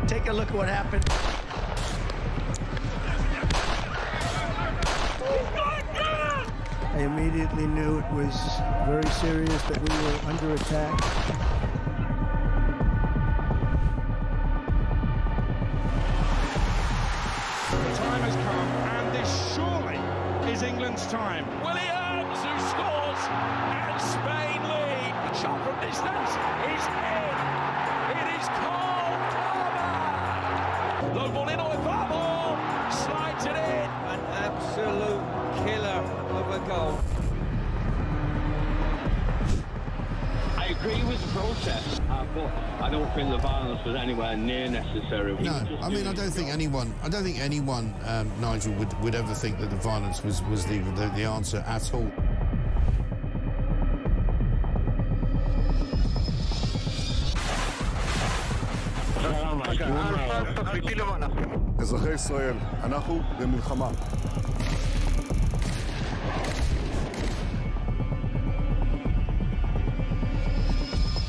Take a look at what happened. I immediately knew it was very serious, that we were under attack. The time has come, and this surely is England's time. Williams, who scores, and Spain lead. The shot from distance is in. It is called Starmer. Low ball in on the far ball, slides it in. An absolute killer of a goal. I agree with the protest, but I don't think the violence was anywhere near necessary. No, I mean, I don't think anyone, Nigel, would ever think that the violence was the answer at all. אזרחי ישראל, אנחנו במלחמה.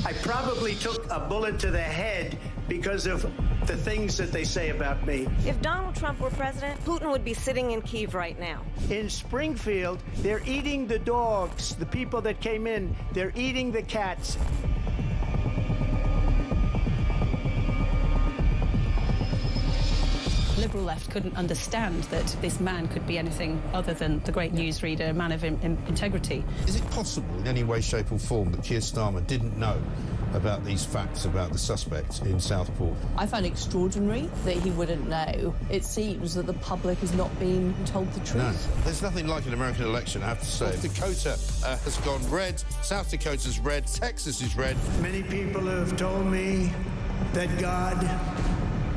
I probably took a bullet to the head because of the things that they say about me. If Donald Trump were president, Putin would be sitting in Kyiv right now. In Springfield, they're eating the dogs, the people that came in, they're eating the cats. Liberal left couldn't understand that this man could be anything other than the great newsreader, a man of integrity. Is it possible in any way, shape or form that Keir Starmer didn't know about these facts about the suspect in Southport? I find it extraordinary that he wouldn't know. It seems that the public has not been told the truth. No, there's nothing like an American election, I have to say. North Dakota has gone red, South Dakota's red, Texas is red. Many people have told me that God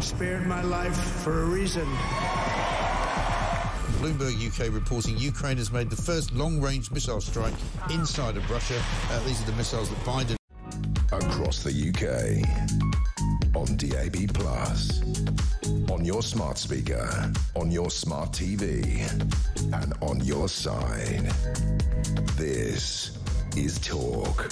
spared my life for a reason. Bloomberg UK reporting Ukraine has made the first long-range missile strike inside of Russia. These are the missiles that Biden... Across the UK, on DAB+, on your smart speaker, on your smart TV, and on your side. This is Talk.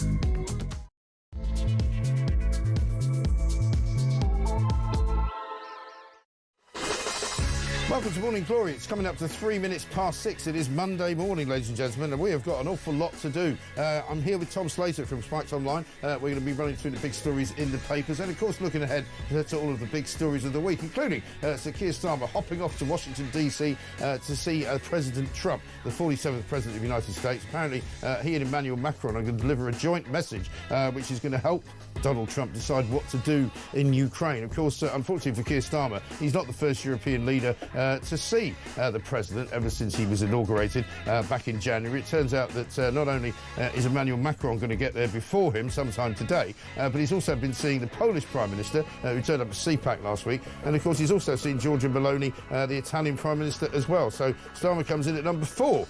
Welcome to Morning Glory. It's coming up to 3 minutes past 6. It is Monday morning, ladies and gentlemen, and we have got an awful lot to do. I'm here with Tom Slater from Spiked Online. We're going to be running through the big stories in the papers and, of course, looking ahead to all of the big stories of the week, including Sir Keir Starmer hopping off to Washington, D.C. To see President Trump, the 47th President of the United States. Apparently, he and Emmanuel Macron are going to deliver a joint message which is going to help Donald Trump decide what to do in Ukraine. Of course, unfortunately for Keir Starmer, he's not the first European leader to see the president ever since he was inaugurated back in January. It turns out that not only is Emmanuel Macron going to get there before him sometime today, but he's also been seeing the Polish Prime Minister, who turned up at CPAC last week, and of course he's also seen Giorgia Meloni, the Italian Prime Minister, as well. So Starmer comes in at number 4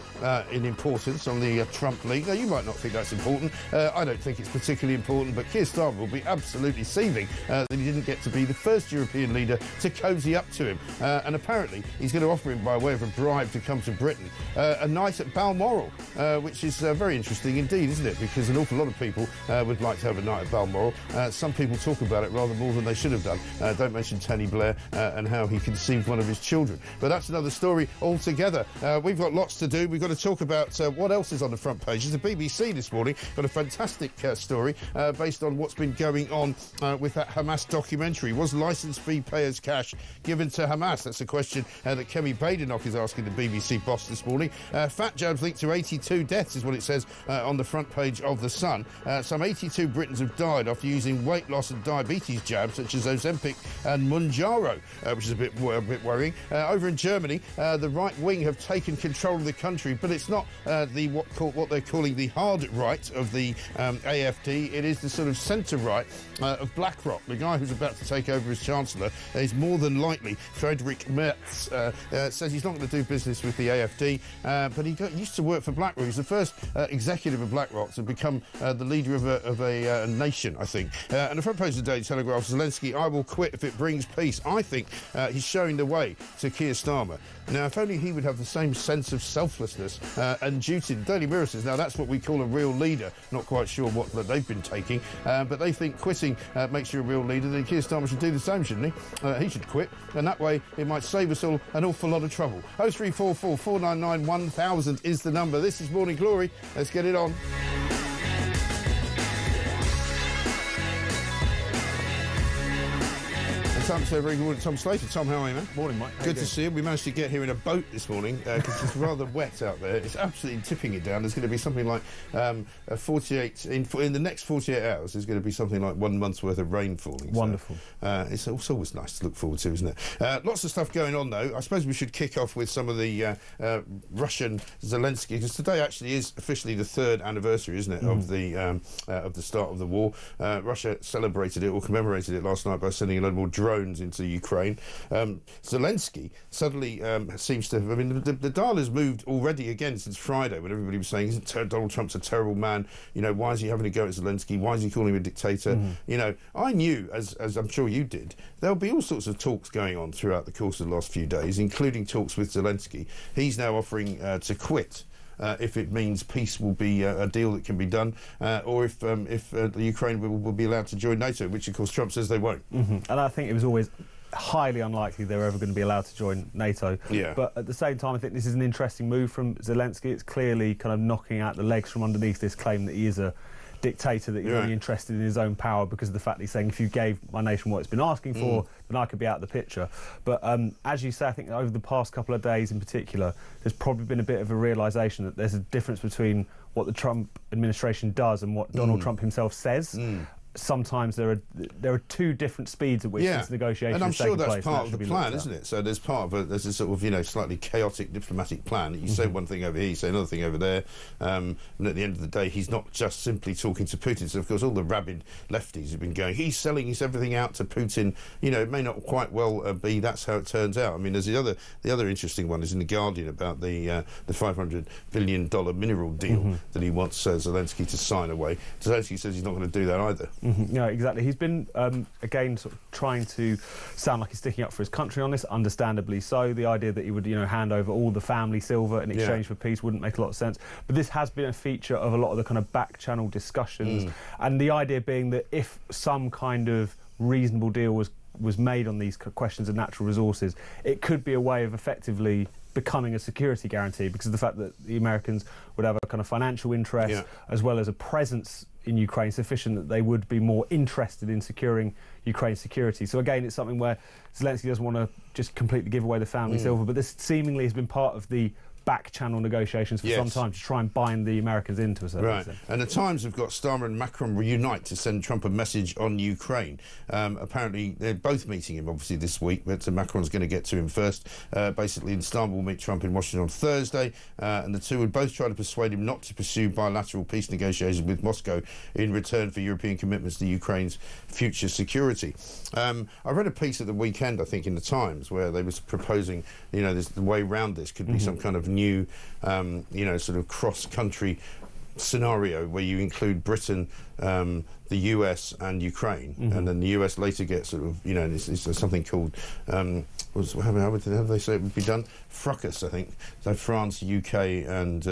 in importance on the Trump league. Now, you might not think that's important. I don't think it's particularly important, but Keir Starmer will be absolutely seething that he didn't get to be the first European leader to cosy up to him. And apparently he's going to offer him, by way of a bribe to come to Britain, a night at Balmoral, which is very interesting indeed, isn't it? Because an awful lot of people would like to have a night at Balmoral. Some people talk about it rather more than they should have done. Don't mention Tony Blair and how he conceived one of his children. But that's another story altogether. We've got lots to do. We've got to talk about what else is on the front pages. The BBC this morning got a fantastic story based on what's been going on with that Hamas documentary. Was licence fee payers' cash given to Hamas? That's a question that Kemi Badenoch is asking the BBC boss this morning. Fat jabs linked to 82 deaths is what it says on the front page of The Sun. Some 82 Britons have died after using weight loss and diabetes jabs such as Ozempic and Mounjaro, which is a bit worrying. Over in Germany, the right wing have taken control of the country, but it's not what they're calling the hard right of the AfD. It is the sort of centre right of BlackRock. The guy who's about to take over as Chancellor is more than likely Friedrich Merz. says he's not going to do business with the AFD, but he used to work for BlackRock. He's the first executive of BlackRock to become the leader of a nation, I think. And the front page of the Daily Telegraph, Zelensky, I will quit if it brings peace. I think he's showing the way to Keir Starmer. Now, if only he would have the same sense of selflessness and duty. The Daily Mirror says, now that's what we call a real leader. Not quite sure what they've been taking, but they think quitting makes you a real leader. Then Keir Starmer should do the same, shouldn't he? He should quit, and that way it might save us all an awful lot of trouble. 0344 499 1000 is the number. This is Morning Glory. Let's get it on. Time to say very good morning, Tom Slater. Tom, how are you, man? Morning, Mike. Good to see you. We managed to get here in a boat this morning because it's rather wet out there. It's absolutely tipping it down. There's going to be something like 48 in the next 48 hours. There's going to be something like 1 month's worth of rain falling. Wonderful. So, it's always nice to look forward to, isn't it? Lots of stuff going on though. I suppose we should kick off with some of the Russian Zelensky, because today actually is officially the 3rd anniversary, isn't it, of the start of the war. Russia celebrated it or commemorated it last night by sending a load more drones into Ukraine. Zelensky suddenly seems to have... I mean, the dial has moved already again since Friday, when everybody was saying, isn't Donald Trump's a terrible man? You know, why is he having a go at Zelensky? Why is he calling him a dictator? You know, I knew, as I'm sure you did, there'll be all sorts of talks going on throughout the course of the last few days, including talks with Zelensky. He's now offering to quit if it means peace will be a deal that can be done, or if the Ukraine will be allowed to join NATO, which of course Trump says they won't. And I think it was always highly unlikely they were ever going to be allowed to join NATO. Yeah. But at the same time, I think this is an interesting move from Zelensky. It's clearly kind of knocking out the legs from underneath this claim that he is a dictator, that he's only interested in his own power because of the fact that he's saying, if you gave my nation what it's been asking for, then I could be out of the picture. But as you say, I think over the past couple of days in particular, there's probably been a bit of a realisation that there's a difference between what the Trump administration does and what Donald Trump himself says. Sometimes there are two different speeds at which this negotiation and I'm is sure taking that's place, part of the plan, isn't it? So there's there's a sort of slightly chaotic diplomatic plan. You say one thing over here, you say another thing over there, and at the end of the day, he's not just simply talking to Putin. So of course, all the rabid lefties have been going, he's selling everything out to Putin. You know, it may not quite well be that's how it turns out. I mean, there's the other interesting one is in the Guardian about the $500 billion mineral deal that he wants Zelensky to sign away. Zelensky says he's not going to do that either. Yeah, exactly. He's been, again, sort of trying to sound like he's sticking up for his country on this, understandably so. The idea that he would, hand over all the family silver in exchange for peace wouldn't make a lot of sense. But this has been a feature of a lot of the kind of back-channel discussions. And the idea being that if some kind of reasonable deal was made on these questions of natural resources, it could be a way of effectively becoming a security guarantee, because of the fact that the Americans would have a kind of financial interest as well as a presence in Ukraine sufficient that they would be more interested in securing Ukraine's security. So again, it's something where Zelensky doesn't want to just completely give away the family silver, but this seemingly has been part of the back-channel negotiations for some time to try and bind the Americans into a certain extent. And the Times have got Starmer and Macron reunite to send Trump a message on Ukraine. Apparently, they're both meeting him, obviously, this week, but Macron's going to get to him first. Basically, Starmer will meet Trump in Washington on Thursday, and the two would both try to persuade him not to pursue bilateral peace negotiations with Moscow in return for European commitments to Ukraine's future security. I read a piece at the weekend, I think, in the Times, where they was proposing, the way around this could be some kind of new, sort of cross-country scenario where you include Britain, the US and Ukraine, and then the US later gets sort of, it's something called, how would they say it would be done? FRUCUS, I think. So France, UK, and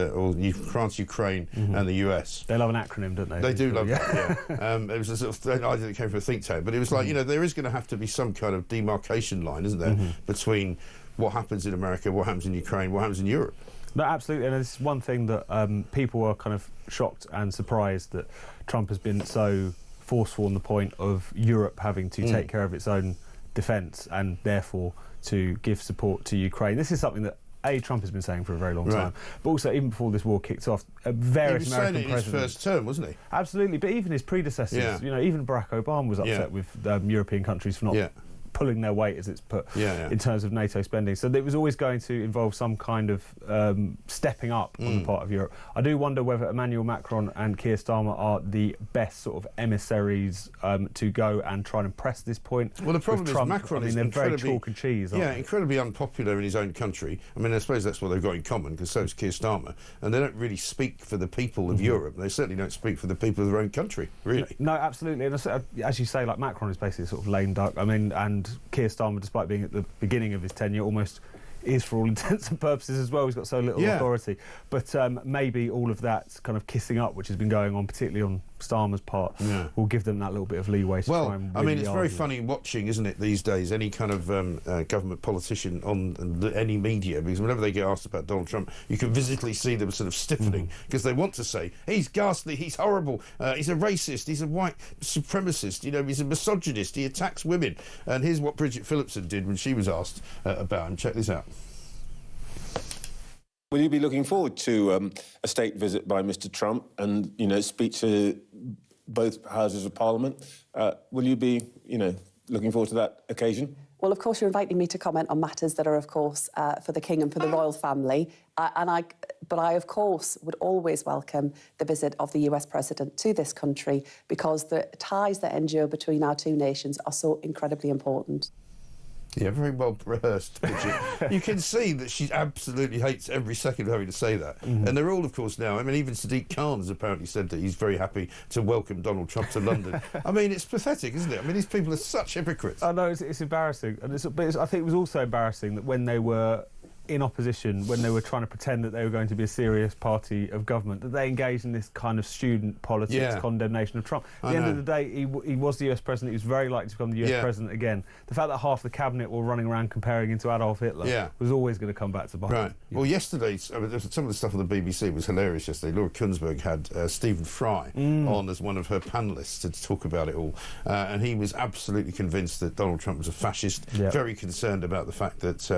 France, Ukraine, and the US. They love an acronym, don't they? They do love that, yeah. It was a sort of idea that came from a think tank, but it was like, there is going to have to be some kind of demarcation line, isn't there, between what happens in America, what happens in Ukraine, what happens in Europe. No, absolutely, and it's one thing that people are kind of shocked and surprised that Trump has been so forceful on the point of Europe having to take care of its own defence and therefore to give support to Ukraine. This is something that Trump has been saying for a very long time, but also even before this war kicked off, various American presidents. He was saying it in his first term, wasn't he? Absolutely, but even his predecessors, even Barack Obama was upset with European countries for not pulling their weight, as it's put, in terms of NATO spending. So it was always going to involve some kind of stepping up on the part of Europe. I do wonder whether Emmanuel Macron and Keir Starmer are the best sort of emissaries to go and try and impress this point. Well, the problem Trump, is Macron is they're very incredibly, chalk and cheese, aren't they? Incredibly unpopular in his own country. I mean, I suppose that's what they've got in common, because so is Keir Starmer, and they don't really speak for the people of Europe. They certainly don't speak for the people of their own country, really. No, absolutely. And as you say, like, Macron is basically a sort of lame duck. I mean, and Keir Starmer, despite being at the beginning of his tenure, almost is for all intents and purposes as well. He's got so little authority. But maybe all of that kind of kissing up, which has been going on, particularly on Starmer's part, will give them that little bit of leeway to try and I mean, it's argue. very funny watching, isn't it, these days, any kind of government politician on any media, because whenever they get asked about Donald Trump, you can visibly see them sort of stiffening, because they want to say, he's ghastly, he's horrible, he's a racist, he's a white supremacist, you know, he's a misogynist, he attacks women. And here's what Bridget Phillipson did when she was asked about him. Check this out. Will you be looking forward to a state visit by Mr. Trump and, you know, speech to both houses of Parliament? Will you be, you know, looking forward to that occasion? Well, of course, you're inviting me to comment on matters that are, of course, for the King and for the royal family. But I, of course, would always welcome the visit of the US President to this country, because the ties that endure between our two nations are so incredibly important. Yeah, very well rehearsed, Bridget. You can see that she absolutely hates every second of having to say that. And they're all, of course, now. I mean, even Sadiq Khan has apparently said that he's very happy to welcome Donald Trump to London. I mean, it's pathetic, isn't it? I mean, these people are such hypocrites. I know, it's embarrassing. And I think it was also embarrassing that when they were in opposition, when they were trying to pretend that they were going to be a serious party of government, that they engaged in this kind of student politics condemnation of Trump. At the end of the day, he was the US president. He was very likely to become the US president again. The fact that half the cabinet were running around comparing him to Adolf Hitler was always going to come back to bite him. Well, yesterday, some of the stuff on the BBC was hilarious yesterday. Laura Kunsberg had Stephen Fry on as one of her panellists to talk about it all. And he was absolutely convinced that Donald Trump was a fascist, very concerned about the fact that,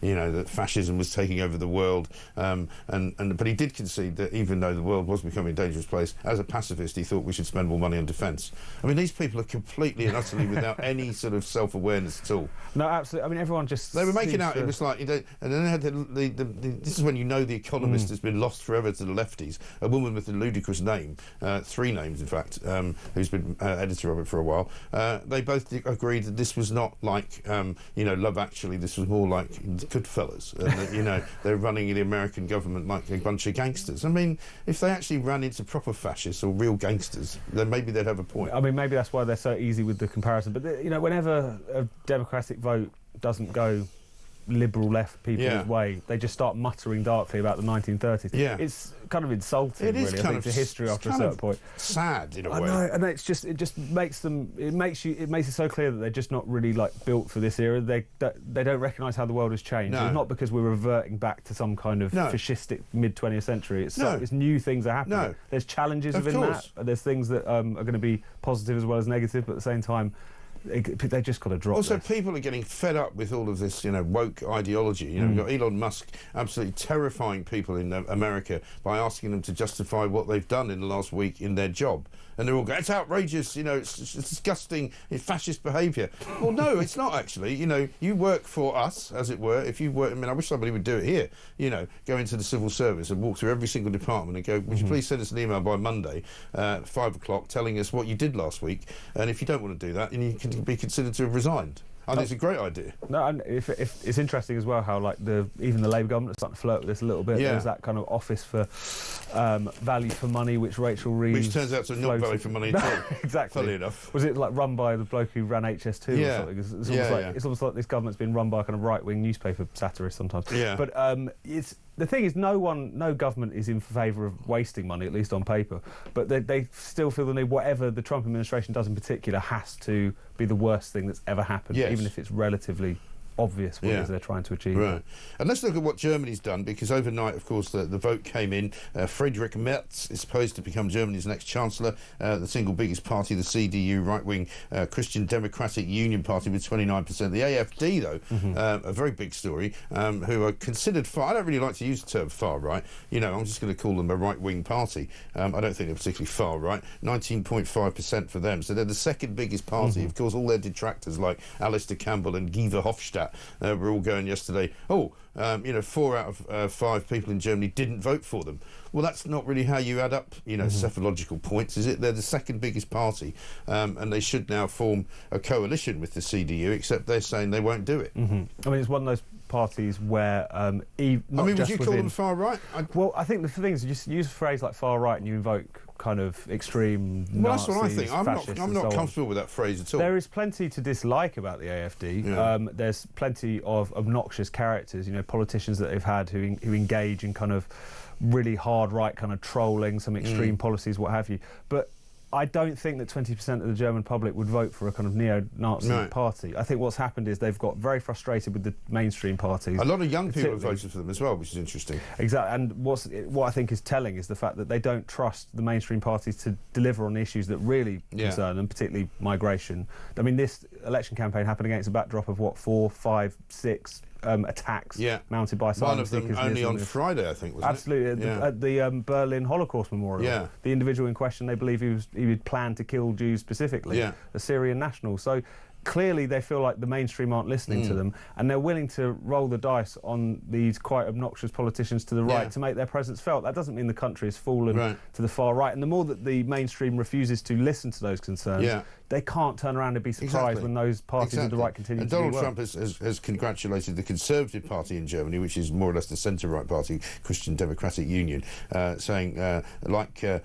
you know, that fascism was taking over the world, but he did concede that even though the world was becoming a dangerous place, as a pacifist, he thought we should spend more money on defence. I mean, these people are completely and utterly without any sort of self-awareness at all. No, absolutely. I mean, everyone just... They were making out, it was like, you know, and then they had this is when you know The Economist has been lost forever to the lefties. A woman with a ludicrous name, 3 names, in fact, who's been editor of it for a while. They both agreed that this was not like, you know, Love Actually. This was more like Goodfellas. That, you know, they're running the American government like a bunch of gangsters. I mean, if they actually ran into proper fascists or real gangsters, then maybe they'd have a point. I mean, maybe that's why they're so easy with the comparison. But, you know, whenever a democratic vote doesn't go liberal left people's way, they just start muttering darkly about the 1930s. It's kind of insulting, it is really. Kind I think, of to history after a certain point. Sad in a way. I know, and it just makes them. It makes it so clear that they're just not really like built for this era. They don't recognise how the world has changed. It's not because we're reverting back to some kind of fascistic mid 20th century. It's new things are happening. There's challenges within that. There's things that are going to be positive as well as negative, but at the same time, they just got to drop Also, this. people are getting fed up with all of this, you know, woke ideology. You know, we've got Elon Musk absolutely terrifying people in America by asking them to justify what they've done in the last week in their job. And they're all going, it's outrageous, you know, it's disgusting, it's fascist behaviour. Well, no, it's not actually. You know, you work for us, as it were. If you work, I mean, I wish somebody would do it here. You know, go into the civil service and walk through every single department and go, would you please send us an email by Monday, 5 o'clock, telling us what you did last week. And if you don't want to do that, then you can be considered to have resigned. I think it's a great idea. No, and if it's interesting as well how like even the Labour government is starting to flirt with this a little bit. There's that kind of office for value for money, which Rachel Reeves, which turns out to not value for money at all. Exactly. Funny enough. Was it like run by the bloke who ran HS2 or something? It's almost like this government's been run by a kind of right-wing newspaper satirist sometimes. But the thing is, no government is in favour of wasting money, at least on paper. But they still feel the need, whatever the Trump administration does in particular, has to be the worst thing that's ever happened, even if it's relatively obvious what it is they're trying to achieve. Right. And let's look at what Germany's done, because overnight, of course, the vote came in. Friedrich Merz is supposed to become Germany's next Chancellor. The single biggest party, the CDU, right-wing Christian Democratic Union Party, with 29%. The AfD, though, a very big story, who are considered far... I don't really like to use the term far-right. You know, I'm just going to call them a right-wing party. I don't think they're particularly far-right. 19.5% for them. So they're the second biggest party. Of course, all their detractors, like Alistair Campbell and Guy Verhofstadt, were all going yesterday, you know, 4 out of 5 people in Germany didn't vote for them. Well, that's not really how you add up, you know, psephological points, is it? They're the second biggest party, and they should now form a coalition with the CDU, except they're saying they won't do it. I mean, it's one of those parties where... would you call them far-right? Well, I think the thing is, you just use a phrase like far-right and you invoke kind of extreme Well, Nazis, that's what I think. I'm not so comfortable with that phrase at all. There is plenty to dislike about the AfD. There's plenty of obnoxious characters, you know, politicians that they've had who engage in kind of really hard right kind of trolling, some extreme policies, what have you. But I don't think that 20% of the German public would vote for a kind of neo-Nazi party. I think what's happened is they've got very frustrated with the mainstream parties. A lot of young people have voted for them as well, which is interesting. Exactly, and what I think is telling is the fact that they don't trust the mainstream parties to deliver on the issues that really concern them, particularly migration. I mean, this election campaign happened against a backdrop of, what, 4, 5, 6... attacks mounted by asylum seekers. One of them only on Friday, I think, wasn't it? Absolutely, at the Berlin Holocaust Memorial. The individual in question, they believe he would plan to kill Jews specifically, a Syrian national. So clearly they feel like the mainstream aren't listening to them, and they're willing to roll the dice on these quite obnoxious politicians to the right to make their presence felt. That doesn't mean the country has fallen to the far right, and the more that the mainstream refuses to listen to those concerns, they can't turn around and be surprised when those parties of the right continue to do well. And Donald Trump has congratulated the Conservative Party in Germany, which is more or less the centre-right party, Christian Democratic Union, saying, like the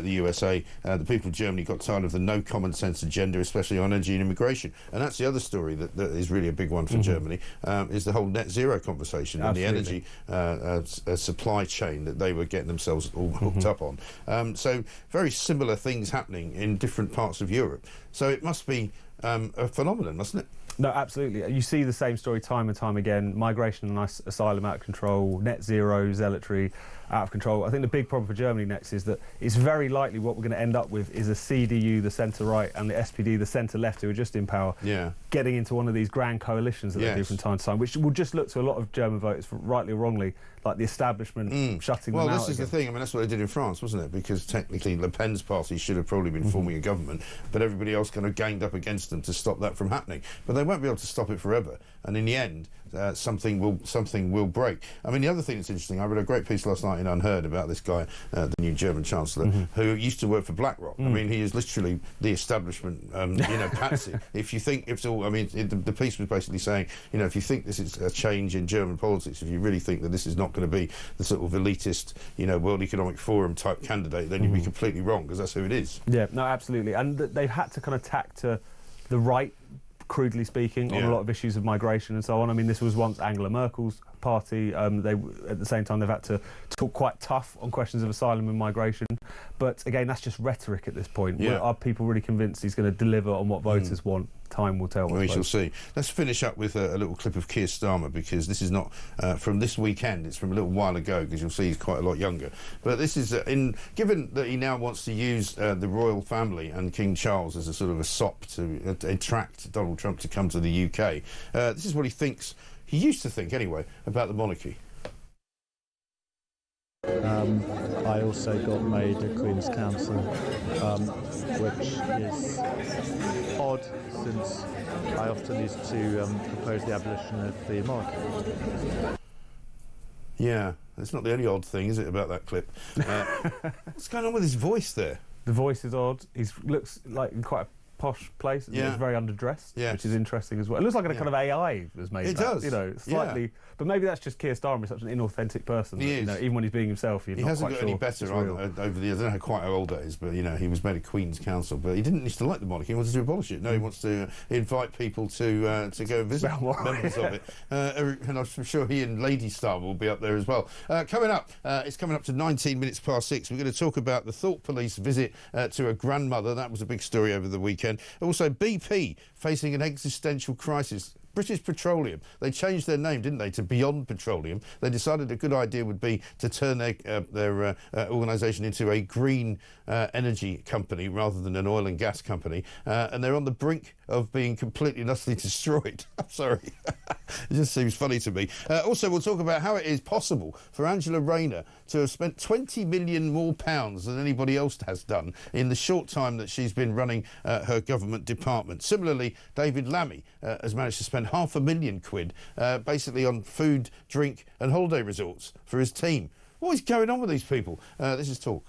USA, the people of Germany got tired of the no common sense agenda, especially on energy and immigration. And that's the other story that is really a big one for Germany, is the whole net zero conversation and the energy supply chain that they were getting themselves all hooked up on. So very similar things happening in different parts of Europe. So it must be a phenomenon, mustn't it? No, absolutely. You see the same story time and time again. Migration and asylum out of control, net zero, zealotry out of control. I think the big problem for Germany next is that it's very likely what we're going to end up with is a CDU, the centre-right, and the SPD, the centre-left, who are just in power, getting into one of these grand coalitions that they do from time to time, which will just look to a lot of German voters, rightly or wrongly, like the establishment shutting them out. Well, this is the thing. I mean, that's what they did in France, wasn't it? Because technically Le Pen's party should have probably been forming a government, but everybody else kind of ganged up against them to stop that from happening. But they won't be able to stop it forever. And in the end, something will break. I mean, the other thing that's interesting, I read a great piece last night in Unheard about this guy, the new German Chancellor, who used to work for BlackRock. I mean, he is literally the establishment, you know, patsy. If you think it's all, I mean, the piece was basically saying, you know, if you think this is a change in German politics, if you really think that this is not going to be the sort of elitist, you know, World Economic Forum type candidate, then you'd be completely wrong, because that's who it is. Yeah, no, absolutely. And they've had to kind of tack to the right, crudely speaking, on a lot of issues of migration and so on. I mean, this was once Angela Merkel's party. They, at the same time, they've had to talk quite tough on questions of asylum and migration. But again, that's just rhetoric at this point. Are people really convinced he's going to deliver on what voters want? Time will tell. We shall see. Let's finish up with a little clip of Keir Starmer, because this is not from this weekend. It's from a little while ago, because you'll see he's quite a lot younger. But this is given that he now wants to use the royal family and King Charles as a sort of a sop to attract Donald Trump to come to the UK. This is what he thinks. He used to think, anyway, about the monarchy. I also got made a Queen's Counsel, which is odd, since I often used to propose the abolition of the monarchy. Yeah, it's not the only odd thing, is it, about that clip? What's going on with his voice there? The voice is odd. He looks like in quite a posh place. He's very underdressed, which is interesting as well. It looks like a kind of AI was made. It does. You know, slightly. But maybe that's just Keir Starmer. He's such an inauthentic person. He is. You know, even when he's being himself, he hasn't got any better over the years. I don't know quite how old that is, but you know, he was made a Queen's Counsel. But he didn't used to like the monarchy. He wanted to abolish it. No, he wants to invite people to go and visit members of it. And I'm sure he and Lady Starmer will be up there as well. Coming up, it's coming up to 19 minutes past 6. We're going to talk about the Thought Police visit to a grandmother. That was a big story over the weekend. Also, BP facing an existential crisis. British Petroleum, they changed their name, didn't they, to Beyond Petroleum. They decided a good idea would be to turn their organisation into a green energy company rather than an oil and gas company. And they're on the brink of being completely and utterly destroyed. I'm sorry. It just seems funny to me. Also, we'll talk about how it is possible for Angela Rayner to have spent 20 million more pounds than anybody else has done in the short time that she's been running her government department. Similarly, David Lammy has managed to spend £500,000 basically on food, drink and holiday resorts for his team. What is going on with these people? This is Talk.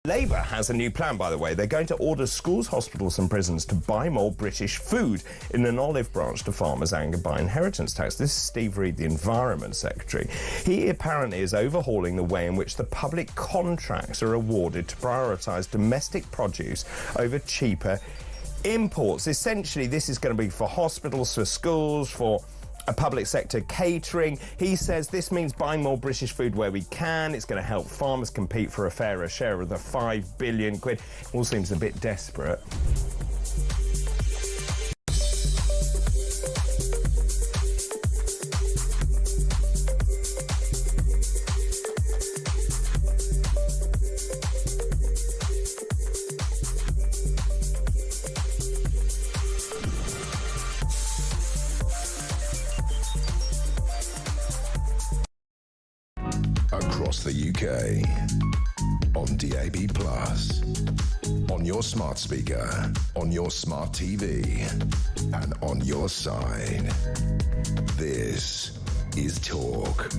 Labour has a new plan, by the way. They're going to order schools, hospitals and prisons to buy more British food in an olive branch to farmers angered by inheritance tax. This is Steve Reed, the Environment Secretary. He apparently is overhauling the way in which the public contracts are awarded to prioritise domestic produce over cheaper imports. Essentially, this is going to be for hospitals, for schools, for a public sector catering. He says this means buying more British food where we can. It's going to help farmers compete for a fairer share of the £5 billion. All seems a bit desperate. Across the UK, on DAB+, on your smart speaker, on your smart TV, and on your side. This is Talk.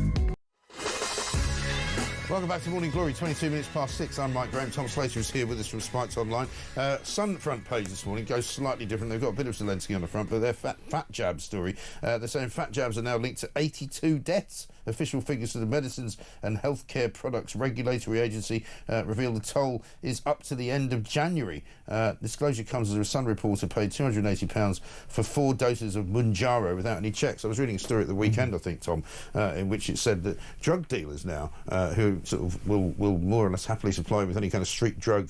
Welcome back to Morning Glory, 22 minutes past 6. I'm Mike Graham. Tom Slater is here with us from Spikes Online. Sun front page this morning goes slightly different. They've got a bit of Zelensky on the front, but their fat jab story. They're saying fat jabs are now linked to 82 deaths. Official figures for the Medicines and Healthcare Products Regulatory Agency reveal the toll is up to the end of January. Disclosure comes as a Sun reporter paid £280 for 4 doses of Mounjaro without any checks. I was reading a story at the weekend, I think, Tom, in which it said that drug dealers now, who sort of will more or less happily supply with any kind of street drug,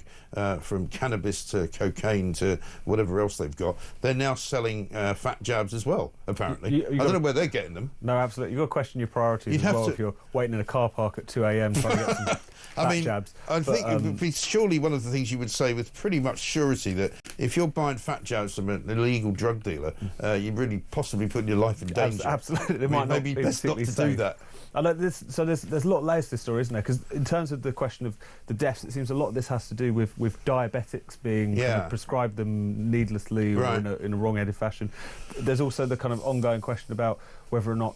from cannabis to cocaine to whatever else they've got, they're now selling fat jabs as well, apparently. I don't know where they're getting them. No, absolutely. You've got to question your priorities as well if you're waiting in a car park at 2 a.m. trying to get some fat jabs. I think it would be surely one of the things you would say with pretty much surety that if you're buying fat jabs from an illegal drug dealer, you're really possibly putting your life in danger. Absolutely. It might maybe best not to do that. I know this, so there's a lot of layers to this story, isn't there? Because in terms of the question of the deaths, it seems a lot of this has to do with diabetics being kind of prescribed them needlessly or in a wrong-headed fashion. There's also the kind of ongoing question about whether or not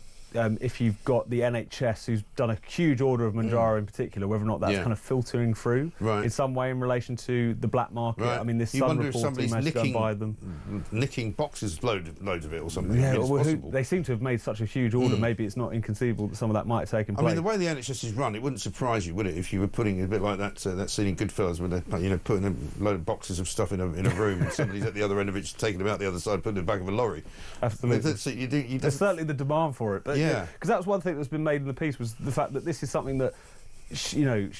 if you've got the NHS who's done a huge order of Mounjaro in particular, whether or not that's kind of filtering through in some way in relation to the black market. I mean, this Sun report managed to go and buy them. Nicking boxes, loads of it or something. Yeah, they seem to have made such a huge order. Maybe it's not inconceivable that some of that might have taken place. I mean, the way the NHS is run, it wouldn't surprise you, would it, if you were putting a bit like that scene in Goodfellas where they're putting a load of boxes of stuff in a room and somebody's at the other end of it taking them out the other side, putting it in the back of a lorry. Absolutely. There's certainly the demand for it. But because that was one thing that's been made in the piece, was the fact that this is something that you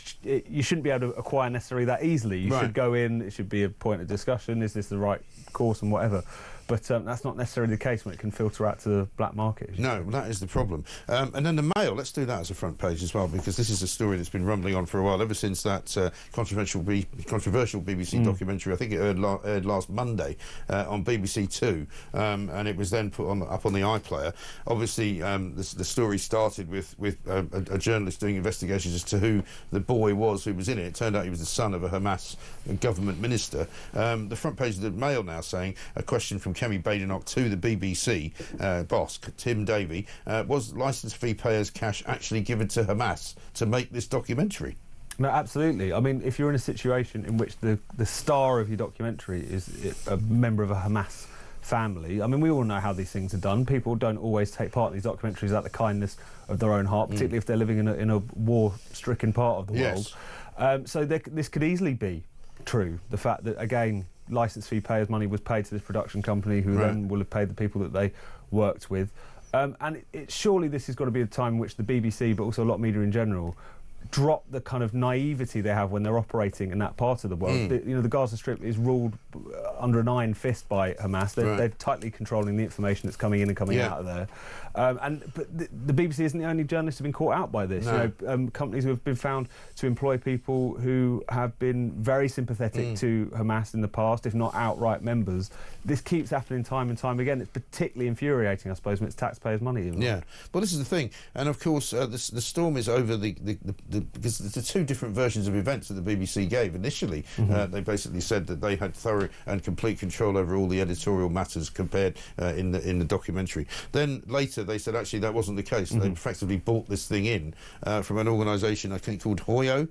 shouldn't be able to acquire necessarily that easily. You should go in, it should be a point of discussion, is this the right course and whatever. But that's not necessarily the case when it can filter out to the black market. No, well, that is the problem. And then the Mail, let's do that as a front page as well, because this is a story that's been rumbling on for a while, ever since that controversial BBC documentary. I think it aired last Monday on BBC Two, and it was then put up on the iPlayer. Obviously, the story started with a journalist doing investigations as to who the boy was who was in it. It turned out he was the son of a Hamas government minister. The front page of the Mail now saying, a question from Kemi Badenoch to the BBC boss, Tim Davie, was licence fee payers' cash actually given to Hamas to make this documentary? No, absolutely. I mean, if you're in a situation in which the star of your documentary is a member of a Hamas family, I mean, we all know how these things are done. People don't always take part in these documentaries out of the kindness of their own heart, particularly if they're living in a war-stricken part of the world. So this could easily be true. The fact that, again, licence fee payers' money was paid to this production company, who then will have paid the people that they worked with. And surely this has got to be a time in which the BBC, but also a lot of media in general, drop the kind of naivety they have when they're operating in that part of the world. The Gaza Strip is ruled under an iron fist by Hamas. They're tightly controlling the information that's coming in and coming out of there. But the BBC isn't the only journalists who've been caught out by this. No. Companies who have been found to employ people who have been very sympathetic to Hamas in the past, if not outright members. This keeps happening time and time again. It's particularly infuriating, I suppose, when it's taxpayers' money involved. Yeah, well, this is the thing. And, of course, the storm is over because the two different versions of events that the BBC gave. Initially, they basically said that they had thorough and complete control over all the editorial matters compared in the documentary. Then later they said actually that wasn't the case. They effectively bought this thing in from an organisation I think called Hoyo.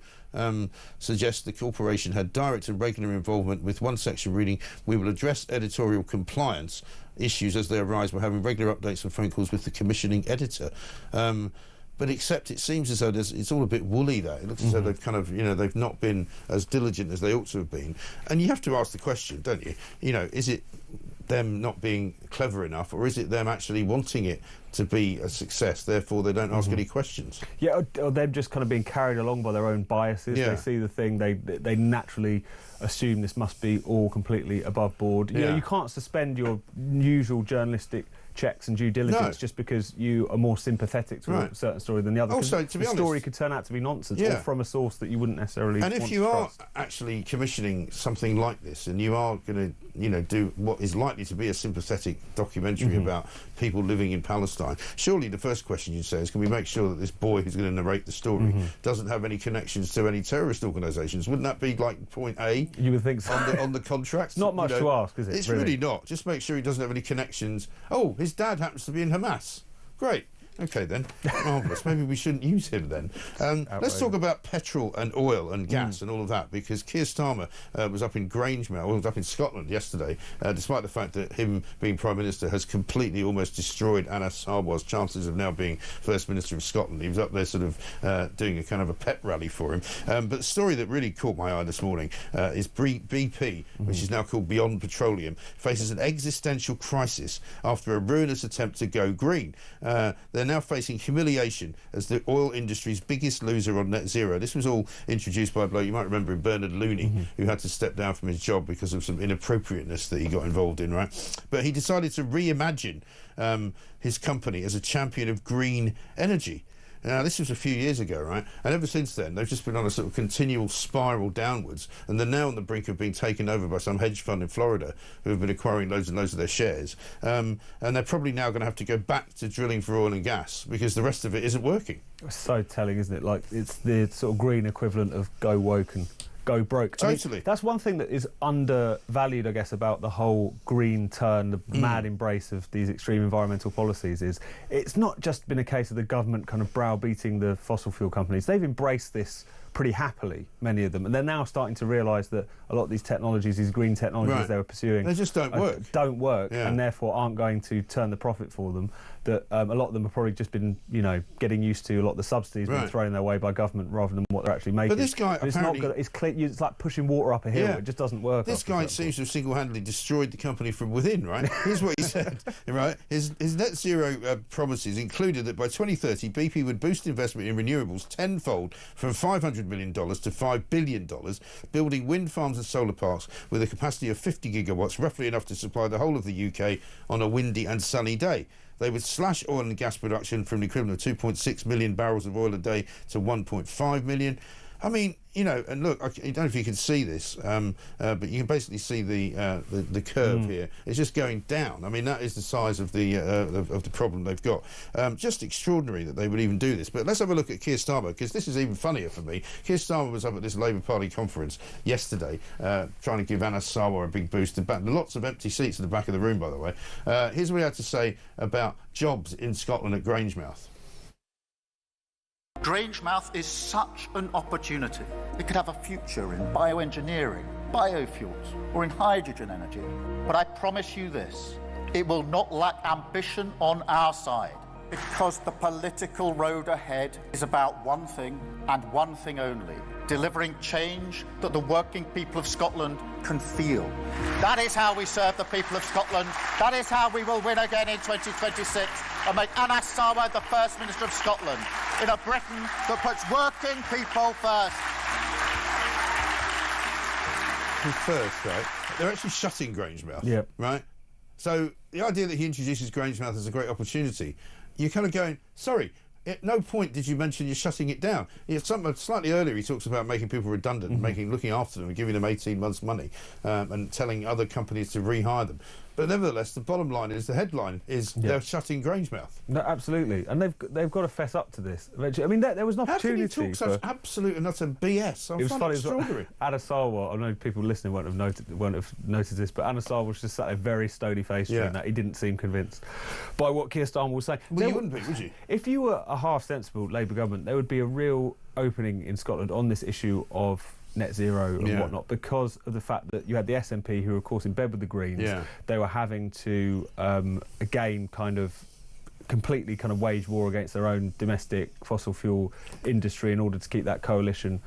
Suggests the corporation had direct and regular involvement, with one section reading, "We will address editorial compliance issues as they arise by having regular updates and phone calls with the commissioning editor." But except it seems as though it's all a bit woolly, that. It looks as though they've kind of, they've not been as diligent as they ought to have been. And you have to ask the question, don't you? Is it them not being clever enough, or is it them actually wanting it to be a success, therefore they don't ask any questions? Yeah, or them just kind of being carried along by their own biases. They see the thing, they naturally assume this must be all completely above board. You can't suspend your usual journalistic checks and due diligence just because you are more sympathetic to a certain story than the other. Also, to be honest, the story could turn out to be nonsense, or from a source that you wouldn't necessarily want to trust. And if you are actually commissioning something like this, and you are going to, do what is likely to be a sympathetic documentary about people living in Palestine, surely the first question you'd say is, can we make sure that this boy who's going to narrate the story doesn't have any connections to any terrorist organisations? Wouldn't that be like point A? You would think so. On the contract? Not much to ask, is it? It's really not. Just make sure he doesn't have any connections. Oh, his dad happens to be in Hamas. Great. OK, then. Marvellous. Maybe we shouldn't use him, then. Let's talk about petrol and oil and gas and all of that, because Keir Starmer was up in Grangemouth, was up in Scotland yesterday, despite the fact that him being Prime Minister has completely almost destroyed Anas Sarwar's chances of now being First Minister of Scotland. He was up there sort of doing a kind of a pep rally for him. But the story that really caught my eye this morning is BP, which is now called Beyond Petroleum, faces an existential crisis after a ruinous attempt to go green. They're now facing humiliation as the oil industry's biggest loser on net zero. This was all introduced by a bloke, you might remember him, Bernard Looney, who had to step down from his job because of some inappropriateness that he got involved in, right? But he decided to reimagine his company as a champion of green energy. Now, this was a few years ago, right? And ever since then, they've just been on a sort of continual spiral downwards, and they're now on the brink of being taken over by some hedge fund in Florida who have been acquiring loads and loads of their shares. And they're probably now going to have to go back to drilling for oil and gas because the rest of it isn't working. It's so telling, isn't it? Like, it's the sort of green equivalent of go woke and go broke. Totally. I mean, that's one thing that is undervalued, I guess, about the whole green turn, the mad embrace of these extreme environmental policies, is it's not just been a case of the government kind of browbeating the fossil fuel companies. They've embraced this pretty happily, many of them, and they're now starting to realise that a lot of these technologies, these green technologies they were pursuing, they just don't work, and therefore aren't going to turn the profit for them. That a lot of them have probably just been, getting used to a lot of the subsidies being thrown their way by government rather than what they're actually making. But this guy, apparently, it's clear. It's like pushing water up a hill. It just doesn't work. This guy seems to have single-handedly destroyed the company from within, right? Here's what he said, right? His net zero promises included that by 2030, BP would boost investment in renewables tenfold from 500 $200 million to $5 billion, building wind farms and solar parks with a capacity of 50 gigawatts, roughly enough to supply the whole of the UK on a windy and sunny day. They would slash oil and gas production from the equivalent of 2.6 million barrels of oil a day to 1.5 million. I mean, you know, and look, I don't know if you can see this, but you can basically see the curve here. It's just going down. I mean, that is the size of the problem they've got. Just extraordinary that they would even do this. But let's have a look at Keir Starmer, because this is even funnier for me. Keir Starmer was up at this Labour Party conference yesterday, trying to give Anas Sarwar a big boost. Lots of empty seats in the back of the room, by the way. Here's what he had to say about jobs in Scotland at Grangemouth. Grangemouth is such an opportunity. It could have a future in bioengineering, biofuels, or in hydrogen energy. But I promise you this, it will not lack ambition on our side, because the political road ahead is about one thing and one thing only: delivering change that the working people of Scotland can feel. That is how we serve the people of Scotland. That is how we will win again in 2026 and make Anas Sarwar the First Minister of Scotland in a Britain that puts working people first. First, right? They're actually shutting Grangemouth. Yep. Right? So the idea that he introduces Grangemouth as a great opportunity, you're kind of going, sorry, at no point did you mention you're shutting it down. Slightly earlier, he talks about making people redundant, and looking after them and giving them 18 months' money, and telling other companies to rehire them. But nevertheless, the bottom line is, the headline is, they're shutting Grangemouth. No, absolutely, and they've got to fess up to this eventually. I mean, there was an opportunity. How can you talk such absolute and utter BS? It was funny. Extraordinary. Anas Sarwar, I know people listening won't have noticed this, but Anas Sarwar was just sat there very stony-faced during that. He didn't seem convinced by what Keir Starmer was saying. Well, you wouldn't be, would you? If you were a half-sensible Labour government, there would be a real opening in Scotland on this issue of net zero and whatnot, because of the fact that you had the SNP, who were of course in bed with the Greens. They were having to again kind of completely kind of wage war against their own domestic fossil fuel industry in order to keep that coalition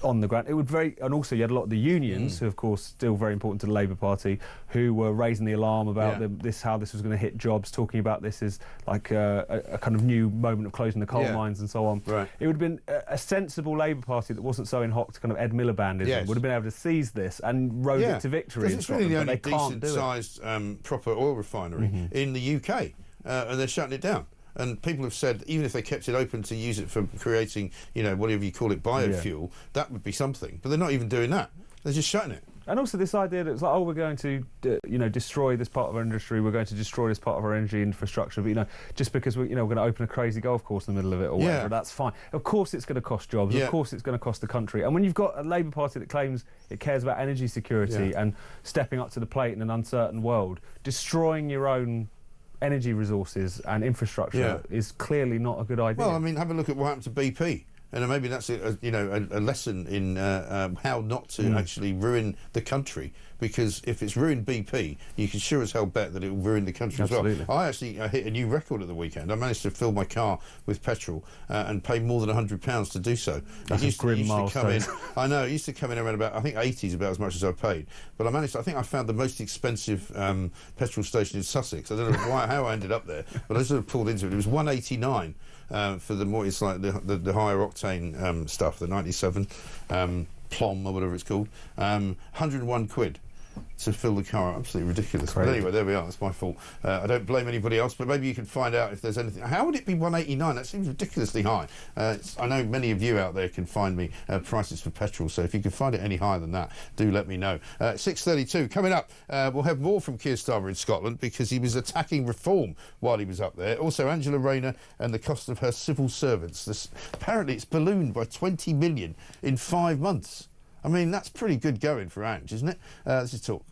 on the ground. It would and also you had a lot of the unions, who of course still very important to the Labour Party, who were raising the alarm about how this was going to hit jobs, talking about this as like a kind of new moment of closing the coal mines and so on. Right. It would have been a sensible Labour Party that wasn't so in hock to kind of Ed Milibandism, would have been able to seize this and rode it to victory in Scotland. It's really the only decent-sized proper oil refinery in the UK, and they're shutting it down. And people have said, even if they kept it open to use it for creating, you know, whatever you call it, biofuel, that would be something. But they're not even doing that. They're just shutting it. And also this idea that it's like, oh, we're going to, destroy this part of our industry, we're going to destroy this part of our energy infrastructure, but, just because we're going to open a crazy golf course in the middle of it or whatever, that's fine. Of course it's going to cost jobs, of course it's going to cost the country. And when you've got a Labour Party that claims it cares about energy security and stepping up to the plate in an uncertain world, destroying your own energy resources and infrastructure is clearly not a good idea. Well, I mean, have a look at what happened to BP. And maybe that's a lesson in how not to actually ruin the country, because if it's ruined BP, you can sure as hell bet that it will ruin the country as well. I actually hit a new record at the weekend. I managed to fill my car with petrol and pay more than £100 to do so. That's a grim milestone. I know, it used to come in around about, I think 80 is about as much as I paid. But I think I found the most expensive petrol station in Sussex. I don't know how I ended up there, but I sort of pulled into it. It was £1.89. For the more, it's like the higher octane stuff, the 97 Plom or whatever it's called, 101 quid to fill the car. Absolutely ridiculous. Crazy. But anyway, there we are. That's my fault. I don't blame anybody else, but maybe you can find out if there's anything. How would it be 189? That seems ridiculously high. I know many of you out there can find me prices for petrol, so if you can find it any higher than that, do let me know. 6:32 coming up. We'll have more from Keir Starmer in Scotland, because he was attacking reform while he was up there. Also, Angela Rayner and the cost of her civil servants. Apparently, it's ballooned by 20 million in 5 months. I mean, that's pretty good going for Ange, isn't it? This is Talk.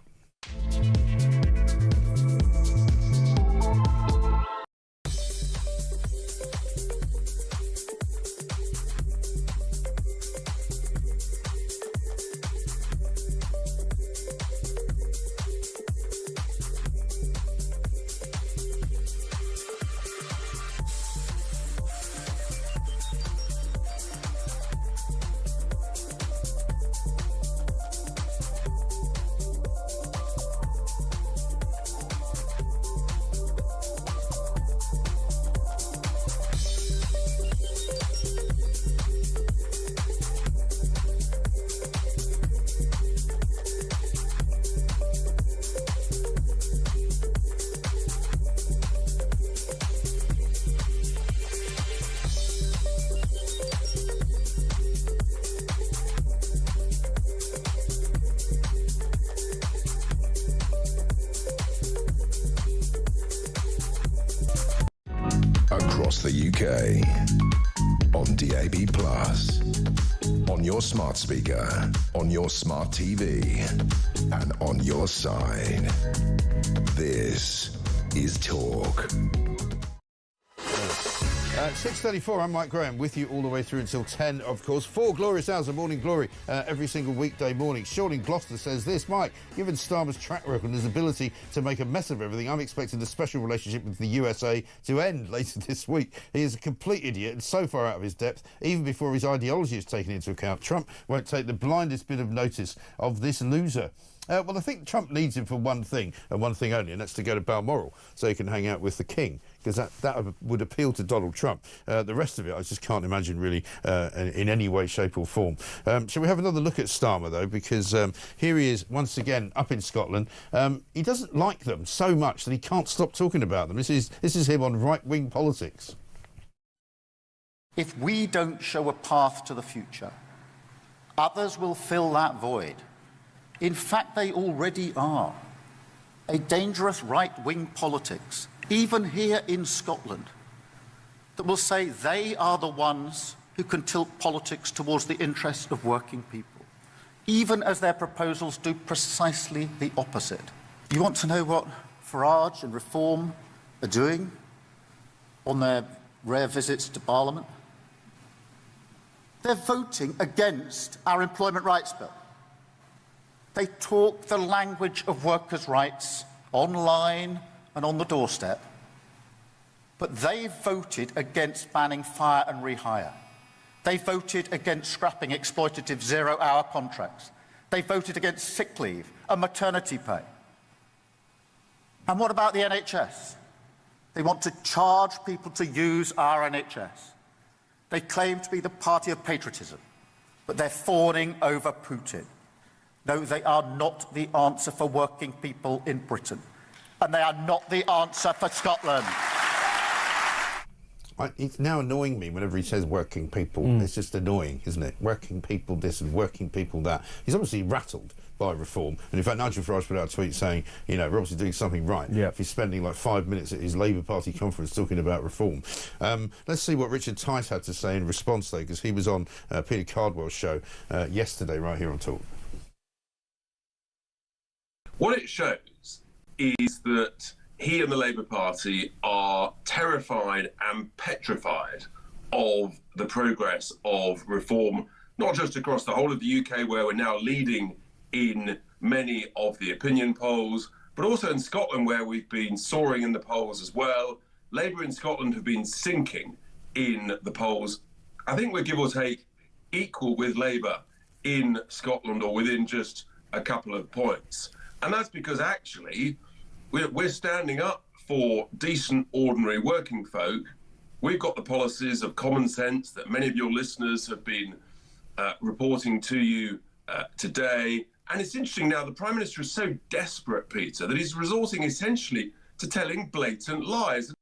across the UK. On DAB+, on your smart speaker, on your smart TV, and on your side. This is Talk. 6:34, I'm Mike Graham, with you all the way through until 10, of course. 4 glorious hours of Morning Glory every single weekday morning. Sean in Gloucester says this: Mike, given Starmer's track record and his ability to make a mess of everything, I'm expecting the special relationship with the USA to end later this week. He is a complete idiot and so far out of his depth, even before his ideology is taken into account. Trump won't take the blindest bit of notice of this loser. Well, I think Trump needs him for one thing, and one thing only, and that's to go to Balmoral so he can hang out with the King, because that would appeal to Donald Trump. The rest of it, I just can't imagine really in any way, shape or form. Shall we have another look at Starmer, though, because here he is once again up in Scotland. He doesn't like them so much that he can't stop talking about them. This is him on right-wing politics. If we don't show a path to the future, others will fill that void. In fact, they already are. A dangerous right-wing politics, even here in Scotland, that will say they are the ones who can tilt politics towards the interests of working people, even as their proposals do precisely the opposite. You want to know what Farage and Reform are doing on their rare visits to Parliament? They're voting against our Employment Rights Bill. They talk the language of workers' rights online and on the doorstep, but they voted against banning fire and rehire. They voted against scrapping exploitative zero-hour contracts. They voted against sick leave and maternity pay. And what about the NHS? They want to charge people to use our NHS. They claim to be the party of patriotism, but they're fawning over Putin. No, they are not the answer for working people in Britain. And they are not the answer for Scotland. It's now annoying me whenever he says working people. It's just annoying, isn't it? Working people this and working people that. He's obviously rattled by Reform. And in fact, Nigel Farage put out a tweet saying, you know, we're obviously doing something right. Yeah. If he's spending like 5 minutes at his Labour Party conference talking about Reform. Let's see what Richard Tice had to say in response, though, because he was on Peter Cardwell's show yesterday right here on Talk. What it shows is that he and the Labour Party are terrified and petrified of the progress of reform, not just across the whole of the UK, where we're now leading in many of the opinion polls, but also in Scotland, where we've been soaring in the polls as well. Labour in Scotland have been sinking in the polls. I think we're give or take equal with Labour in Scotland, or within just a couple of points. And that's because actually we're standing up for decent, ordinary working folk. We've got the policies of common sense that many of your listeners have been reporting to you today. And it's interesting now, the Prime Minister is so desperate, Peter, that he's resorting essentially to telling blatant lies.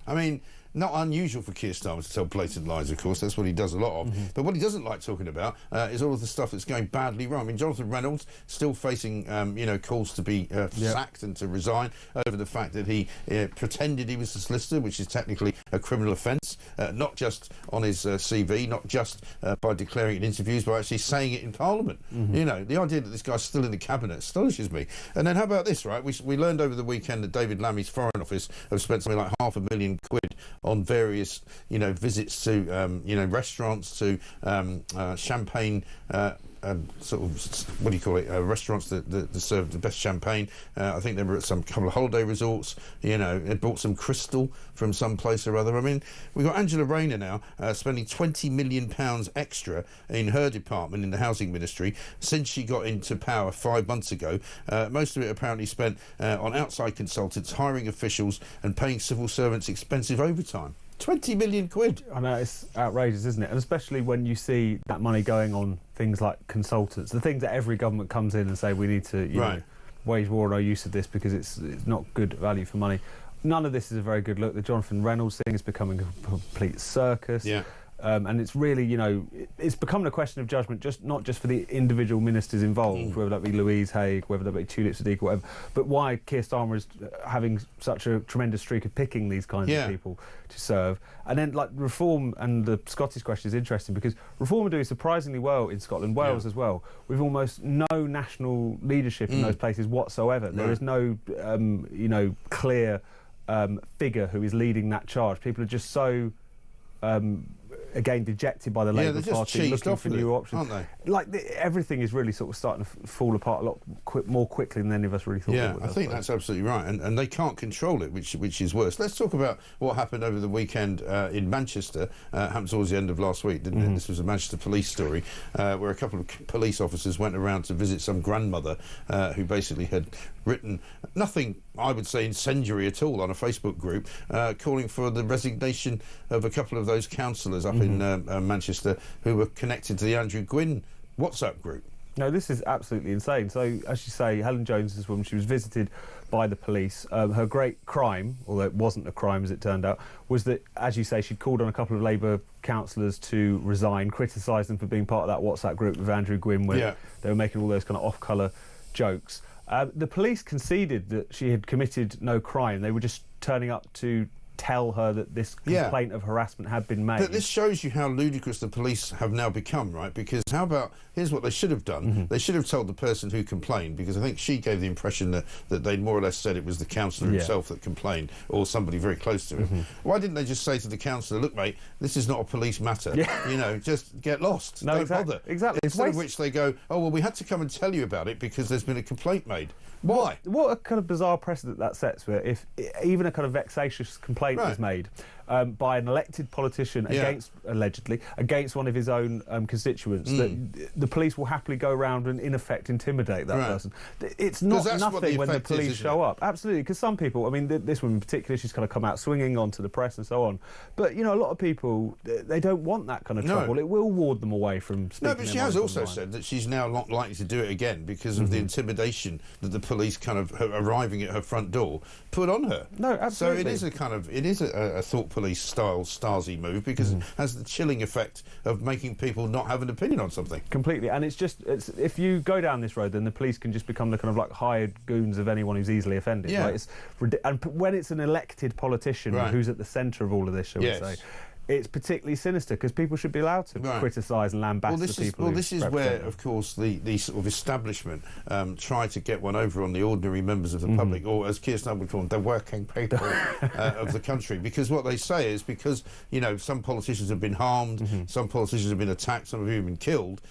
I mean, not unusual for Keir Starmer to tell blatant lies, of course. That's what he does a lot of. But what he doesn't like talking about is all of the stuff that's going badly wrong. I mean, Jonathan Reynolds still facing, you know, calls to be sacked and to resign over the fact that he pretended he was a solicitor, which is technically a criminal offence, not just on his CV, not just by declaring it in interviews, but actually saying it in Parliament. You know, the idea that this guy's still in the cabinet astonishes me. And then how about this, right? We learned over the weekend that David Lammy's Foreign Office have spent something like £500,000 on various, you know, visits to, you know, restaurants, to champagne, sort of, what do you call it, restaurants that serve the best champagne. I think they were at some couple of holiday resorts. You know, they bought some crystal from some place or other. I mean, we've got Angela Rayner now spending £20 million extra in her department in the housing ministry since she got into power 5 months ago. Most of it apparently spent on outside consultants, hiring officials and paying civil servants expensive overtime. £20 million. I know, it's outrageous, isn't it? And especially when you see that money going on things like consultants, the things that every government comes in and say we need to, you know, wage war on our use of this because it's not good value for money. None of this is a very good look. The Jonathan Reynolds thing is becoming a complete circus. And it's really, you know, it's becoming a question of judgment, not just for the individual ministers involved, whether that be Louise Haigh, whether that be Tulip Sadiq, whatever, but why Keir Starmer is having such a tremendous streak of picking these kinds of people to serve. And then, like, Reform and the Scottish question is interesting because Reform are doing surprisingly well in Scotland, Wales as well, with almost no national leadership in those places whatsoever. There is no, you know, clear figure who is leading that charge. People are just so again dejected by the Labour Party, looking for new options, aren't they? Like everything is really sort of starting to fall apart a lot more quickly than any of us really thought. Yeah, I think that's absolutely right, and they can't control it, which is worse. Let's talk about what happened over the weekend in Manchester. Happened towards the end of last week, didn't it? This was a Manchester police story where a couple of police officers went around to visit some grandmother who basically had written nothing, I would say, incendiary at all on a Facebook group, calling for the resignation of a couple of those councillors up in Manchester who were connected to the Andrew Gwynn WhatsApp group. No, this is absolutely insane. So, as you say, Helen Jones, this woman, she was visited by the police. Her great crime, although it wasn't a crime as it turned out, was that, as you say, she'd called on a couple of Labour councillors to resign, criticised them for being part of that WhatsApp group with Andrew Gwynn, where they were making all those kind of off-colour jokes. The police conceded that she had committed no crime. They were just turning up to tell her that this complaint of harassment had been made. But this shows you how ludicrous the police have now become, right? Because how about, here's what they should have done. They should have told the person who complained, because I think she gave the impression that they'd more or less said it was the councillor himself that complained, or somebody very close to him. Why didn't they just say to the councillor, look, mate, this is not a police matter. You know, just get lost. Don't bother. Exactly. Instead of which they go, oh, well, we had to come and tell you about it because there's been a complaint made. Why? What a kind of bizarre precedent that sets, where if even a kind of vexatious complaint is made by an elected politician allegedly against one of his own constituents, that the police will happily go around and in effect intimidate that person. It's not nothing when the police show up. Absolutely, because some people, I mean, this woman in particular, she's kind of come out swinging onto the press and so on. But, you know, a lot of people, they don't want that kind of trouble. It will ward them away from speaking. No, but she has also said that she's now not likely to do it again because of the intimidation that the police kind of arriving at her front door put on her. No, absolutely. So it is a kind of, it is a thought police style Stasi move, because it has the chilling effect of making people not have an opinion on something. Completely. And it's if you go down this road, then the police can just become the kind of like hired goons of anyone who's easily offended. Yeah. Like and when it's an elected politician who's at the centre of all of this, shall we say, it's particularly sinister, because people should be allowed to criticise and lambast the people. Well, this is where, of course, the sort of establishment try to get one over on the ordinary members of the public, or as Keir Starmer would call them, the working people of the country. Because what they say is, because, you know, some politicians have been harmed, some politicians have been attacked, some of whom have been killed,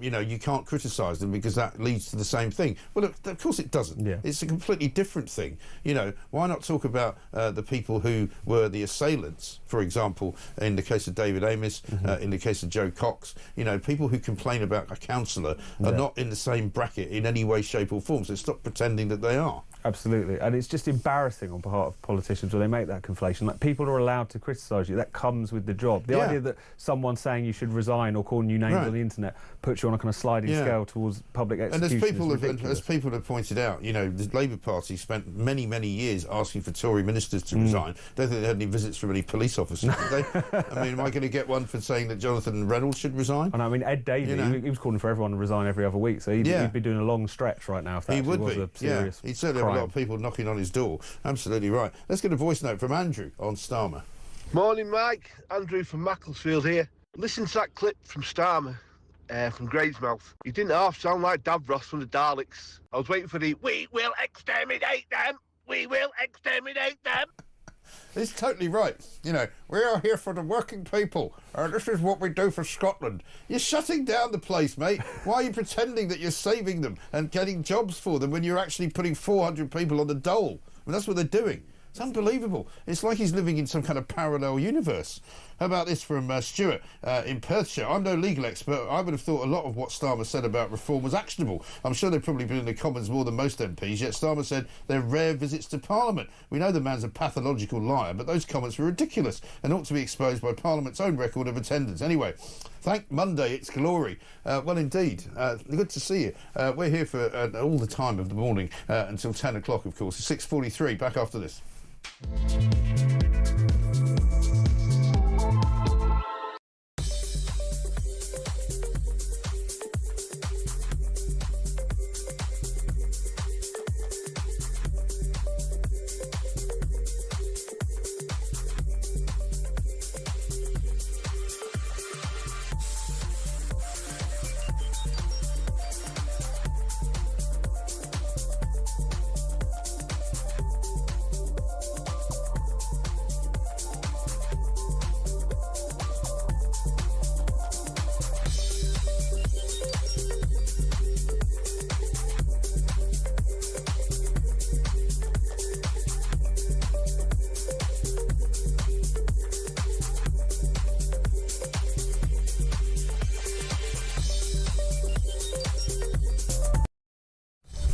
you know, you can't criticise them because that leads to the same thing. Well, look, of course it doesn't. It's a completely different thing. You know, why not talk about the people who were the assailants, for example, in the case of David Amis, in the case of Joe Cox. You know, people who complain about a councillor are not in the same bracket in any way, shape or form, so stop pretending that they are. Absolutely, and it's just embarrassing on behalf of politicians when they make that conflation. Like, people are allowed to criticise you. That comes with the job. The idea that someone saying you should resign or calling you names on the internet puts you on a kind of sliding scale towards public execution. And as people have pointed out, you know, the Labour Party spent many, many years asking for Tory ministers to resign. Don't think they had any visits from any police officers, did they? I mean, am I going to get one for saying that Jonathan Reynolds should resign? And I mean, Ed Davey, he was calling for everyone to resign every other week, so he'd be doing a long stretch right now if that was a serious He'd certainly have a lot of people knocking on his door. Absolutely right. Let's get a voice note from Andrew on Starmer. Morning, Mike. Andrew from Macclesfield here. Listen to that clip from Starmer from Grangemouth. He didn't half sound like Davros from the Daleks. I was waiting for the "We will exterminate them! We will exterminate them!" It's totally right. You know, we are here for the working people. This is what we do for Scotland. You're shutting down the place, mate. Why are you pretending that you're saving them and getting jobs for them when you're actually putting 400 people on the dole? I mean, that's what they're doing. It's unbelievable. It's like he's living in some kind of parallel universe. How about this from Stuart in Perthshire? I'm no legal expert. I would have thought a lot of what Starmer said about reform was actionable. I'm sure they've probably been in the Commons more than most MPs, yet Starmer said they're rare visits to Parliament. We know the man's a pathological liar, but those comments were ridiculous and ought to be exposed by Parliament's own record of attendance. Anyway, thank Monday its glory. Well, indeed. Good to see you. We're here for all the time of the morning until 10 o'clock, of course. It's 6:43. Back after this.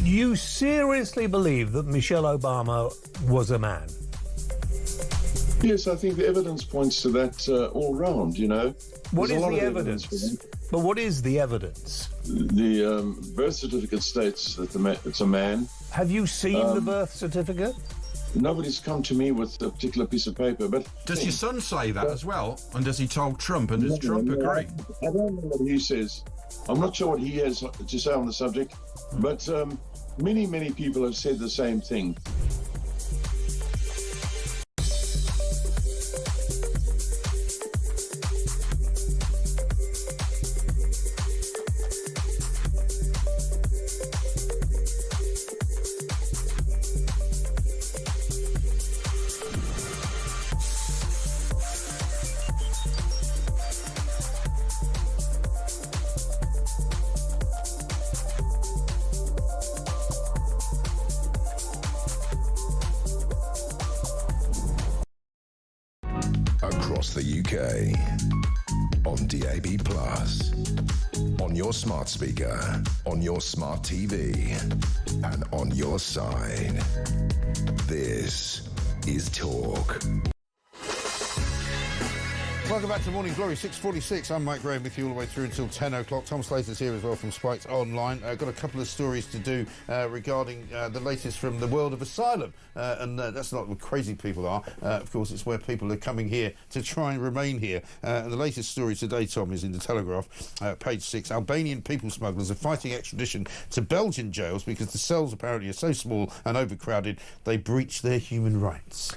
You seriously believe that Michelle Obama was a man? Yes, I think the evidence points to that all round, you know. What There's is a lot the of evidence? But what is the evidence? The birth certificate states that it's a man. Have you seen the birth certificate? Nobody's come to me with a particular piece of paper, but... Does your son say that as well? And does he tell Trump, and does Trump agree? I don't know what he says. I'm not sure what he has to say on the subject, but many, many people have said the same thing. Across the UK, on DAB+, on your smart speaker, on your smart TV, and on your side. This is Talk. Welcome back to Morning Glory, 6:46. I'm Mike Graham with you all the way through until 10 o'clock. Tom Slater's here as well from Spiked Online. Got a couple of stories to do regarding the latest from the world of asylum. And that's not where crazy people are. Of course, it's where people are coming here to try and remain here. And the latest story today, Tom, is in the Telegraph, page 6. Albanian people smugglers are fighting extradition to Belgian jails because the cells apparently are so small and overcrowded, they breach their human rights.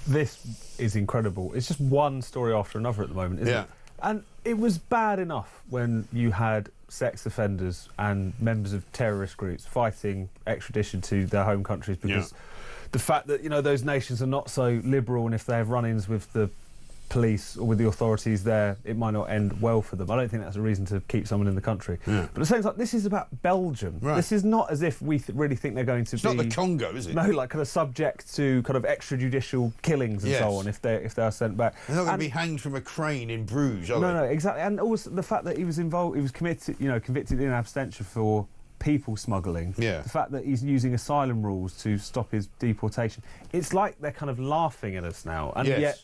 This is incredible. It's just one story after another at the moment, isn't it? And it was bad enough when you had sex offenders and members of terrorist groups fighting extradition to their home countries because the fact that, you know, those nations are not so liberal, and if they have run-ins with the police or with the authorities there, it might not end well for them. I don't think that's a reason to keep someone in the country. But at the same time, this is about Belgium. This is not as if we really think they're going to be... It's not the Congo, is it? No, like kind of subject to kind of extrajudicial killings and so on if they are sent back. They're not going to be hanged from a crane in Bruges, are they? No, exactly. And also the fact that he was involved, he was convicted in absentia for people smuggling. The fact that he's using asylum rules to stop his deportation. It's like they're kind of laughing at us now. And yet,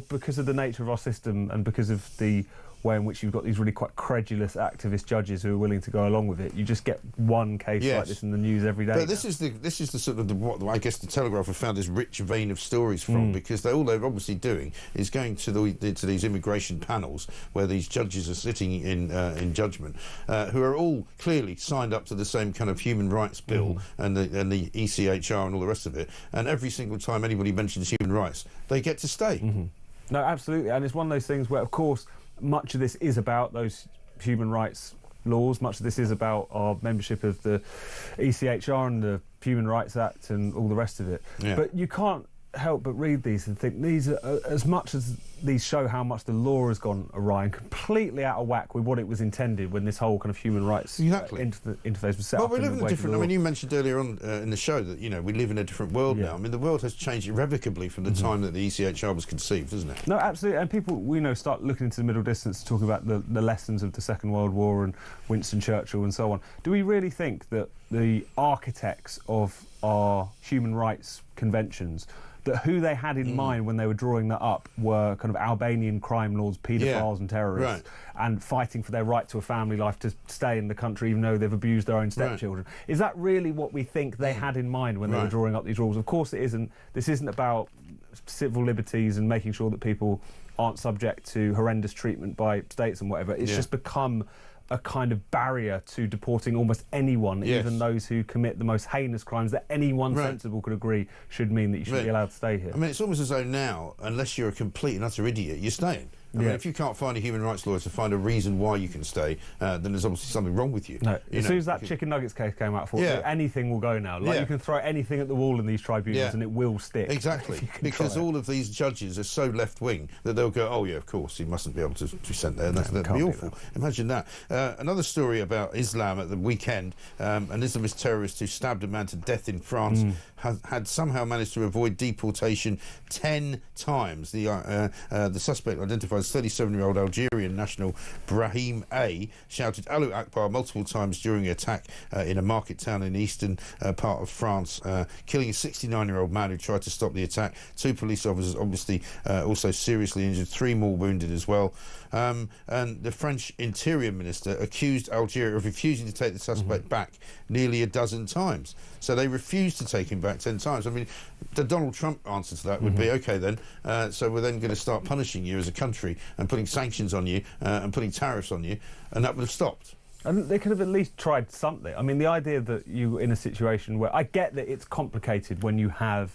because of the nature of our system and because of the way in which you've got these really quite credulous activist judges who are willing to go along with it, you just get one case like this in the news every day. But this is the sort of what I guess the Telegraph have found this rich vein of stories from, because all they're obviously doing is going to these immigration panels where these judges are sitting in judgment, who are all clearly signed up to the same kind of human rights bill and the ECHR and all the rest of it. And every single time anybody mentions human rights, they get to stay. No, absolutely, and it's one of those things where, of course, much of this is about those human rights laws. Much of this is about our membership of the ECHR and the Human Rights Act and all the rest of it. But you can't help but read these and think these are, as much as these show how much the law has gone awry and completely out of whack with what it was intended when this whole kind of human rights interface was set up. But we live in a different... I mean, you mentioned earlier on in the show that, you know, we live in a different world now. I mean, the world has changed irrevocably from the time that the ECHR was conceived, hasn't it? No, absolutely. And people, we know, start looking into the middle distance to talk about the lessons of the Second World War and Winston Churchill and so on. Do we really think that the architects of our human rights conventions, that who they had in mind when they were drawing that up were kind of Albanian crime lords, paedophiles and terrorists, and fighting for their right to a family life to stay in the country even though they've abused their own stepchildren? Is that really what we think they had in mind when they were drawing up these rules? Of course it isn't. This isn't about civil liberties and making sure that people aren't subject to horrendous treatment by states and whatever. It's just become a kind of barrier to deporting almost anyone, even those who commit the most heinous crimes that anyone sensible could agree should mean that you should be allowed to stay here. I mean, it's almost as though now, unless you're a complete and utter idiot, you're staying. I mean, if you can't find a human rights lawyer to find a reason why you can stay, then there's obviously something wrong with you. No, as soon as that chicken nuggets case came out, I thought anything will go now. Like you can throw anything at the wall in these tribunals and it will stick. Exactly, because all of these judges are so left-wing that they'll go, oh yeah, of course, he mustn't be able to be sent there. That'd be awful. Imagine that. Another story about Islam at the weekend. An Islamist terrorist who stabbed a man to death in France had somehow managed to avoid deportation 10 times. The suspect, identified as as 37-year-old Algerian national Brahim A shouted Allahu Akbar multiple times during an attack in a market town in the eastern part of France, killing a 69-year-old man who tried to stop the attack. 2 police officers obviously also seriously injured, 3 more wounded as well. And the French Interior Minister accused Algeria of refusing to take the suspect back nearly a dozen times. So they refused to take him back 10 times. I mean, the Donald Trump answer to that would be, OK then, so we're then going to start punishing you as a country and putting sanctions on you and putting tariffs on you, and that would have stopped. And they could have at least tried something. I mean, the idea that you're in a situation where... I get that it's complicated when you have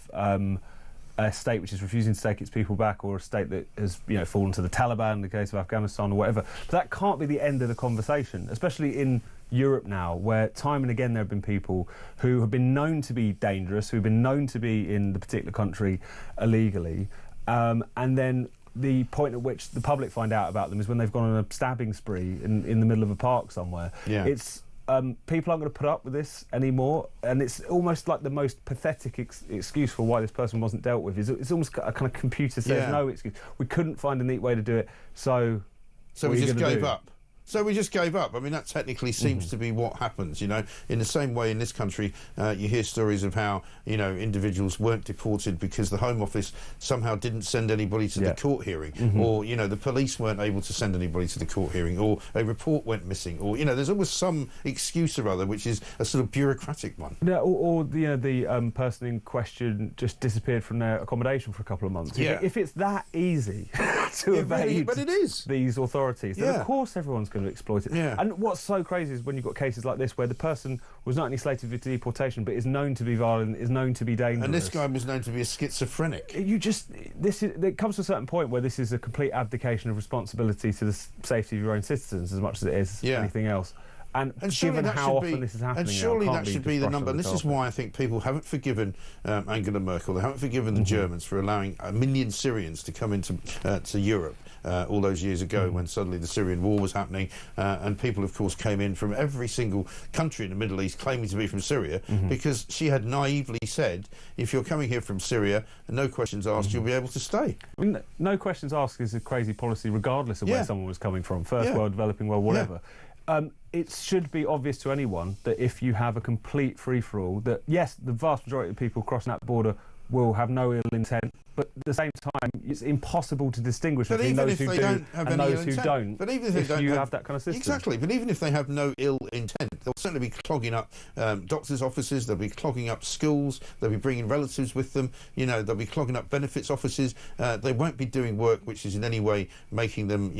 a state which is refusing to take its people back, or a state that has, fallen to the Taliban in the case of Afghanistan or whatever. But that can't be the end of the conversation, especially in Europe now, where time and again there have been people who have been known to be dangerous, who've been known to be in the particular country illegally, and then the point at which the public find out about them is when they've gone on a stabbing spree in the middle of a park somewhere. Yeah. It's people aren't going to put up with this anymore, and it's almost like the most pathetic excuse for why this person wasn't dealt with. It's almost a kind of computer says no excuse. We couldn't find a neat way to do it, so we just gave up. So we just gave up. I mean, that technically seems to be what happens, In the same way in this country, you hear stories of how, individuals weren't deported because the Home Office somehow didn't send anybody to the court hearing, or, the police weren't able to send anybody to the court hearing, or a report went missing, or, there's always some excuse or other which is a sort of bureaucratic one. Yeah, or the person in question just disappeared from their accommodation for a couple of months. Yeah. If it's that easy to evade but it is. These authorities, then of course everyone's going to exploit it. Yeah. And what's so crazy is when you've got cases like this where the person was not only slated for deportation but is known to be violent, is known to be dangerous. And this guy was known to be a schizophrenic. It comes to a certain point where this is a complete abdication of responsibility to the safety of your own citizens as much as it is anything else. And given how often this is happening, and surely that should be the number. And this is why I think people haven't forgiven Angela Merkel. They haven't forgiven the Germans for allowing 1 million Syrians to come into to Europe all those years ago when suddenly the Syrian war was happening, and people, of course, came in from every single country in the Middle East claiming to be from Syria because she had naively said, if you're coming here from Syria, no questions asked, you'll be able to stay. I mean, no questions asked is a crazy policy regardless of where someone was coming from, first world, developing world, whatever. It should be obvious to anyone that if you have a complete free-for-all, that yes, the vast majority of people crossing that border will have no ill intent, but at the same time, it's impossible to distinguish between those who do and those who don't. But even if you have that kind of system. Exactly, but even if they have no ill intent, they'll certainly be clogging up doctors' offices, they'll be clogging up schools, they'll be bringing relatives with them, they'll be clogging up benefits offices. They won't be doing work which is in any way making them,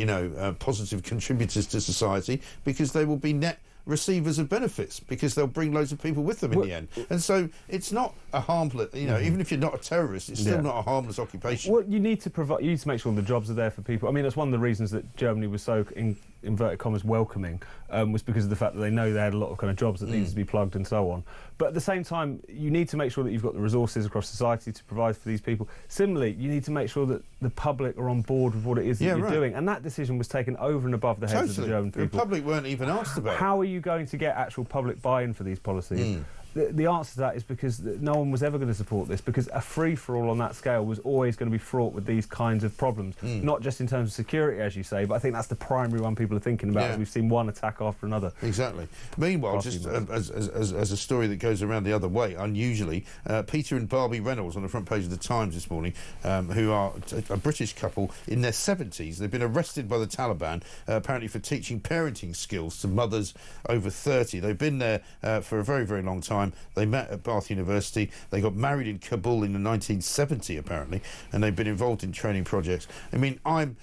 positive contributors to society, because they will be net receivers of benefits, because they'll bring loads of people with them in the end. And so it's not a harmless, even if you're not a terrorist, it's still not a harmless occupation. Well, you need to make sure the jobs are there for people. I mean, that's one of the reasons that Germany was so, in inverted commas, welcoming, was because of the fact that they know they had a lot of kind of jobs that needed to be plugged and so on. But at the same time, you need to make sure that you've got the resources across society to provide for these people. Similarly, you need to make sure that the public are on board with what it is that you're doing. And that decision was taken over and above the heads of the German people. The public weren't even asked about it. How are you going to get actual public buy-in for these policies? The answer to that is because no one was ever going to support this, because a free-for-all on that scale was always going to be fraught with these kinds of problems, not just in terms of security, as you say, but I think that's the primary one people are thinking about, as we've seen one attack after another. Exactly. Meanwhile, just as a story that goes around the other way, unusually, Peter and Barbie Reynolds on the front page of the Times this morning, who are a British couple in their 70s. They've been arrested by the Taliban, apparently for teaching parenting skills to mothers over 30. They've been there for a very, very long time. They met at Bath University. They got married in Kabul in 1970, apparently, and they've been involved in training projects. I mean, I'm,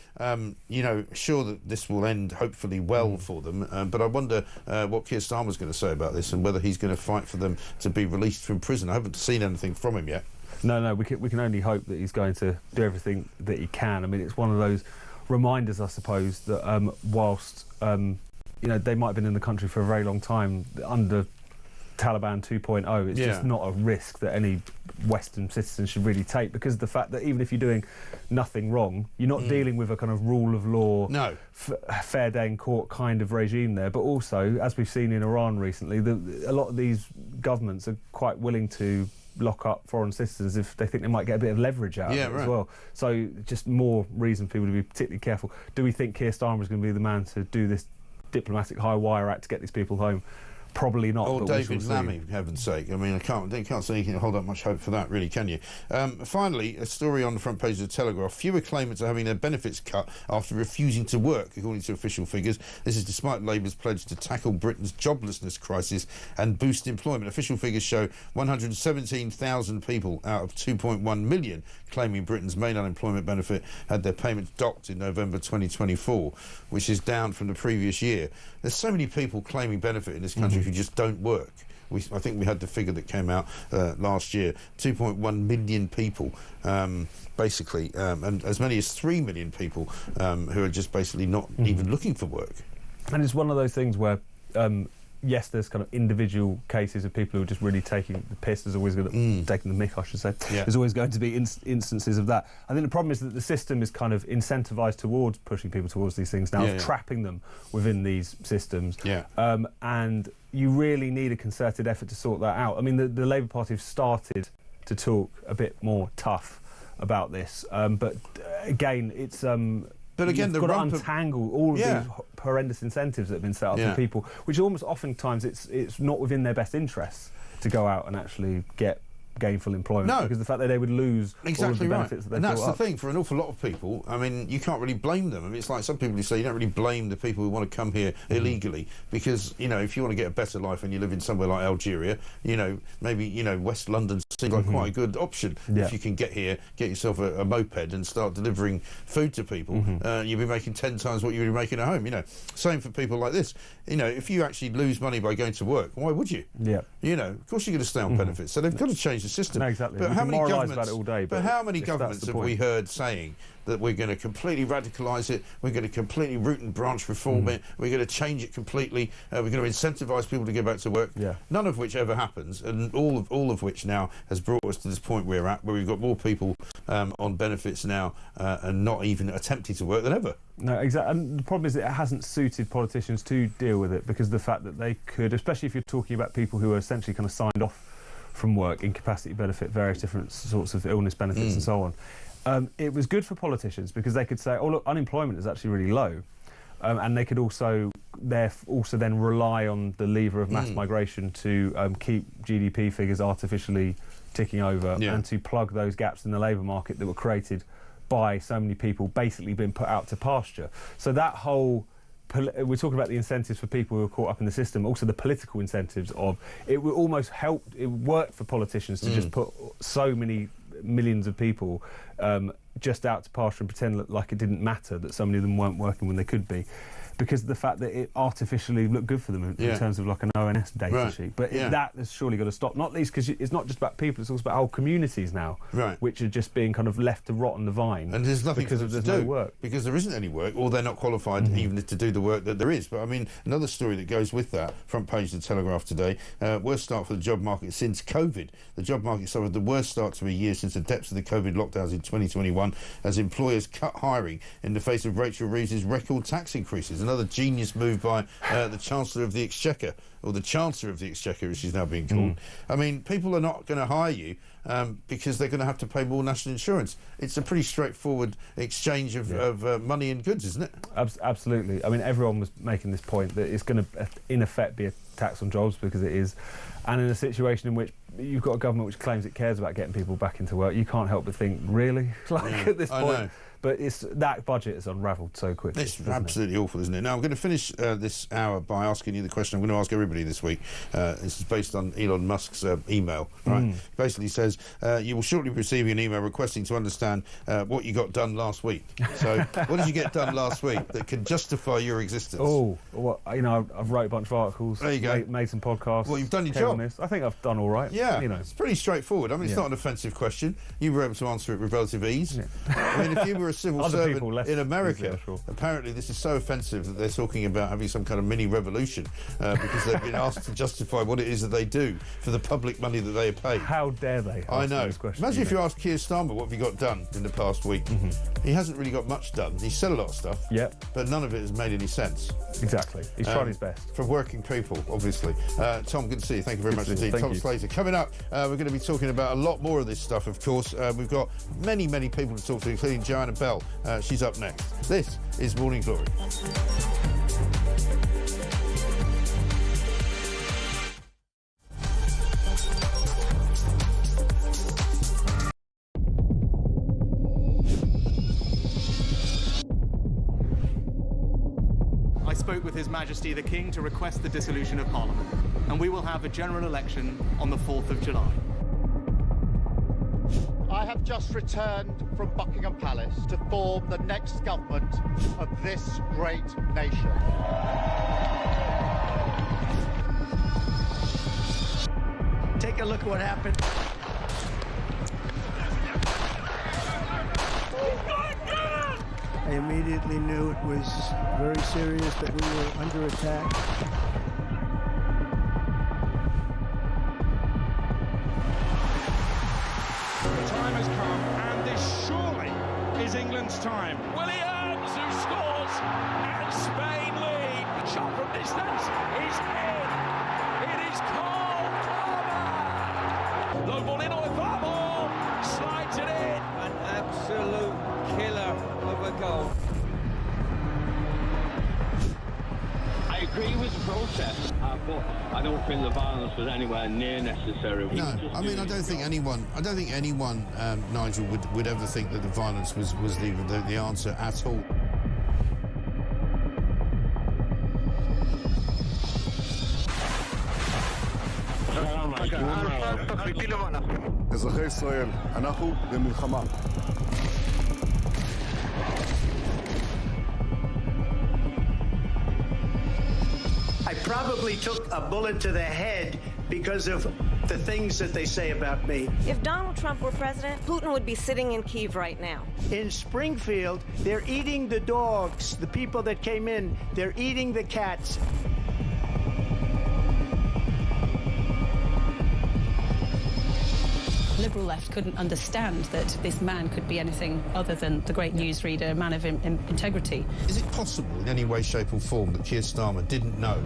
sure that this will end hopefully well for them, but I wonder what Keir Starmer's going to say about this and whether he's going to fight for them to be released from prison. I haven't seen anything from him yet. No, we can only hope that he's going to do everything that he can. I mean, it's one of those reminders, I suppose, that whilst they might have been in the country for a very long time, under Taliban 2.0. It's just not a risk that any Western citizen should really take, because of the fact that even if you're doing nothing wrong, you're not dealing with a kind of rule of law, fair day in court kind of regime there. But also, as we've seen in Iran recently, a lot of these governments are quite willing to lock up foreign citizens if they think they might get a bit of leverage out of it as well. So just more reason for people to be particularly careful. Do we think Keir Starmer is going to be the man to do this diplomatic high wire act to get these people home? Probably not. Or David Lammy, for heaven's sake. I mean, I can't say you can hold up much hope for that, really, can you? Finally, a story on the front page of the Telegraph. Fewer claimants are having their benefits cut after refusing to work, according to official figures. This is despite Labour's pledge to tackle Britain's joblessness crisis and boost employment. Official figures show 117,000 people out of 2.1 million claiming Britain's main unemployment benefit had their payments docked in November 2024, which is down from the previous year. There's so many people claiming benefit in this country who just don't work. I think we had the figure that came out last year, 2.1 million people, basically, and as many as 3 million people who are just basically not even looking for work. And it's one of those things where, yes, there's kind of individual cases of people who are just really taking the piss. There's always going to taking the mick, I should say. There's always going to be instances of that. I think the problem is that the system is kind of incentivised towards pushing people towards these things now, trapping them within these systems. And you really need a concerted effort to sort that out. I mean, the Labour Party have started to talk a bit more tough about this, but again, it's... But again, you've got to untangle all of these horrendous incentives that have been set up for people, which almost oftentimes it's not within their best interests to go out and actually get gainful employment, because the fact that they would lose all of the benefits that they've built up. And that's the thing, for an awful lot of people, I mean, you can't really blame them. I mean, it's like some people who say you don't really blame the people who want to come here illegally, because, you know, if you want to get a better life and you live in somewhere like Algeria, you know, maybe, you know, West London seems like quite a good option. If you can get here, get yourself a moped and start delivering food to people, you'll be making 10 times what you'd be making at home, you know. Same for people like this. You know, if you actually lose money by going to work, why would you? You know, of course you're going to stay on benefits. So they've got to change the system. No, exactly. But how many governments have we heard saying that we're going to completely radicalise it, we're going to completely root and branch reform it, we're going to change it completely, we're going to incentivise people to go back to work? None of which ever happens, and all of which now has brought us to this point we're at, where we've got more people on benefits now and not even attempting to work than ever. No, exactly. And the problem is that it hasn't suited politicians to deal with it, because of the fact that they could, especially if you're talking about people who are essentially kind of signed off from work, incapacity benefit, various different sorts of illness benefits and so on. It was good for politicians because they could say, oh look, unemployment is actually really low, and they could also then rely on the lever of mass migration to keep GDP figures artificially ticking over and to plug those gaps in the labour market that were created by so many people basically being put out to pasture. So that whole... we're talking about the incentives for people who are caught up in the system, also the political incentives of it would almost help, it worked for politicians to just put so many millions of people just out to pasture and pretend like it didn't matter that so many of them weren't working when they could be, because of the fact that it artificially looked good for them in terms of like an ONS data sheet. But that has surely got to stop, not least because it's not just about people, it's also about whole communities now, which are just being kind of left to rot on the vine. And there's nothing because there's no work. Because there isn't any work, or they're not qualified even to do the work that there is. But I mean, another story that goes with that, front page of the Telegraph today, worst start for the job market since COVID. The job market suffered the worst start to a year since the depths of the COVID lockdowns in 2021, as employers cut hiring in the face of Rachel Reeves' record tax increases. Another genius move by the Chancellor of the Exchequer, or the Chancellor of the Exchequer, as she's now being called. I mean, people are not going to hire you because they're going to have to pay more national insurance. It's a pretty straightforward exchange of money and goods, isn't it? Absolutely. I mean, everyone was making this point that it's going to, in effect, be a tax on jobs, because it is. And in a situation in which you've got a government which claims it cares about getting people back into work, you can't help but think, really? At this point. But that budget has unravelled so quickly. It's absolutely awful, isn't it? Now, I'm going to finish this hour by asking you the question I'm going to ask everybody this week. This is based on Elon Musk's email. Right? Basically says, you will shortly be receiving an email requesting to understand what you got done last week. So, what did you get done last week that can justify your existence? Oh, well, you know, I've wrote a bunch of articles. There you go. Made some podcasts. Well, you've done your came job. on this. I think I've done all right. Yeah, you know, it's pretty straightforward. I mean, it's not an offensive question. You were able to answer it with relative ease. I mean, if you were a civil servant in America, apparently this is so offensive that they're talking about having some kind of mini revolution because they've been asked to justify what it is that they do for the public money that they are paid. How dare they? I know. Imagine if you asked Keir Starmer, what have you got done in the past week? He hasn't really got much done. He's said a lot of stuff, but none of it has made any sense. Exactly. He's tried his best. For working people, obviously. Tom, good to see you. Thank you very much indeed. Tom Slater. Coming up, we're going to be talking about a lot more of this stuff, of course. We've got many people to talk to, including Joanna Bell. She's up next. This is Morning Glory. I spoke with His Majesty the King to request the dissolution of Parliament, and we will have a general election on the 4th of July. I have just returned from Buckingham Palace to form the next government of this great nation. Take a look at what happened. I immediately knew it was very serious, that we were under attack. The time has come, and this surely is England's time. Williams, who scores, and Spain lead. The shot from distance is in. It is Cole Palmer. Low ball in on Farmer, slides it in. An absolute killer of a goal. I agree with the protest, but I don't think the violence was anywhere near necessary. No, I mean, I don't think anyone, Nigel, would ever think that the violence was the answer at all. אזרחי ישראל, אנחנו במלחמה. I probably took a bullet to the head because of the things that they say about me. If Donald Trump were president, Putin would be sitting in Kyiv right now. In Springfield, they're eating the dogs, the people that came in, they're eating the cats. Liberal left couldn't understand that this man could be anything other than the great newsreader, a man of integrity. Is it possible in any way, shape or form that Keir Starmer didn't know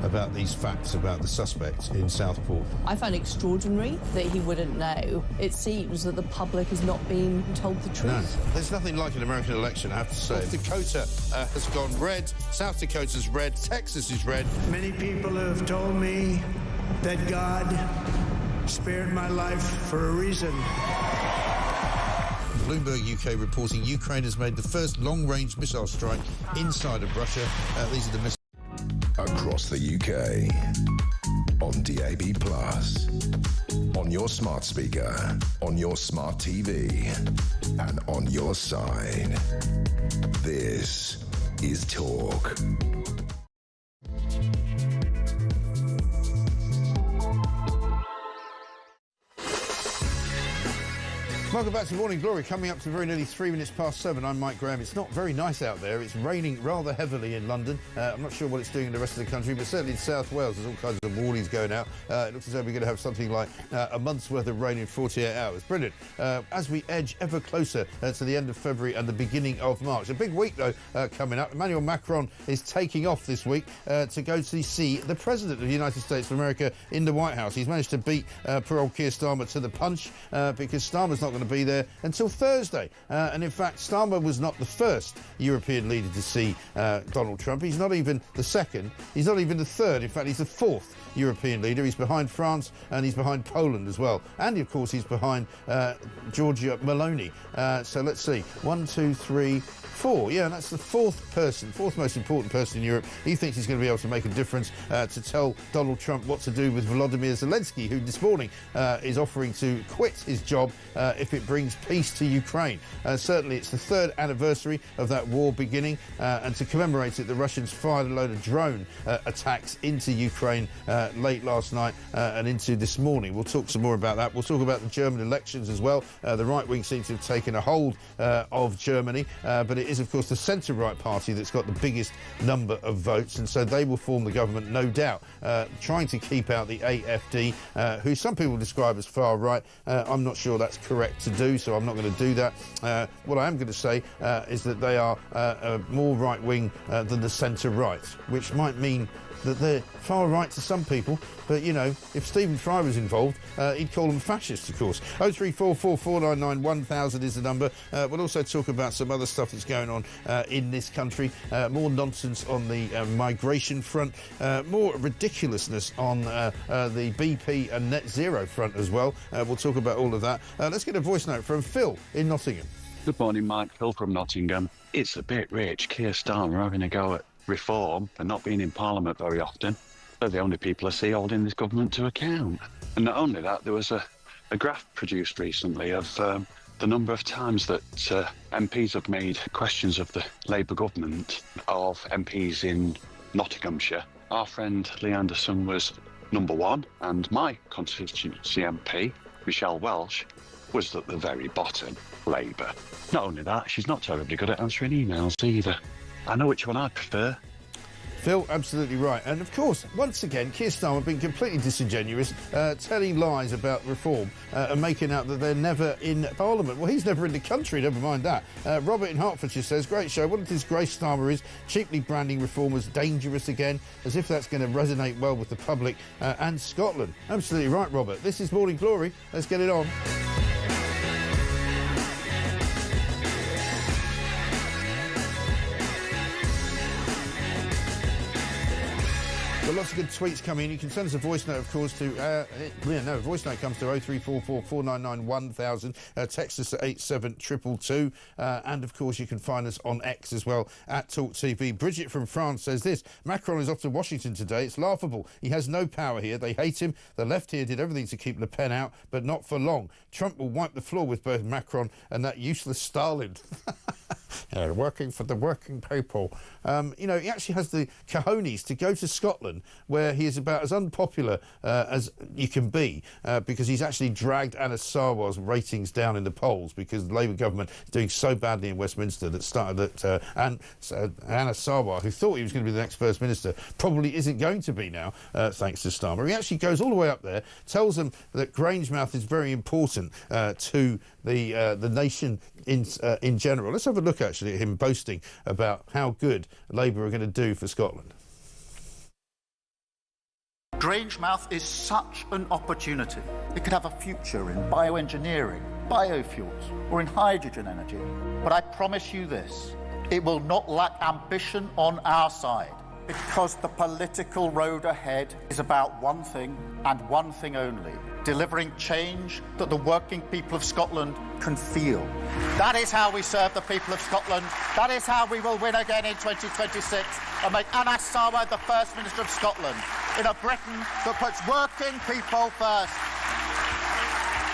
about these facts about the suspect in Southport? I find it extraordinary that he wouldn't know. It seems that the public has not been told the truth. No, there's nothing like an American election, I have to say. North Dakota has gone red, South Dakota's red, Texas is red. Many people have told me that God spared my life for a reason. Bloomberg UK reporting Ukraine has made the first long-range missile strike inside of Russia. These are the missiles. Across the UK, on DAB+, on your smart speaker, on your smart TV, and on your side. This is Talk. Welcome back to Morning Glory. Coming up to very nearly 3 minutes past 7. I'm Mike Graham. It's not very nice out there. It's raining rather heavily in London. I'm not sure what it's doing in the rest of the country, but certainly in South Wales there's all kinds of warnings going out. It looks as though we're going to have something like a month's worth of rain in 48 hours. Brilliant. As we edge ever closer to the end of February and the beginning of March. A big week, though, coming up. Emmanuel Macron is taking off this week to go to see the President of the United States of America in the White House. He's managed to beat poor old Keir Starmer to the punch because Starmer's not going to be there until Thursday. And in fact, Starmer was not the first European leader to see Donald Trump. He's not even the second. He's not even the third. In fact, he's the fourth European leader. He's behind France and he's behind Poland as well. And, of course, he's behind Giorgia Meloni. So let's see. 1, 2, 3, 4. Yeah, that's the fourth most important person in Europe. He thinks he's going to be able to make a difference to tell Donald Trump what to do with Volodymyr Zelensky, who this morning is offering to quit his job if it brings peace to Ukraine. Certainly, it's the 3rd anniversary of that war beginning, and to commemorate it, the Russians fired a load of drone attacks into Ukraine late last night and into this morning. We'll talk some more about that. We'll talk about the German elections as well. The right wing seems to have taken a hold of Germany, but it is, of course, the centre-right party that's got the biggest number of votes, and so they will form the government, no doubt, trying to keep out the AfD, who some people describe as far right. I'm not sure that's correct to do, so I'm not going to do that. What I am going to say is that they are more right-wing than the centre-right, which might mean that they're far right to some people, but, you know, if Stephen Fry was involved, he'd call them fascists, of course. 0344 499 1000 is the number. We'll also talk about some other stuff that's going on in this country. More nonsense on the migration front, more ridiculousness on the BP and net zero front as well. We'll talk about all of that. Let's get a voice note from Phil in Nottingham. Good morning, Mike. Phil from Nottingham. It's a bit rich, Keir Starmer having a go at reform and not being in Parliament very often. They're the only people I see holding this government to account. And not only that, there was a graph produced recently of the number of times that MPs have made questions of the Labour government of MPs in Nottinghamshire. Our friend Lee Anderson was number 1, and my constituency MP, Michelle Welsh, was at the very bottom, Labour. Not only that, she's not terribly good at answering emails either. I know which one I prefer. Phil, absolutely right. And of course, once again, Keir Starmer being completely disingenuous, telling lies about reform and making out that they're never in Parliament. Well, he's never in the country, never mind that. Robert in Hertfordshire says, great show. What a disgrace Starmer is, cheaply branding reform as dangerous again, as if that's going to resonate well with the public and Scotland. Absolutely right, Robert. This is Morning Glory. Let's get it on. Well, lots of good tweets coming in. You can send us a voice note, of course, to... voice note comes to 0344 499 1000. Text us at 87222. And, of course, you can find us on X as well, at talkTV. Bridget from France says this. Macron is off to Washington today. It's laughable. He has no power here. They hate him. The left here did everything to keep Le Pen out, but not for long. Trump will wipe the floor with both Macron and that useless Stalin. Working for the working people. You know, he actually has the cojones to go to Scotland, where he is about as unpopular as you can be, because he's actually dragged Anna Sarwar's ratings down in the polls because the Labour government is doing so badly in Westminster that started that Anna Sarwar, who thought he was going to be the next First Minister, probably isn't going to be now, thanks to Starmer. He actually goes all the way up there, tells them that Grangemouth is very important to the nation in general. Let's have a look, actually, at him boasting about how good Labour are going to do for Scotland. Grangemouth is such an opportunity. It could have a future in bioengineering, biofuels, or in hydrogen energy. But I promise you this, it will not lack ambition on our side, because the political road ahead is about one thing and one thing only: delivering change that the working people of Scotland can feel. That is how we serve the people of Scotland. That is how we will win again in 2026 and make Anna Sarwar the First Minister of Scotland in a Britain that puts working people first.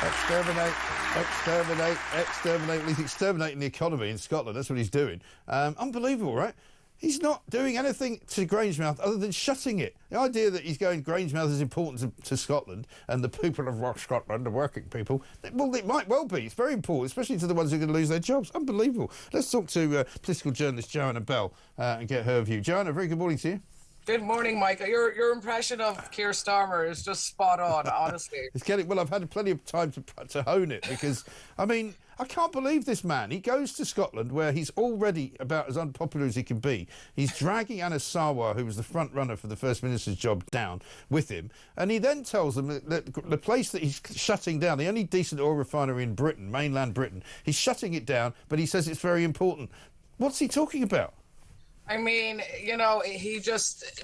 Exterminate, exterminate, exterminate. Well, he's exterminating the economy in Scotland. That's what he's doing. Unbelievable, right? He's not doing anything to Grangemouth other than shutting it. The idea that he's going, Grangemouth is important to Scotland and the people of Scotland, the working people, well, it might well be. It's very important, especially to the ones who are going to lose their jobs. Unbelievable. Let's talk to political journalist Joanna Bell and get her view. Joanna, very good morning to you. Good morning, Mike. Your impression of Keir Starmer is just spot on, honestly. Well, I've had plenty of time to hone it because, I mean, I can't believe this man. He goes to Scotland, where he's already about as unpopular as he can be. He's dragging Anna Sarwar, who was the front runner for the First Minister's job, down with him. And he then tells them that the place that he's shutting down, the only decent oil refinery in Britain, mainland Britain, he's shutting it down, but he says it's very important. What's he talking about? I mean, you know,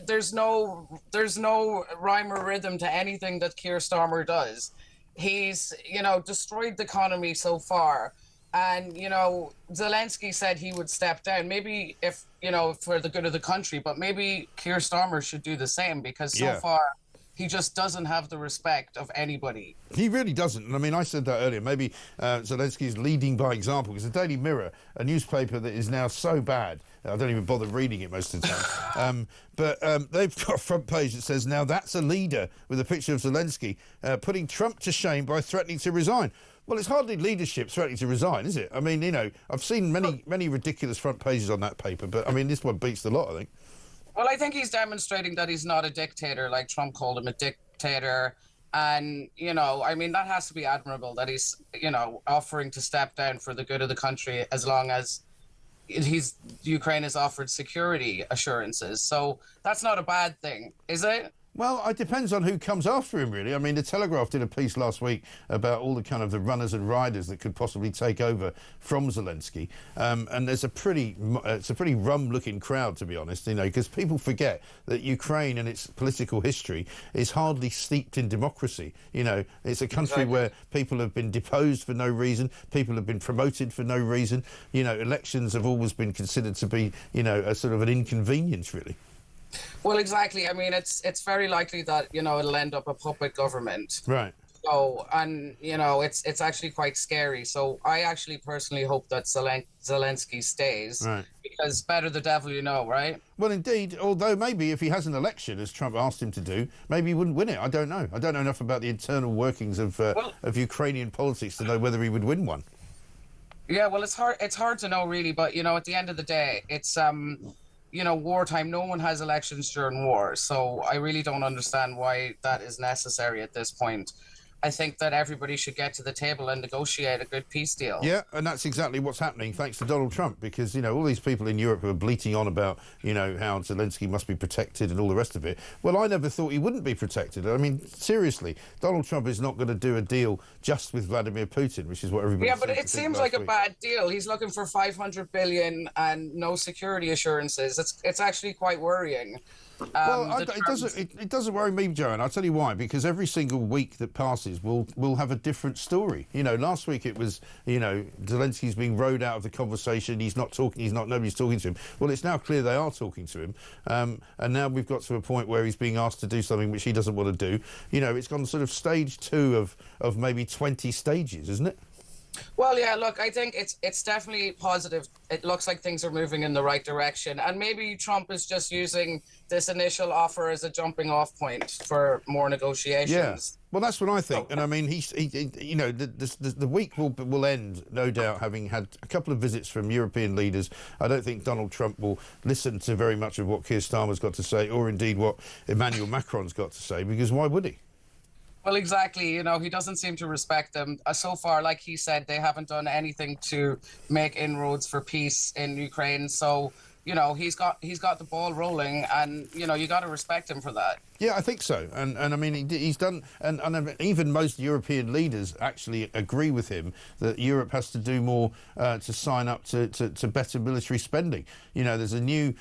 there's no rhyme or rhythm to anything that Keir Starmer does. He's, you know, destroyed the economy so far. And, you know, Zelensky said he would step down, maybe if, you know, for the good of the country, but maybe Keir Starmer should do the same, because so far he just doesn't have the respect of anybody. He really doesn't. And I mean, I said that earlier. Maybe Zelensky is leading by example, because the Daily Mirror, a newspaper that is now so bad, I don't even bother reading it most of the time. But they've got a front page that says, now that's a leader, with a picture of Zelensky putting Trump to shame by threatening to resign. Well, it's hardly leadership threatening to resign, is it? I mean, you know, I've seen many ridiculous front pages on that paper, but I mean, this one beats the lot, I think. Well, I think he's demonstrating that he's not a dictator, like Trump called him a dictator. And, you know, I mean, that has to be admirable that he's, you know, offering to step down for the good of the country, as long as Ukraine has offered security assurances. So that's not a bad thing, is it? Well, it depends on who comes after him, really. I mean, the Telegraph did a piece last week about all the kind of the runners and riders that could possibly take over from Zelensky, and there's it's a pretty rum-looking crowd, to be honest, you know, because people forget that Ukraine and its political history is hardly steeped in democracy. You know, it's a country where people have been deposed for no reason, people have been promoted for no reason. You know, elections have always been considered to be, you know, a sort of an inconvenience, really. Well, exactly. I mean, it's very likely that, you know, it'll end up a puppet government. Right. So, and, you know, it's actually quite scary. So I actually personally hope that Zelensky stays. Right. Because better the devil you know, right? Well, indeed, although maybe if he has an election, as Trump asked him to do, maybe he wouldn't win it. I don't know. I don't know enough about the internal workings of Ukrainian politics to know whether he would win one. Yeah, well, it's hard to know, really. But, you know, at the end of the day, it's... you know, wartime, no one has elections during war. So I really don't understand why that is necessary at this point. I think that everybody should get to the table and negotiate a good peace deal. Yeah, and that's exactly what's happening thanks to Donald Trump, because, you know, all these people in Europe who are bleating on about, you know, how Zelensky must be protected and all the rest of it. Well, I never thought he wouldn't be protected. I mean, seriously, Donald Trump is not going to do a deal just with Vladimir Putin, which is what everybody but it seems like a bad deal. He's looking for 500 billion and no security assurances. It's actually quite worrying. Well, it doesn't worry me, Joe, and I'll tell you why. Because every single week that passes, we'll have a different story. You know, last week it was, you know, Zelensky's being rowed out of the conversation. He's not talking. Nobody's talking to him. Well, it's now clear they are talking to him, and now we've got to a point where he's being asked to do something which he doesn't want to do. You know, it's gone sort of stage 2 of maybe 20 stages, isn't it? Well, yeah, look, I think it's definitely positive. It looks like things are moving in the right direction. And maybe Trump is just using this initial offer as a jumping off point for more negotiations. Yeah. Well, that's what I think. And I mean, he you know, the week will end, no doubt, having had a couple of visits from European leaders. I don't think Donald Trump will listen to very much of what Keir Starmer's got to say, or indeed what Emmanuel Macron's got to say, because why would he? Well, exactly. You know, he doesn't seem to respect them. So far, like he said, they haven't done anything to make inroads for peace in Ukraine. So, you know, he's got the ball rolling, and, you know, you got to respect him for that. Yeah, I think so. And I mean, he's done... And even most European leaders actually agree with him that Europe has to do more to sign up to better military spending. You know, there's a new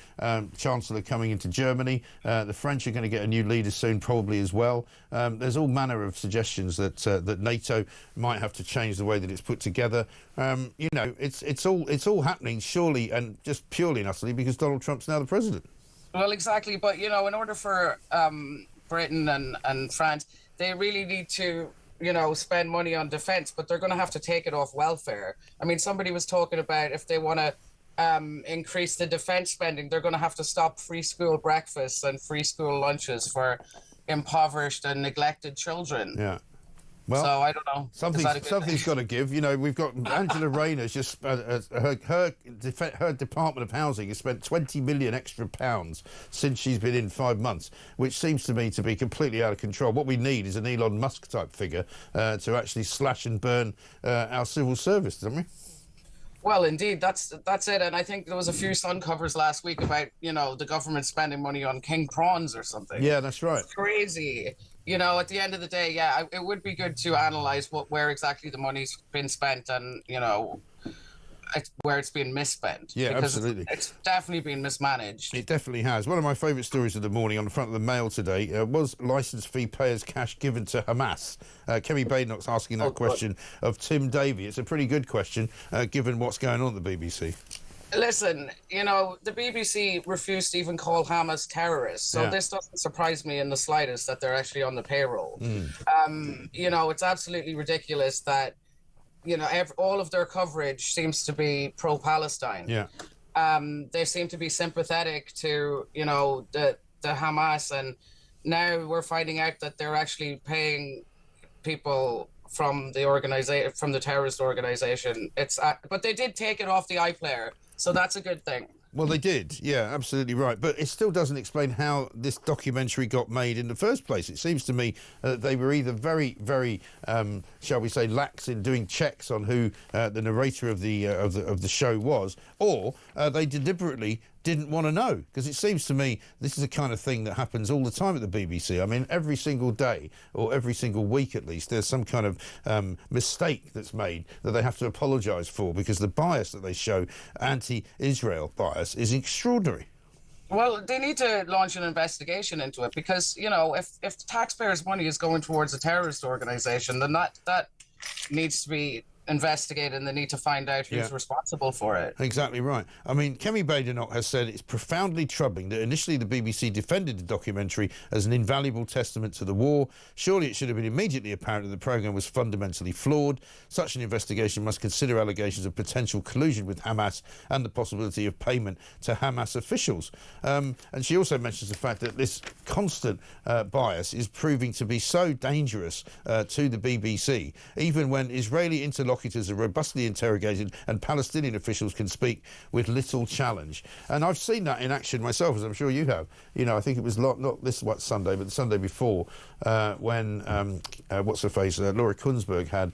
Chancellor coming into Germany. The French are going to get a new leader soon, probably as well. There's all manner of suggestions that NATO might have to change the way that it's put together. You know, it's all happening, surely, and just purely and utterly because Donald Trump's now the president. Well, exactly. But, you know, in order for Britain and France, they really need to, you know, spend money on defence, but they're going to have to take it off welfare. I mean, somebody was talking about if they want to increase the defence spending, they're going to have to stop free school breakfasts and free school lunches for impoverished and neglected children. Yeah. Well, so I don't know. Something's got to give. You know, we've got Angela Rayner's just her Department of Housing has spent 20 million extra pounds since she's been in 5 months, which seems to me to be completely out of control. What we need is an Elon Musk type figure to actually slash and burn our civil service, don't we? Well, indeed, that's it. And I think there was a few Sun covers last week about, you know, the government spending money on king prawns or something. Yeah, that's right. It's crazy. You know, at the end of the day, yeah, it would be good to analyse where exactly the money's been spent and, you know, where it's been misspent. Yeah, because absolutely. It's definitely been mismanaged. It definitely has. One of my favourite stories of the morning on the front of the Mail today was licence fee payers' cash given to Hamas. Kemi Badenoch's asking that question of Tim Davey. It's a pretty good question, given what's going on at the BBC. Listen, you know, the BBC refused to even call Hamas terrorists, so this doesn't surprise me in the slightest that they're actually on the payroll. You know, it's absolutely ridiculous that, you know, all of their coverage seems to be pro-Palestine. They seem to be sympathetic to, you know, the Hamas, and now we're finding out that they're actually paying people from the organization, from the terrorist organization. But they did take it off the iPlayer, so that's a good thing. Well, they did, yeah, absolutely right. But it still doesn't explain how this documentary got made in the first place. It seems to me that they were either very, very, shall we say, lax in doing checks on who the narrator of the show was, or they deliberately didn't want to know, because it seems to me this is the kind of thing that happens all the time at the BBC. I mean, every single day, or every single week at least, there's some kind of mistake that's made that they have to apologise for, because the bias that they show, anti-Israel bias, is extraordinary. Well, they need to launch an investigation into it, because, you know, if the taxpayers' money is going towards a terrorist organisation, then that needs to be investigated, and they need to find out who's responsible for it. Exactly right. I mean, Kemi Badenoch has said it's profoundly troubling that initially the BBC defended the documentary as an invaluable testament to the war. Surely it should have been immediately apparent that the programme was fundamentally flawed. Such an investigation must consider allegations of potential collusion with Hamas and the possibility of payment to Hamas officials. And she also mentions the fact that this constant bias is proving to be so dangerous to the BBC, even when Israeli interlocutors are robustly interrogated and Palestinian officials can speak with little challenge. And I've seen that in action myself, as I'm sure you have. You know, I think it was not this Sunday, but the Sunday before, when what's-her-face, Laura Kunsberg had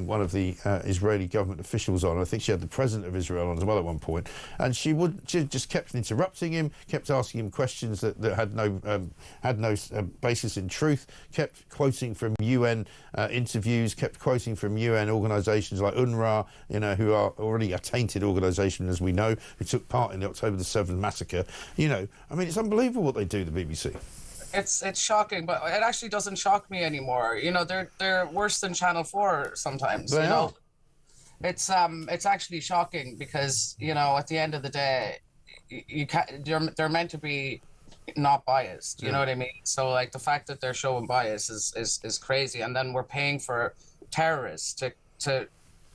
one of the Israeli government officials on. I think she had the president of Israel on as well at one point, and she just kept interrupting him, kept asking him questions that had no basis in truth, kept quoting from UN interviews, kept quoting from UN organisations like UNRWA, you know, who are already a tainted organisation, as we know, who took part in the October the 7th massacre. You know, I mean, it's unbelievable what they do, the BBC. It's shocking, but it actually doesn't shock me anymore. You know, they're worse than Channel 4 sometimes. They are. It's actually shocking, because, you know, at the end of the day, they're meant to be not biased. You know what I mean? So, like, the fact that they're showing bias is crazy, and then we're paying for terrorists to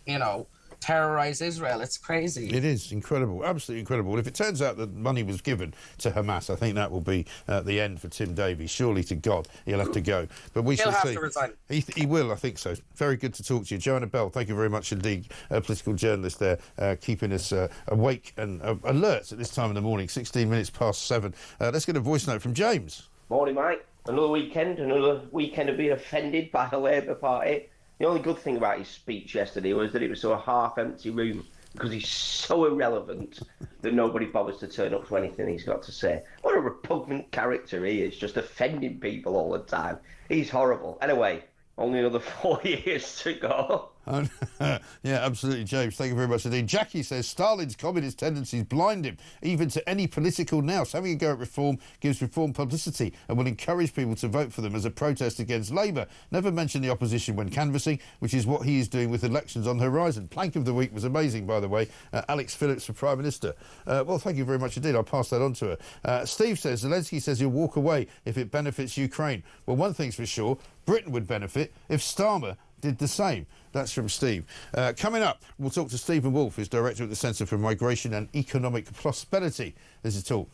you know, terrorize Israel. It's crazy. It is incredible, absolutely incredible. And if it turns out that money was given to Hamas, I think that will be the end for Tim Davies. Surely to God, he'll have to go. But we shall see. He'll have to resign. He will, I think so. Very good to talk to you. Joanna Bell, thank you very much indeed, a political journalist there, keeping us awake and alert at this time in the morning, 16 minutes past 7. Let's get a voice note from James. Morning, mate. Another weekend of being offended by the Labour Party. The only good thing about his speech yesterday was that it was so a half-empty room, because he's so irrelevant that nobody bothers to turn up to anything he's got to say. What a repugnant character he is, just offending people all the time. He's horrible. Anyway, only another 4 years to go. Yeah, absolutely, James. Thank you very much indeed. Jackie says Stalin's communist tendencies blind him even to any political nous. Having a go at reform gives reform publicity and will encourage people to vote for them as a protest against Labour. Never mention the opposition when canvassing, which is what he is doing with elections on the horizon. Plank of the week was amazing, by the way. Alex Phillips for Prime Minister. Well, thank you very much indeed. I'll pass that on to her. Steve says Zelensky says he'll walk away if it benefits Ukraine. Well, one thing's for sure, Britain would benefit if Starmer did the same. That's from Steve. Coming up, we'll talk to Stephen Wolfe, who's Director at the Centre for Migration and Economic Prosperity. This is Talk.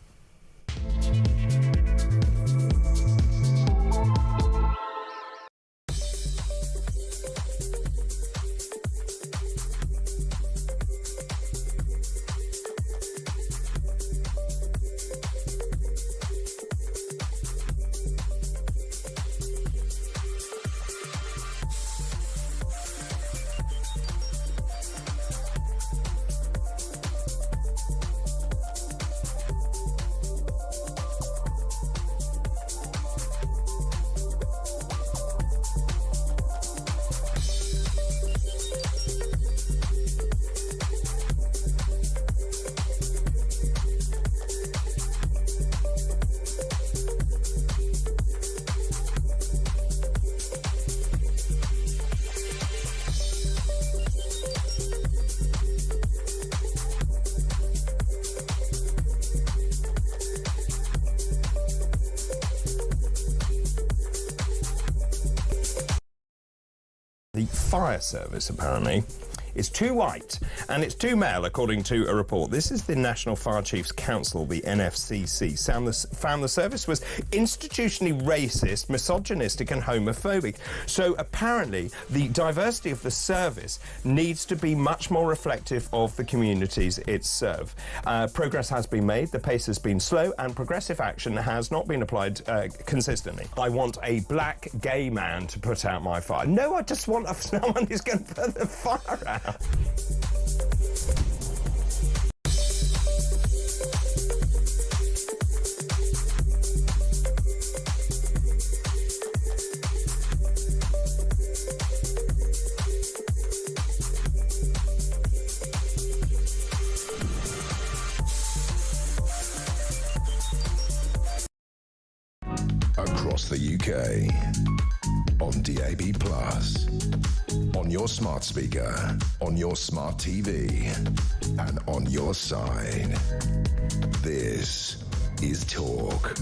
The fire service, apparently, is too white and it's too male, according to a report. This is the National Fire Chiefs Council, the NFCC, found the service was institutionally racist, misogynistic and homophobic. So apparently the diversity of the service needs to be much more reflective of the communities it serves. Progress has been made, the pace has been slow, and progressive action has not been applied consistently. I want a black gay man to put out my fire. No, I just want someone who's going to put the fire out. Across the UK, on DAB+, on your smart speaker, on your smart TV, and on your side. This is Talk.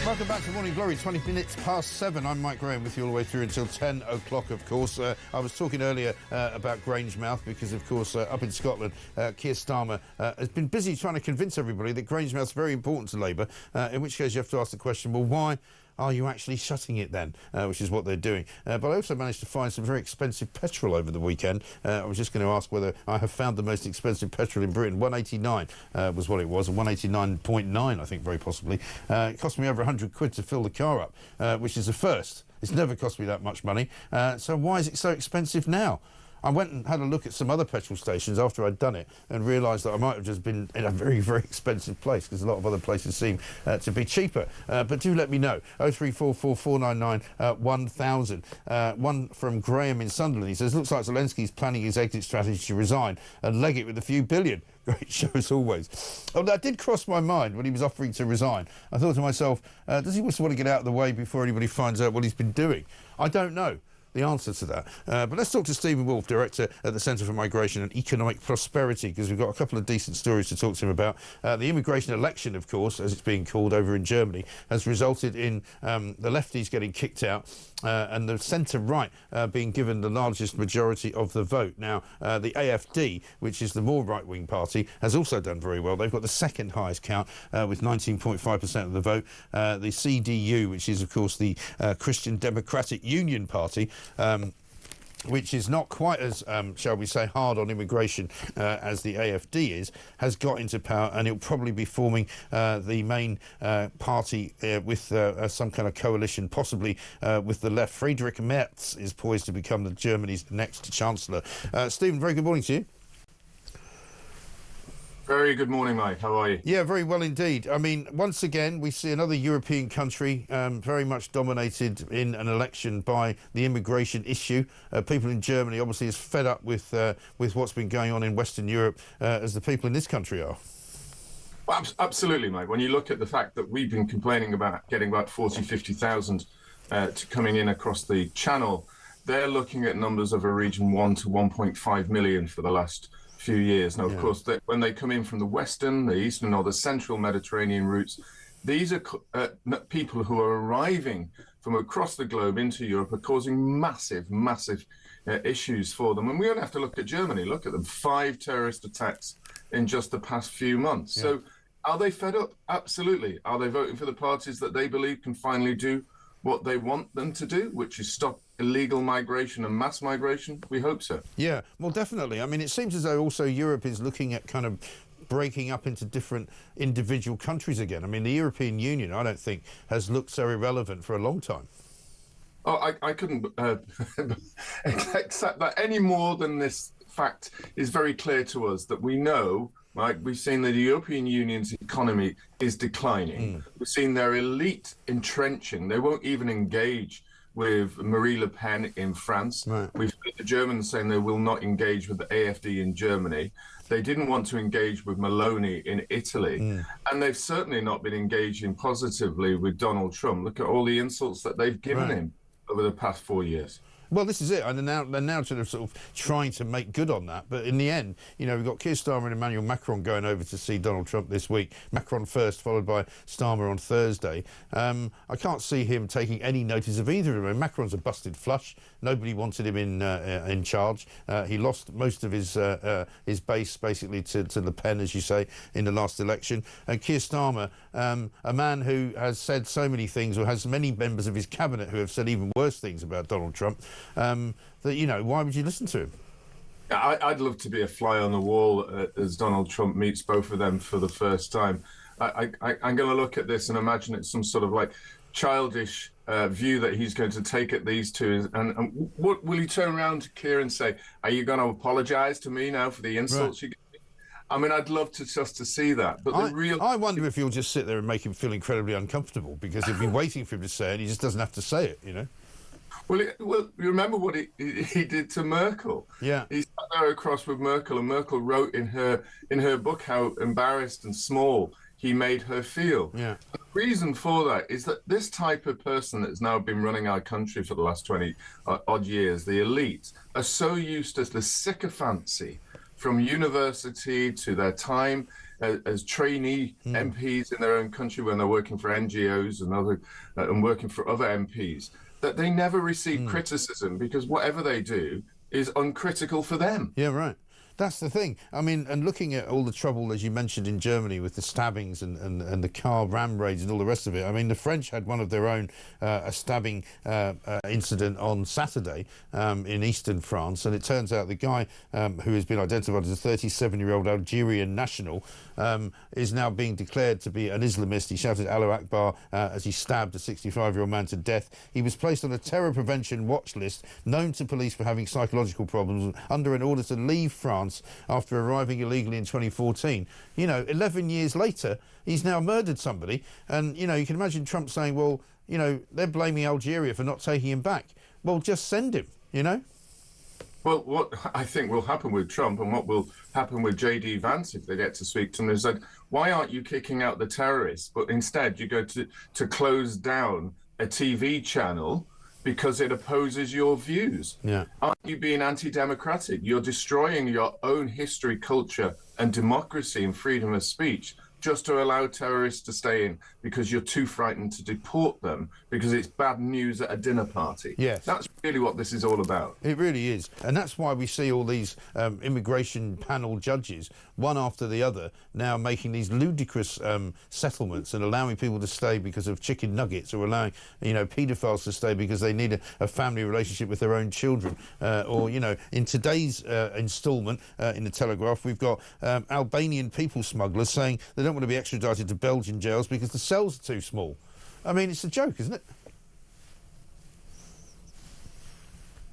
Welcome back to Morning Glory, 20 minutes past 7. I'm Mike Graham with you all the way through until 10 o'clock, of course. I was talking earlier about Grangemouth because, of course, up in Scotland, Keir Starmer has been busy trying to convince everybody that Grangemouth's very important to Labour, in which case you have to ask the question, well, why are you actually shutting it then? Which is what they're doing. But I also managed to find some very expensive petrol over the weekend. I was just going to ask whether I have found the most expensive petrol in Britain. 189 was what it was, and 189.9, I think, very possibly. It cost me over 100 quid to fill the car up, which is a first. It's never cost me that much money. So why is it so expensive now? I went and had a look at some other petrol stations after I'd done it and realised that I might have just been in a very, very expensive place because a lot of other places seem to be cheaper. But do let me know. 0344 499 1000. One from Graham in Sunderland. He says, looks like Zelensky's planning his exit strategy to resign and leg it with a few billion. Great show as always. Oh, that did cross my mind when he was offering to resign. I thought to myself, does he just want to get out of the way before anybody finds out what he's been doing? I don't know the answer to that. But let's talk to Stephen Wolfe, Director at the Centre for Migration and Economic Prosperity, because we've got a couple of decent stories to talk to him about. The immigration election, of course, as it's being called over in Germany, has resulted in the lefties getting kicked out and the centre-right being given the largest majority of the vote. Now, the AfD, which is the more right-wing party, has also done very well. They've got the second highest count with 19.5% of the vote. The CDU, which is, of course, the Christian Democratic Union Party, which is not quite as, shall we say, hard on immigration as the AfD is, has got into power, and it'll probably be forming the main party with some kind of coalition, possibly with the left. Friedrich Merz is poised to become Germany's next Chancellor. Stephen, very good morning to you. Very good morning, Mike. How are you? Yeah, very well indeed. I mean, once again, we see another European country very much dominated in an election by the immigration issue. People in Germany obviously is fed up with what's been going on in Western Europe, as the people in this country are. Well, absolutely, Mike. When you look at the fact that we've been complaining about getting about 50,000 coming in across the channel, they're looking at numbers of a region 1 to 1.5 million for the last few years. Now, of course, when they come in from the Western, the Eastern or the Central Mediterranean routes, these are people who are arriving from across the globe into Europe, are causing massive issues for them. And we don't have to look at Germany. Look at them. 5 terrorist attacks in just the past few months. Yeah. So are they fed up? Absolutely. Are they voting for the parties that they believe can finally do what they want them to do, which is stop illegal migration and mass migration? We hope so. Yeah, well, definitely. I mean, it seems as though also Europe is looking at kind of breaking up into different individual countries again. I mean, the European Union, I don't think, has looked so irrelevant for a long time. Oh, I couldn't accept that any more than this fact is very clear to us that we know. Right, we've seen that the European Union's economy is declining. We've seen their elite entrenching. They won't even engage with Marie Le Pen in France. Right. We've heard the Germans saying they will not engage with the AfD in Germany. They didn't want to engage with Meloni in Italy. And they've certainly not been engaging positively with Donald Trump. Look at all the insults that they've given him over the past 4 years. Well, this is it, and they're now sort of trying to make good on that. But in the end, you know, we've got Keir Starmer and Emmanuel Macron going over to see Donald Trump this week. Macron first, followed by Starmer on Thursday. I can't see him taking any notice of either of them. Macron's a busted flush. Nobody wanted him in charge. He lost most of his base basically to Le Pen, as you say, in the last election. And Keir Starmer, a man who has said so many things, or has many members of his cabinet who have said even worse things about Donald Trump. That, you know, why would you listen to him? I'd love to be a fly on the wall as Donald Trump meets both of them for the first time. I'm going to look at this and imagine it's some sort of like childish view that he's going to take at these two. And what will he turn around to Keir and say, are you going to apologise to me now for the insults you gave me? I mean, I'd love to just to see that. But I wonder if he'll just sit there and make him feel incredibly uncomfortable, because he'll be waiting for him to say it. He just doesn't have to say it, you know. Well, you remember what he did to Merkel? Yeah. He sat there across with Merkel, and Merkel wrote in her book how embarrassed and small he made her feel. Yeah. The reason for that is that this type of person that's now been running our country for the last 20 odd years, the elite, are so used to the sycophancy from university to their time as trainee MPs in their own country when they're working for NGOs and working for other MPs, that they never receive criticism, because whatever they do is uncritical for them. Yeah, right. That's the thing. I mean, and looking at all the trouble, as you mentioned, in Germany with the stabbings and the car ram raids and all the rest of it. I mean, the French had one of their own, a stabbing incident on Saturday in eastern France, and it turns out the guy who has been identified as a 37-year-old Algerian national is now being declared to be an Islamist. He shouted "Allahu Akbar" as he stabbed a 65-year-old man to death. He was placed on a terror prevention watch list, known to police for having psychological problems, under an order to leave France after arriving illegally in 2014. You know, 11 years later, he's now murdered somebody. And, you know, you can imagine Trump saying, well, you know, they're blaming Algeria for not taking him back. Well, just send him, you know? Well, what I think will happen with Trump, and what will happen with J.D. Vance if they get to speak to him, is that why aren't you kicking out the terrorists? But instead you go to close down a TV channel because it opposes your views. Yeah. Aren't you being anti-democratic? You're destroying your own history, culture, and democracy and freedom of speech just to allow terrorists to stay in because you're too frightened to deport them because it's bad news at a dinner party. Yes. That's really what this is all about. It really is. And that's why we see all these immigration panel judges, one after the other, now making these ludicrous settlements and allowing people to stay because of chicken nuggets, or allowing, you know, paedophiles to stay because they need a family relationship with their own children. Or, you know, in today's instalment in the Telegraph, we've got Albanian people smugglers saying they don't want to be extradited to Belgian jails because the cells are too small. I mean, it's a joke, isn't it?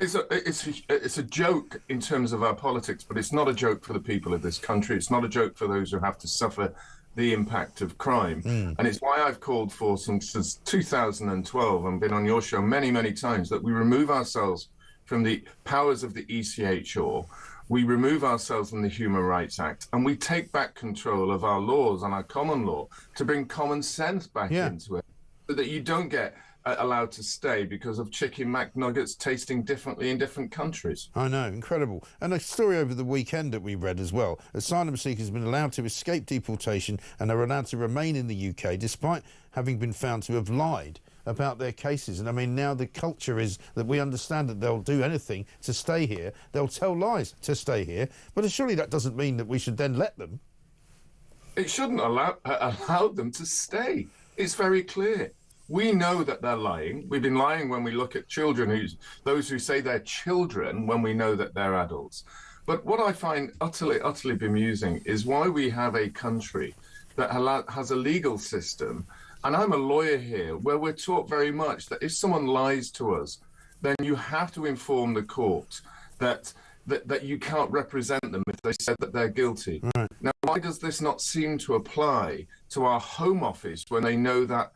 It's a joke in terms of our politics, but it's not a joke for the people of this country. It's not a joke for those who have to suffer the impact of crime. And it's why I've called for, since 2012, and been on your show many, many times, that we remove ourselves from the powers of the ECHR, we remove ourselves from the Human Rights Act, and we take back control of our laws and our common law to bring common sense back into it, so that you don't get allowed to stay because of chicken McNuggets tasting differently in different countries. I know, incredible. And a story over the weekend that we read as well. Asylum seekers have been allowed to escape deportation and are allowed to remain in the UK despite having been found to have lied about their cases. And I mean, now the culture is that we understand that they'll do anything to stay here. They'll tell lies to stay here. But surely that doesn't mean that we should then let them. It shouldn't allow them to stay. It's very clear. We know that they're lying. We've been lying when we look at children, those who say they're children, when we know that they're adults. But what I find utterly, utterly bemusing is why we have a country that has a legal system, and I'm a lawyer here, where we're taught very much that if someone lies to us, then you have to inform the court that you can't represent them if they said that they're guilty. Right. Now, why does this not seem to apply to our Home Office when they know that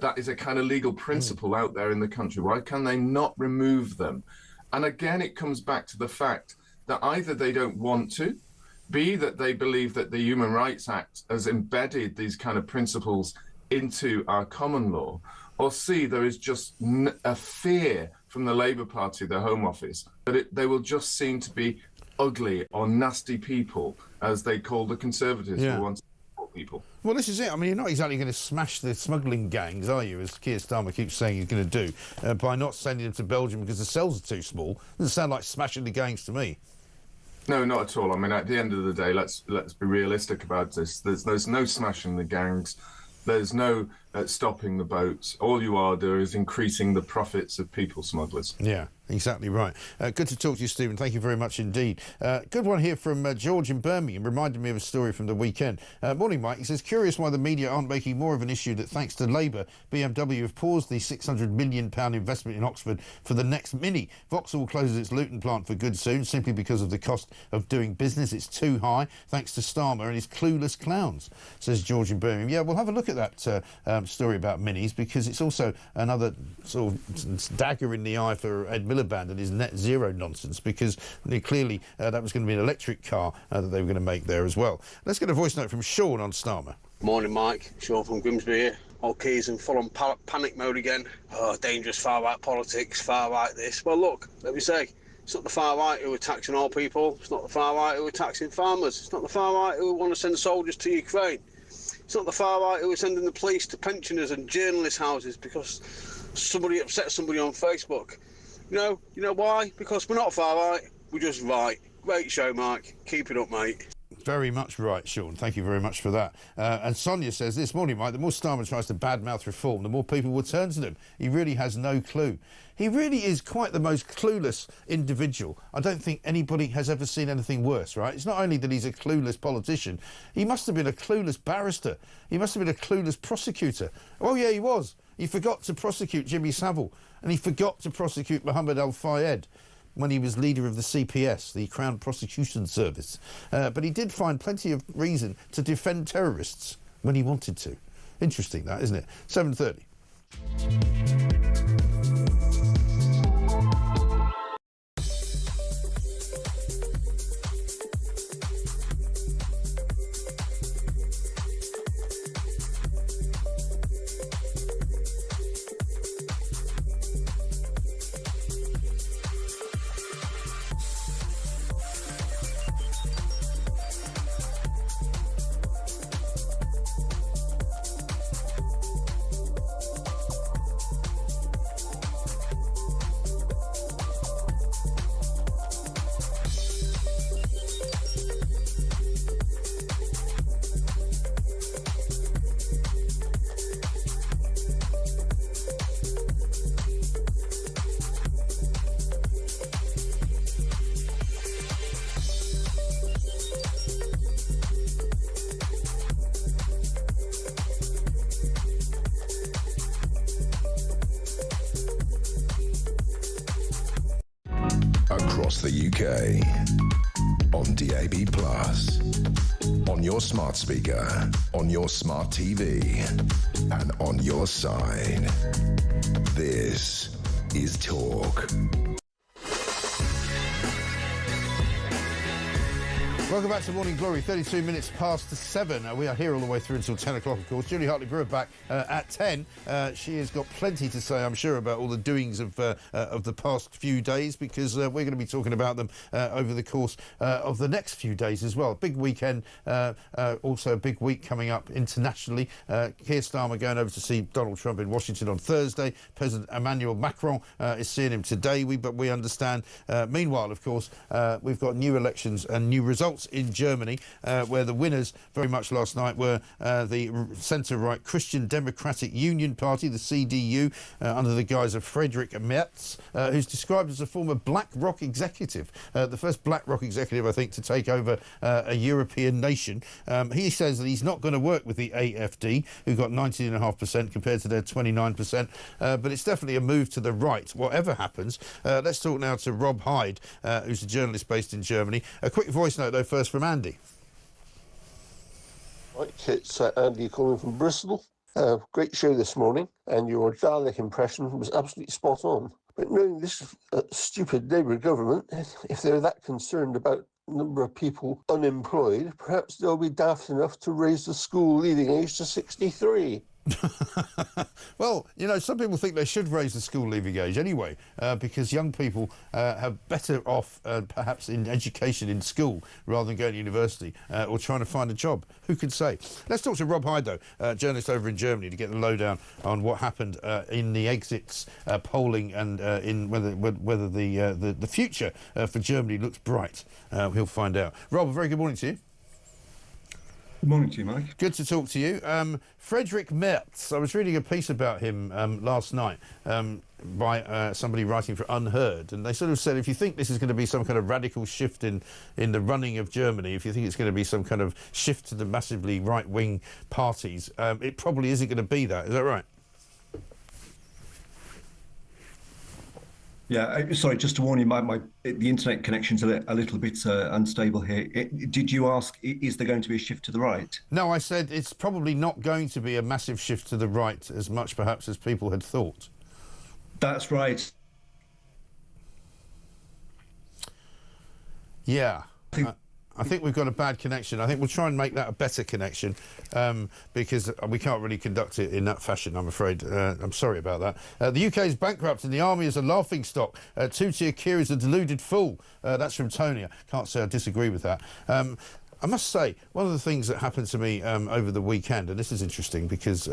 that is a kind of legal principle out there in the country? Why can they not remove them? And again, it comes back to the fact that either they don't want to, B, that they believe that the Human Rights Act has embedded these kind of principles into our common law, or C, there is just a fear from the Labour Party, the Home Office, that they will just seem to be ugly or nasty people, as they call the Conservatives who want to support people. Well, this is it. I mean, you're not exactly going to smash the smuggling gangs, are you, as Keir Starmer keeps saying he's going to do, by not sending them to Belgium because the cells are too small. Doesn't sound like smashing the gangs to me. No, not at all. I mean, at the end of the day, let's be realistic about this. There's no smashing the gangs. There's no stopping the boats. All you are doing is increasing the profits of people smugglers. Yeah, exactly right. Good to talk to you, Stephen. Thank you very much indeed. Good one here from George in Birmingham. Reminded me of a story from the weekend. Morning, Mike. He says, curious why the media aren't making more of an issue that thanks to Labour, BMW have paused the £600 million investment in Oxford for the next Mini. Vauxhall closes its Luton plant for good soon, simply because of the cost of doing business. It's too high, thanks to Starmer and his clueless clowns, says George in Birmingham. Yeah, we'll have a look at that story about Minis, because it's also another sort of dagger in the eye for Ed Miliband and his net zero nonsense, because clearly that was going to be an electric car that they were going to make there as well. Let's get a voice note from Sean on Starmer. Morning, Mike. Sean from Grimsby here. All keys in full-on panic mode again. Oh, dangerous far-right politics, far-right this. Well, look, let me say, it's not the far-right who are taxing all people. It's not the far-right who are taxing farmers. It's not the far-right who want to send soldiers to Ukraine. It's not the far-right who are sending the police to pensioners and journalists' houses because somebody upset somebody on Facebook. You know why? Because we're not far-right, we're just right. Great show, Mike. Keep it up, mate. Very much right, Sean. Thank you very much for that. And Sonia says, this morning, Mike, the more Starmer tries to badmouth reform, the more people will turn to them. He really has no clue. He really is quite the most clueless individual. I don't think anybody has ever seen anything worse, right? It's not only that he's a clueless politician, he must have been a clueless barrister. He must have been a clueless prosecutor. Oh, yeah, he was. He forgot to prosecute Jimmy Savile, and he forgot to prosecute Mohammed Al-Fayed when he was leader of the CPS, the Crown Prosecution Service. But he did find plenty of reason to defend terrorists when he wanted to. Interesting, that, isn't it? 7:30. Across the UK, on DAB+, on your smart speaker, on your smart TV, and on your side. This is Talk. Welcome back to Morning Glory, 32 minutes past 7. We are here all the way through until 10 o'clock, of course. Julie Hartley-Brewer back at 10. She has got plenty to say, I'm sure, about all the doings of the past few days, because we're going to be talking about them over the course of the next few days as well. Big weekend, also a big week coming up internationally. Keir Starmer going over to see Donald Trump in Washington on Thursday. President Emmanuel Macron is seeing him today, but we understand. Meanwhile, of course, we've got new elections and new results in Germany, where the winners very much last night were the centre-right Christian Democratic Union Party, the CDU, under the guise of Friedrich Merz, who's described as a former BlackRock executive, the first BlackRock executive, I think, to take over a European nation. He says that he's not going to work with the AfD, who got 19.5% compared to their 29%, but it's definitely a move to the right, whatever happens. Let's talk now to Rob Hyde, who's a journalist based in Germany. A quick voice note, though, first from Andy. Right, it's Andy calling from Bristol. Great show this morning, and your Dalek impression was absolutely spot on. But knowing this stupid Labour government, if they're that concerned about the number of people unemployed, perhaps they'll be daft enough to raise the school leaving age to 63. Well, you know, some people think they should raise the school leaving age anyway, because young people have better off perhaps in education in school rather than going to university or trying to find a job. Who can say? Let's talk to Rob Hyde, though, journalist over in Germany, to get the lowdown on what happened in the exits polling and in whether the future for Germany looks bright. He'll find out. Rob, a very good morning to you. Good morning to you, Mike. Good to talk to you. Friedrich Merz, I was reading a piece about him last night by somebody writing for Unheard, and they sort of said, if you think this is going to be some kind of radical shift in the running of Germany, if you think it's going to be some kind of shift to the massively right-wing parties, it probably isn't going to be that. Is that right? Yeah, sorry, just to warn you, the internet connection's a little bit unstable here. Did you ask, is there going to be a shift to the right? No, I said it's probably not going to be a massive shift to the right as much, perhaps, as people had thought. That's right. Yeah. I think we've got a bad connection. I think we'll try and make that a better connection because we can't really conduct it in that fashion, I'm afraid. I'm sorry about that. The UK is bankrupt and the army is a laughingstock. Two-tier Keir is a deluded fool. That's from Tony. I can't say I disagree with that. I must say, one of the things that happened to me over the weekend, and this is interesting because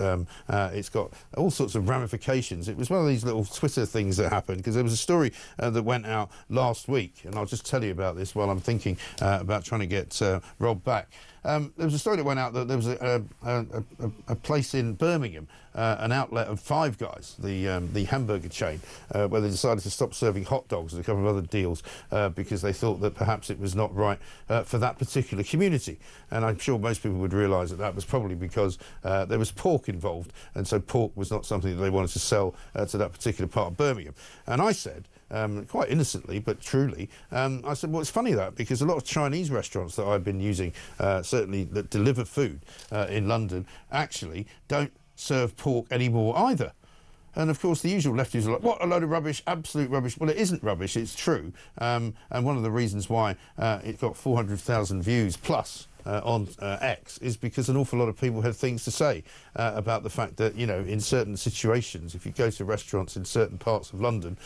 it's got all sorts of ramifications. It was one of these little Twitter things that happened because there was a story that went out last week, and I'll just tell you about this while I'm thinking about trying to get Rob back. There was a story that went out that there was a place in Birmingham, an outlet of Five Guys, the hamburger chain, where they decided to stop serving hot dogs and a couple of other deals because they thought that perhaps it was not right for that particular community. And I'm sure most people would realise that that was probably because there was pork involved, and so pork was not something that they wanted to sell to that particular part of Birmingham. And I said, quite innocently but truly, I said, well, it's funny that because a lot of Chinese restaurants that I've been using, certainly that deliver food in London, actually don't serve pork anymore either. And of course the usual lefties are like, what a load of rubbish, absolute rubbish. Well, it isn't rubbish, it's true. And one of the reasons why it got 400,000 views plus on X is because an awful lot of people had things to say about the fact that, you know, in certain situations, if you go to restaurants in certain parts of London,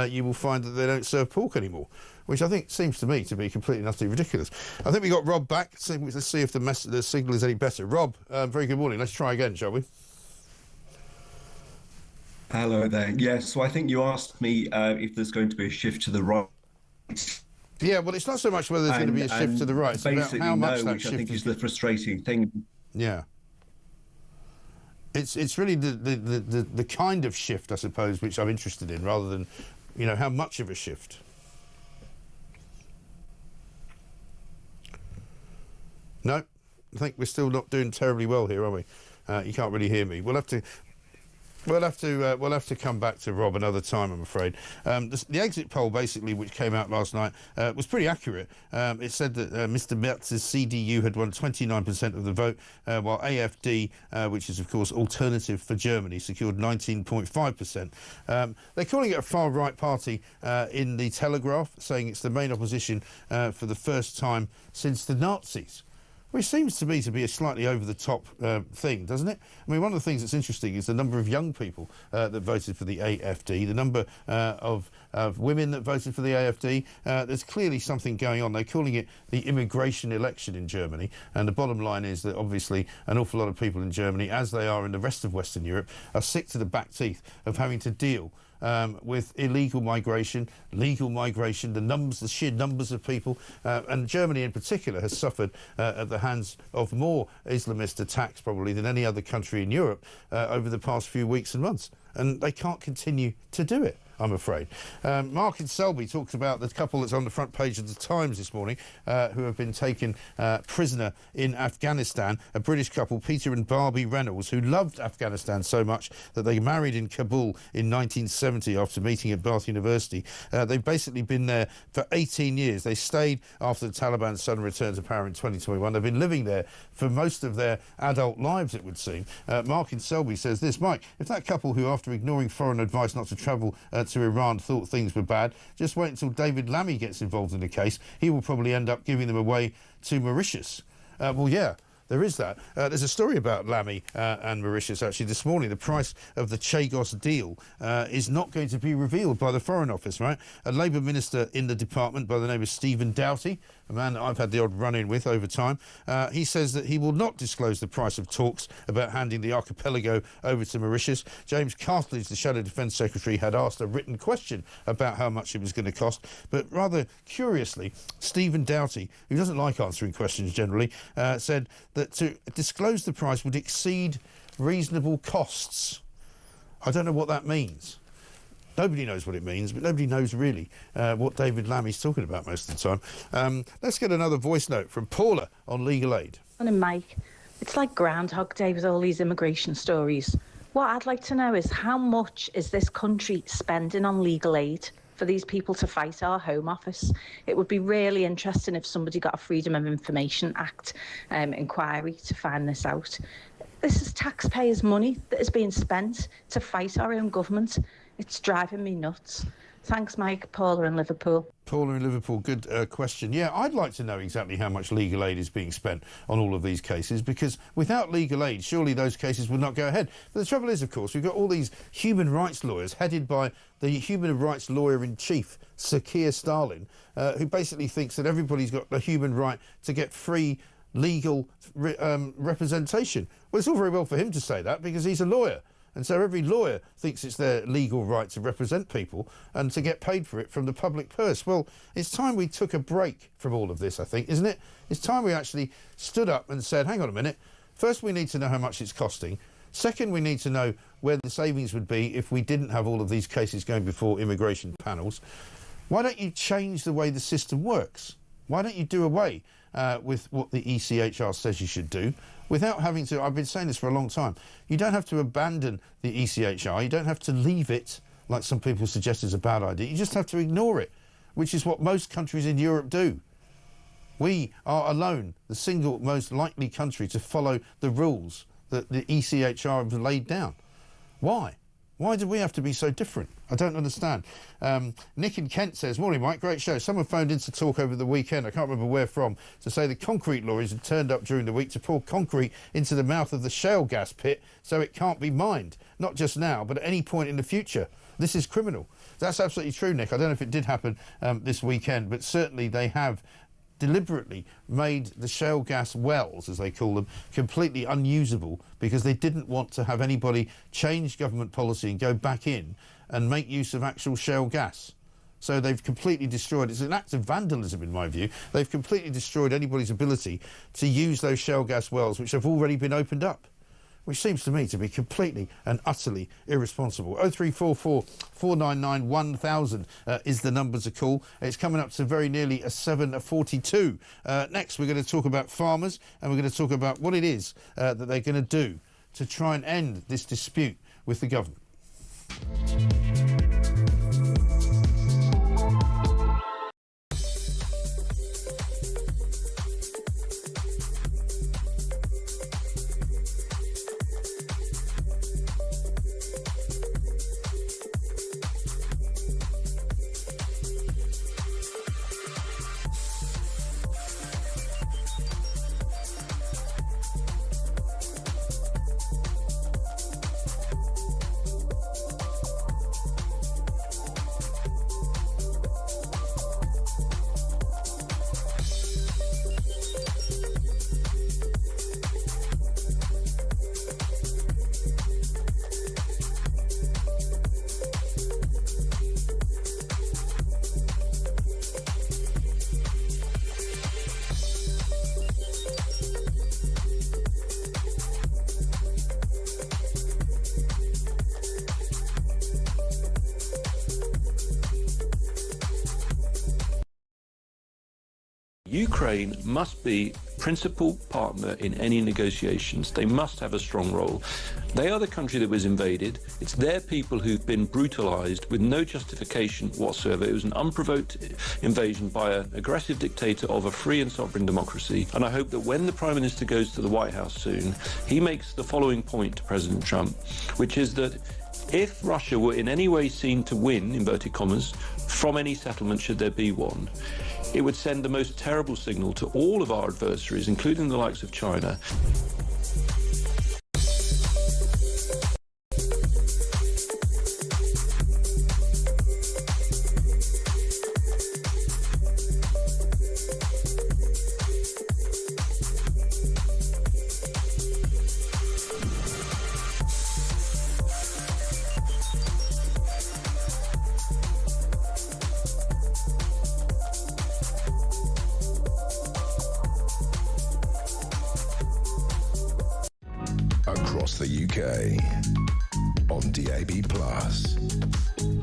you will find that they don't serve pork anymore, which I think seems to me to be completely and utterly ridiculous. I think we got Rob back. Let's see if the signal is any better. Rob, very good morning. Let's try again, shall we? Hello there. Yes, so I think you asked me if there's going to be a shift to the right. Yeah, well, it's not so much whether there's going to be a shift to the right. It's basically, about how much that which shift I think is the frustrating thing. Yeah. It's really the kind of shift, I suppose, which I'm interested in, rather than, you know, how much of a shift. No, I think we're still not doing terribly well here, are we? You can't really hear me. We'll have to come back to Rob another time, I'm afraid. The exit poll, basically, which came out last night, was pretty accurate. It said that Mr. Merz's CDU had won 29% of the vote, while AfD, which is, of course, Alternative for Germany, secured 19.5%. They're calling it a far-right party in the Telegraph, saying it's the main opposition for the first time since the Nazis. Which seems to me to be a slightly over-the-top thing, doesn't it? I mean, one of the things that's interesting is the number of young people that voted for the AfD, the number of women that voted for the AfD. There's clearly something going on. They're calling it the immigration election in Germany. And the bottom line is that, obviously, an awful lot of people in Germany, as they are in the rest of Western Europe, are sick to the back teeth of having to deal with illegal migration, legal migration, the sheer numbers of people, and Germany in particular has suffered at the hands of more Islamist attacks probably than any other country in Europe over the past few weeks and months. And they can't continue to do it, I'm afraid. Mark in Selby talks about the couple that's on the front page of the Times this morning who have been taken prisoner in Afghanistan, a British couple, Peter and Barbie Reynolds, who loved Afghanistan so much that they married in Kabul in 1970 after meeting at Bath University. They've basically been there for 18 years. They stayed after the Taliban's sudden return to power in 2021. They've been living there for most of their adult lives, it would seem. Mark in Selby says this, Mike, if that couple who, after ignoring foreign advice not to travel to Iran, thought things were bad, just wait until David Lammy gets involved in the case. He will probably end up giving them away to Mauritius. Well, yeah, there is that. There's a story about Lamy and Mauritius, actually, this morning. The price of the Chagos deal is not going to be revealed by the Foreign Office, right? A Labour minister in the department by the name of Stephen Doughty, a man that I've had the odd run-in with over time, he says that he will not disclose the price of talks about handing the archipelago over to Mauritius. James Cartledge, the Shadow Defence Secretary, had asked a written question about how much it was going to cost, but rather curiously, Stephen Doughty, who doesn't like answering questions generally, said that to disclose the price would exceed reasonable costs. I don't know what that means. Nobody knows what it means, but nobody knows really what David Lamy's talking about most of the time. Let's get another voice note from Paula on legal aid. And Mike, it's like Groundhog Day with all these immigration stories. What I'd like to know is how much is this country spending on legal aid for these people to fight our Home Office? It would be really interesting if somebody got a Freedom of Information Act inquiry to find this out. This is taxpayers' money that is being spent to fight our own government. It's driving me nuts. Thanks, Mike. Paula in Liverpool. Paula in Liverpool, good question. Yeah, I'd like to know exactly how much legal aid is being spent on all of these cases, because without legal aid, surely those cases would not go ahead. But the trouble is, of course, we've got all these human rights lawyers headed by the human rights lawyer-in-chief, Sir Keir Starmer, who basically thinks that everybody's got the human right to get free legal representation. Well, it's all very well for him to say that because he's a lawyer. And so every lawyer thinks it's their legal right to represent people and to get paid for it from the public purse. Well, it's time we took a break from all of this, I think, isn't it? It's time we actually stood up and said, hang on a minute, first we need to know how much it's costing. Second, we need to know where the savings would be if we didn't have all of these cases going before immigration panels. Why don't you change the way the system works? Why don't you do away with what the ECHR says you should do without having to, I've been saying this for a long time, you don't have to abandon the ECHR, you don't have to leave it like some people suggest is a bad idea, you just have to ignore it, which is what most countries in Europe do. We are alone the single most likely country to follow the rules that the ECHR have laid down. Why? Why do we have to be so different? I don't understand. Nick in Kent says, morning Mike, great show. Someone phoned in to talk over the weekend, I can't remember where from, to say the concrete lorries had turned up during the week to pour concrete into the mouth of the shale gas pit so it can't be mined. Not just now, but at any point in the future. This is criminal. That's absolutely true, Nick. I don't know if it did happen this weekend, but certainly they have deliberately made the shale gas wells, as they call them, completely unusable because they didn't want to have anybody change government policy and go back in and make use of actual shale gas. So they've completely destroyed, it's an act of vandalism in my view, they've completely destroyed anybody's ability to use those shale gas wells which have already been opened up, which seems to me to be completely and utterly irresponsible. 0344 499 1000 is the number to call. It's coming up to very nearly a 7:42. Next, we're going to talk about farmers and we're going to talk about what it is that they're going to do to try and end this dispute with the government. Ukraine must be principal partner in any negotiations. They must have a strong role. They are the country that was invaded. It's their people who've been brutalized with no justification whatsoever. It was an unprovoked invasion by an aggressive dictator of a free and sovereign democracy. And I hope that when the Prime Minister goes to the White House soon, he makes the following point to President Trump, which is that if Russia were in any way seen to win, inverted commas, from any settlement should there be one, It would send the most terrible signal to all of our adversaries, including the likes of China. Across the UK, on DAB+,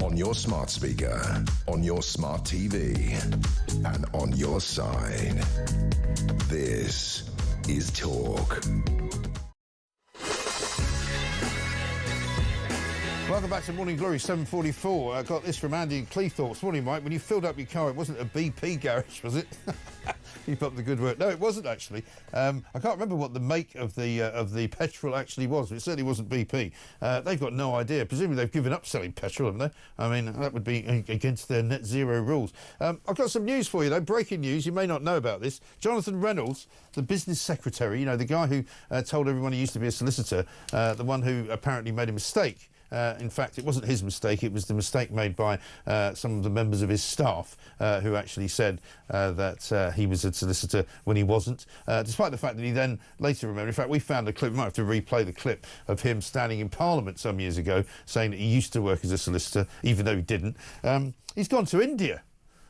on your smart speaker, on your smart TV, and on your side. This is Talk. Welcome back to Morning Glory, 7:44. I got this from Andy in Cleethorpes. Morning, Mike. When you filled up your car, it wasn't a BP garage, was it? Keep up the good work. No, it wasn't actually. I can't remember what the make of the petrol actually was. It certainly wasn't BP. They've got no idea. Presumably they've given up selling petrol, haven't they? I mean, that would be against their net zero rules. I've got some news for you, though. Breaking news. You may not know about this. Jonathan Reynolds, the business secretary, you know, the guy who told everyone he used to be a solicitor, the one who apparently made a mistake. In fact, it wasn't his mistake, it was the mistake made by some of the members of his staff who actually said that he was a solicitor when he wasn't, despite the fact that he then later remembered. In fact, we found a clip, we might have to replay the clip, of him standing in Parliament some years ago saying that he used to work as a solicitor, even though he didn't. He's gone to India,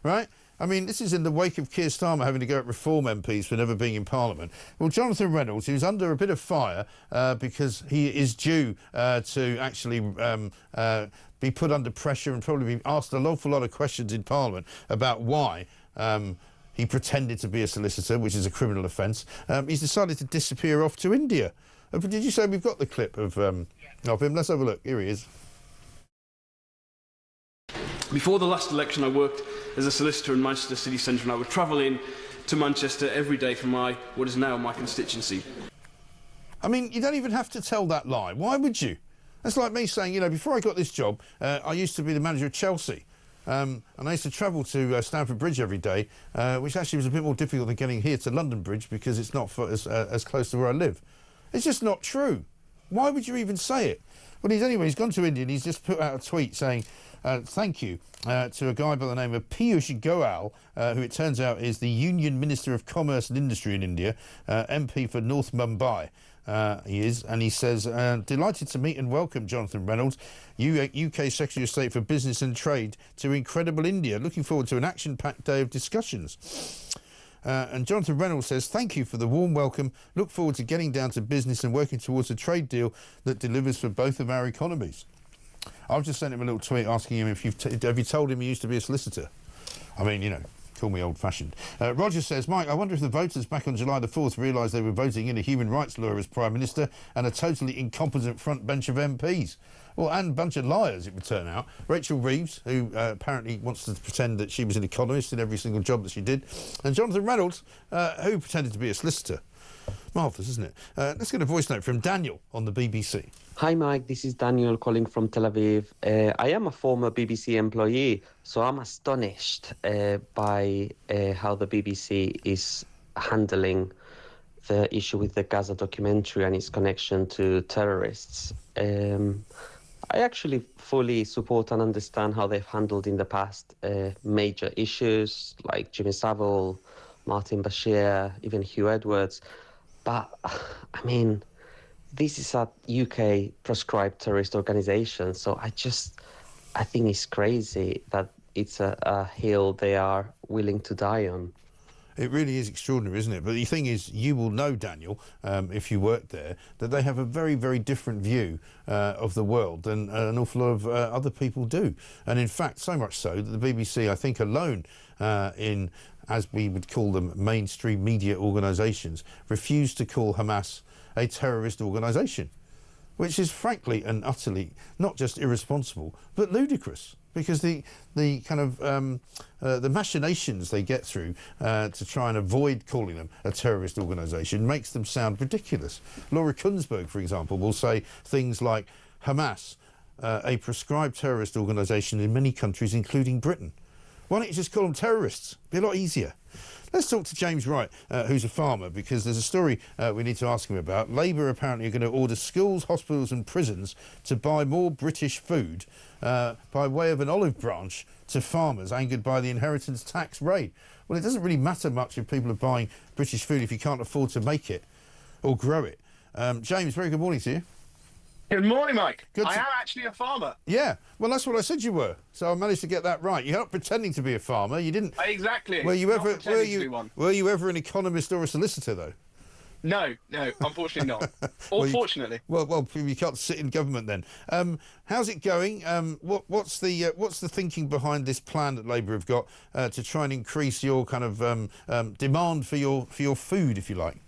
right? I mean, this is in the wake of Keir Starmer having to go at Reform MPs for never being in Parliament. Well, Jonathan Reynolds, who's under a bit of fire because he is due to actually be put under pressure and probably be asked an awful lot of questions in Parliament about why he pretended to be a solicitor, which is a criminal offence. He's decided to disappear off to India. Did you say we've got the clip of him? Let's have a look. Here he is. Before the last election, I worked as a solicitor in Manchester city centre, and I would travel in to Manchester every day for what is now my constituency. I mean, you don't even have to tell that lie. Why would you? That's like me saying, you know, before I got this job, I used to be the manager of Chelsea. And I used to travel to Stamford Bridge every day, which actually was a bit more difficult than getting here to London Bridge because it's not as close to where I live. It's just not true. Why would you even say it? Well, he's gone to India and he's just put out a tweet saying thank you to a guy by the name of Piyush Goyal, who it turns out is the Union Minister of Commerce and Industry in India, MP for North Mumbai. He is, and he says, delighted to meet and welcome Jonathan Reynolds, UK Secretary of State for Business and Trade, to incredible India. Looking forward to an action-packed day of discussions. And Jonathan Reynolds says, thank you for the warm welcome. Look forward to getting down to business and working towards a trade deal that delivers for both of our economies. I've just sent him a little tweet asking him if have you told him he used to be a solicitor? I mean, you know, call me old-fashioned. Roger says, Mike, I wonder if the voters back on July the 4th realised they were voting in a human rights lawyer as Prime Minister and a totally incompetent front bench of MPs. Well, and a bunch of liars, it would turn out. Rachel Reeves, who apparently wants to pretend that she was an economist in every single job that she did. And Jonathan Reynolds, who pretended to be a solicitor. Marvellous, isn't it? Let's get a voice note from Daniel on the BBC. Hi, Mike. This is Daniel calling from Tel Aviv. I am a former BBC employee, so I'm astonished by how the BBC is handling the issue with the Gaza documentary and its connection to terrorists. I actually fully support and understand how they've handled in the past major issues like Jimmy Savile, Martin Bashir, even Hugh Edwards. But, I mean, this is a UK proscribed terrorist organisation, so I think it's crazy that it's a hill they are willing to die on. It really is extraordinary, isn't it? But the thing is, you will know, Daniel, if you work there, that they have a very, very different view of the world than an awful lot of other people do. And in fact, so much so that the BBC, I think, alone in, as we would call them, mainstream media organisations, refuse to call Hamas a terrorist organisation, which is frankly and utterly not just irresponsible, but ludicrous. Because the kind of the machinations they get through to try and avoid calling them a terrorist organisation makes them sound ridiculous. Laura Kunsberg, for example, will say things like Hamas, a proscribed terrorist organisation in many countries, including Britain. Why don't you just call them terrorists? Be a lot easier. Let's talk to James Wright, who's a farmer, because there's a story we need to ask him about. Labour apparently are going to order schools, hospitals and prisons to buy more British food by way of an olive branch to farmers angered by the inheritance tax raid. Well, it doesn't really matter much if people are buying British food if you can't afford to make it or grow it. James, very good morning to you. Good morning, Mike. Good I am actually a farmer. Yeah, well, that's what I said you were. So I managed to get that right. You're not pretending to be a farmer. You didn't. Exactly. Were you Not ever? pretending to be one. Were you ever an economist or a solicitor, though? No, unfortunately not. Or fortunately. Well, you can't sit in government then. How's it going? What's the thinking behind this plan that Labour have got to try and increase your kind of demand for your food, if you like?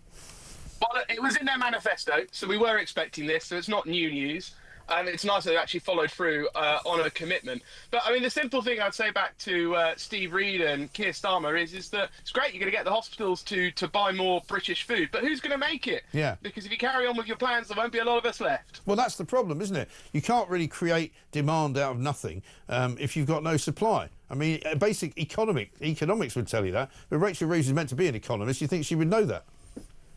Well, it was in their manifesto, so we were expecting this, so it's not new news. And it's nice that they actually followed through on a commitment. But, I mean, the simple thing I'd say back to Steve Reed and Keir Starmer is that it's great you're going to get the hospitals to buy more British food, but who's going to make it? Yeah. Because if you carry on with your plans, there won't be a lot of us left. Well, that's the problem, isn't it? You can't really create demand out of nothing if you've got no supply. I mean, basic economics would tell you that. But Rachel Reeves is meant to be an economist. You think she would know that?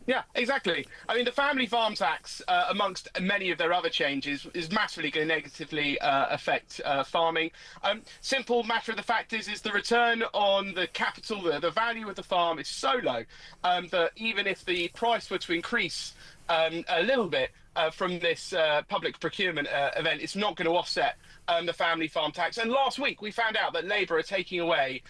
Yeah, exactly. I mean, the family farm tax, amongst many of their other changes, is massively going to negatively affect farming. Simple matter of the fact is the return on the capital, the value of the farm is so low that even if the price were to increase a little bit from this public procurement event, it's not going to offset the family farm tax. And last week we found out that Labour are taking away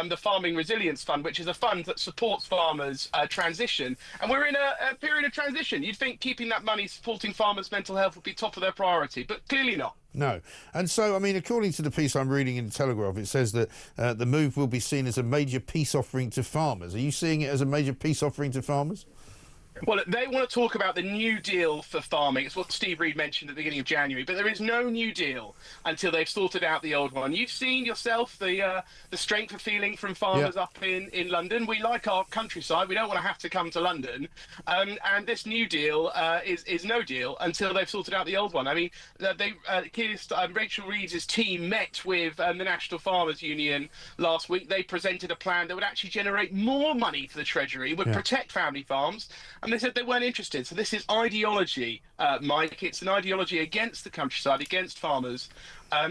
the Farming Resilience Fund, which is a fund that supports farmers' transition. And we're in a period of transition. You'd think keeping that money supporting farmers' mental health would be top of their priority, but clearly not. No. And so, I mean, according to the piece I'm reading in the Telegraph, it says that the move will be seen as a major peace offering to farmers. Are you seeing it as a major peace offering to farmers? Well, they want to talk about the new deal for farming. It's what Steve Reed mentioned at the beginning of January. But there is no new deal until they've sorted out the old one. You've seen yourself the strength of feeling from farmers up in London. We like our countryside. We don't want to have to come to London. And this new deal is no deal until they've sorted out the old one. I mean, Rachel Reeves' team met with the National Farmers Union last week. They presented a plan that would actually generate more money for the Treasury, would protect family farms. And they said they weren't interested. So this is ideology, Mike. It's an ideology against the countryside, against farmers.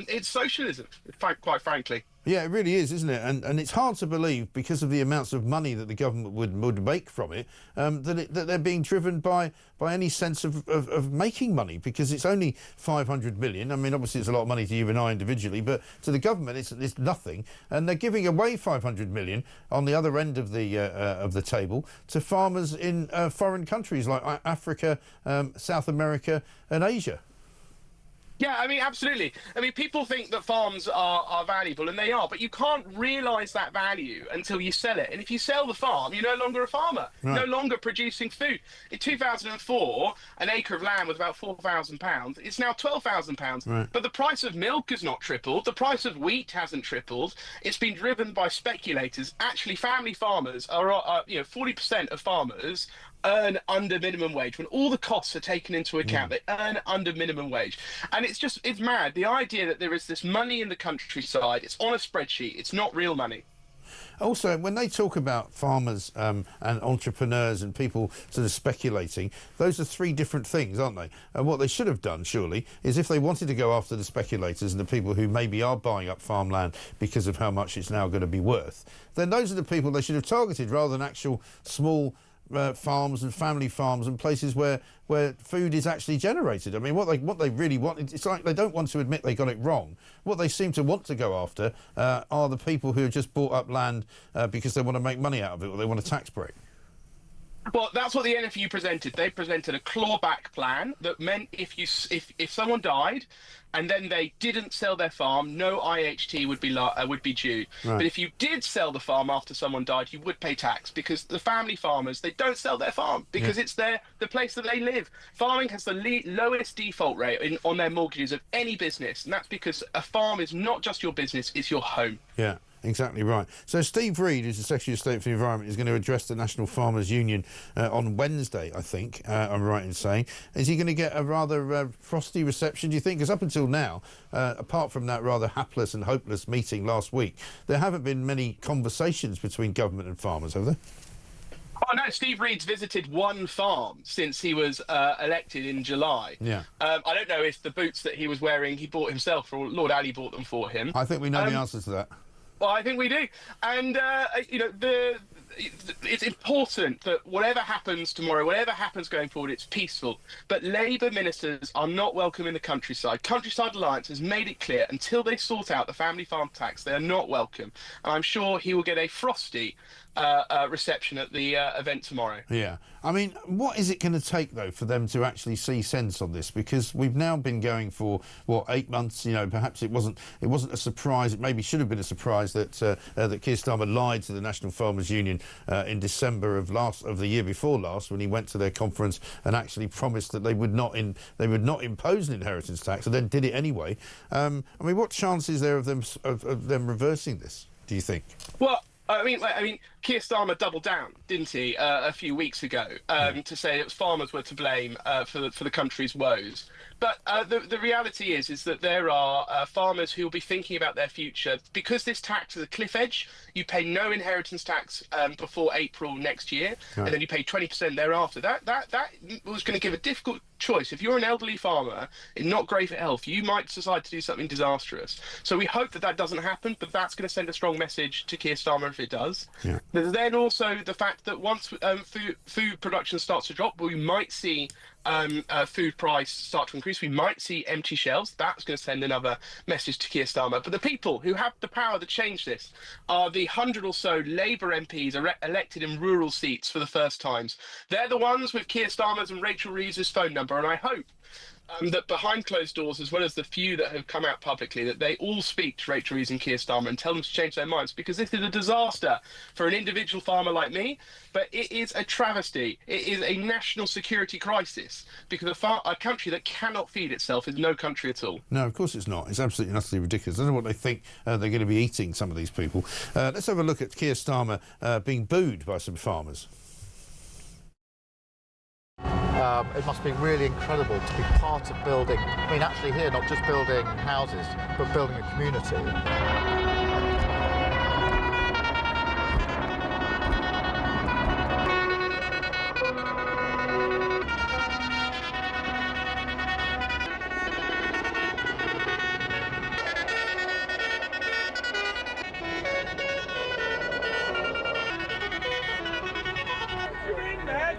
It's socialism, quite frankly. Yeah, it really is, isn't it? And it's hard to believe, because of the amounts of money that the government would make from it, that they're being driven by any sense of making money, because it's only 500 million. I mean, obviously it's a lot of money to you and I individually, but to the government it's nothing. And they're giving away 500 million on the other end of the table to farmers in foreign countries like Africa, South America and Asia. Yeah, I mean, absolutely. I mean, people think that farms are valuable, and they are, but you can't realise that value until you sell it. And if you sell the farm, you're no longer a farmer, no longer producing food. In 2004, an acre of land was about £4,000. It's now £12,000. Right. But the price of milk has not tripled. The price of wheat hasn't tripled. It's been driven by speculators. Actually, family farmers are 40% of farmers earn under minimum wage. When all the costs are taken into account, they earn under minimum wage. And it's mad. The idea that there is this money in the countryside, it's on a spreadsheet, it's not real money. Also, when they talk about farmers and entrepreneurs and people sort of speculating, those are three different things, aren't they? And what they should have done, surely, is if they wanted to go after the speculators and the people who maybe are buying up farmland because of how much it's now going to be worth, then those are the people they should have targeted rather than actual small farms and family farms and places where food is actually generated. I mean, what they really want, it's like they don't want to admit they got it wrong. What they seem to want to go after are the people who have just bought up land because they want to make money out of it, or they want a tax break. Well, that's what the NFU presented. They presented a clawback plan that meant if someone died and then they didn't sell their farm, no IHT would be due. Right. But if you did sell the farm after someone died, you would pay tax, because the family farmers, they don't sell their farm because it's the place that they live. Farming has the lowest default rate on their mortgages of any business, and that's because a farm is not just your business, it's your home. Yeah. exactly right. So Steve Reed, who's the Secretary of State for the Environment, is going to address the National Farmers Union on Wednesday, I think, I'm right in saying. Is he going to get a rather frosty reception, do you think? Because up until now, apart from that rather hapless and hopeless meeting last week, there haven't been many conversations between government and farmers, have there? Oh, no, Steve Reed's visited one farm since he was elected in July. Yeah. I don't know if the boots that he was wearing he bought himself or Lord Ali bought them for him. I think we know the answer to that. Well, I think we do. And, you know, it's important that whatever happens tomorrow, whatever happens going forward, it's peaceful. But Labour ministers are not welcome in the countryside. Countryside Alliance has made it clear until they sort out the family farm tax, they are not welcome. And I'm sure he will get a frosty reception at the event tomorrow. Yeah. I mean, what is it going to take, though, for them to actually see sense on this? Because we've now been going for, what, 8 months? You know, perhaps it wasn't a surprise. It maybe should have been a surprise that Keir Starmer lied to the National Farmers Union in December of the year before last, when he went to their conference and actually promised that they would not impose an inheritance tax, and then did it anyway. I mean, what chance is there of them reversing this, do you think? Well, I mean, Keir Starmer doubled down, didn't he, a few weeks ago, to say that farmers were to blame for the country's woes. But the reality is that there are farmers who will be thinking about their future. Because this tax is a cliff edge, you pay no inheritance tax before April next year, right, and then you pay 20% thereafter. That was going to give a difficult choice. If you're an elderly farmer in not great health, you might decide to do something disastrous. So we hope that doesn't happen, but that's going to send a strong message to Keir Starmer if it does. Yeah. There's then also the fact that once food production starts to drop, we might see food price start to increase. We might see empty shelves. That's going to send another message to Keir Starmer. But the people who have the power to change this are the 100 or so Labour MPs elected in rural seats for the first times. They're the ones with Keir Starmer's and Rachel Reeves's phone number, and I hope that behind closed doors, as well as the few that have come out publicly, that they all speak to Rachel Reeves and Keir Starmer and tell them to change their minds, because this is a disaster for an individual farmer like me, but it is a travesty. It is a national security crisis, because a country that cannot feed itself is no country at all. No, of course it's not. It's absolutely and utterly ridiculous. I don't know what they think they're going to be eating, some of these people. Let's have a look at Keir Starmer being booed by some farmers. It must be really incredible to be part of building, I mean, actually here, not just building houses, but building a community.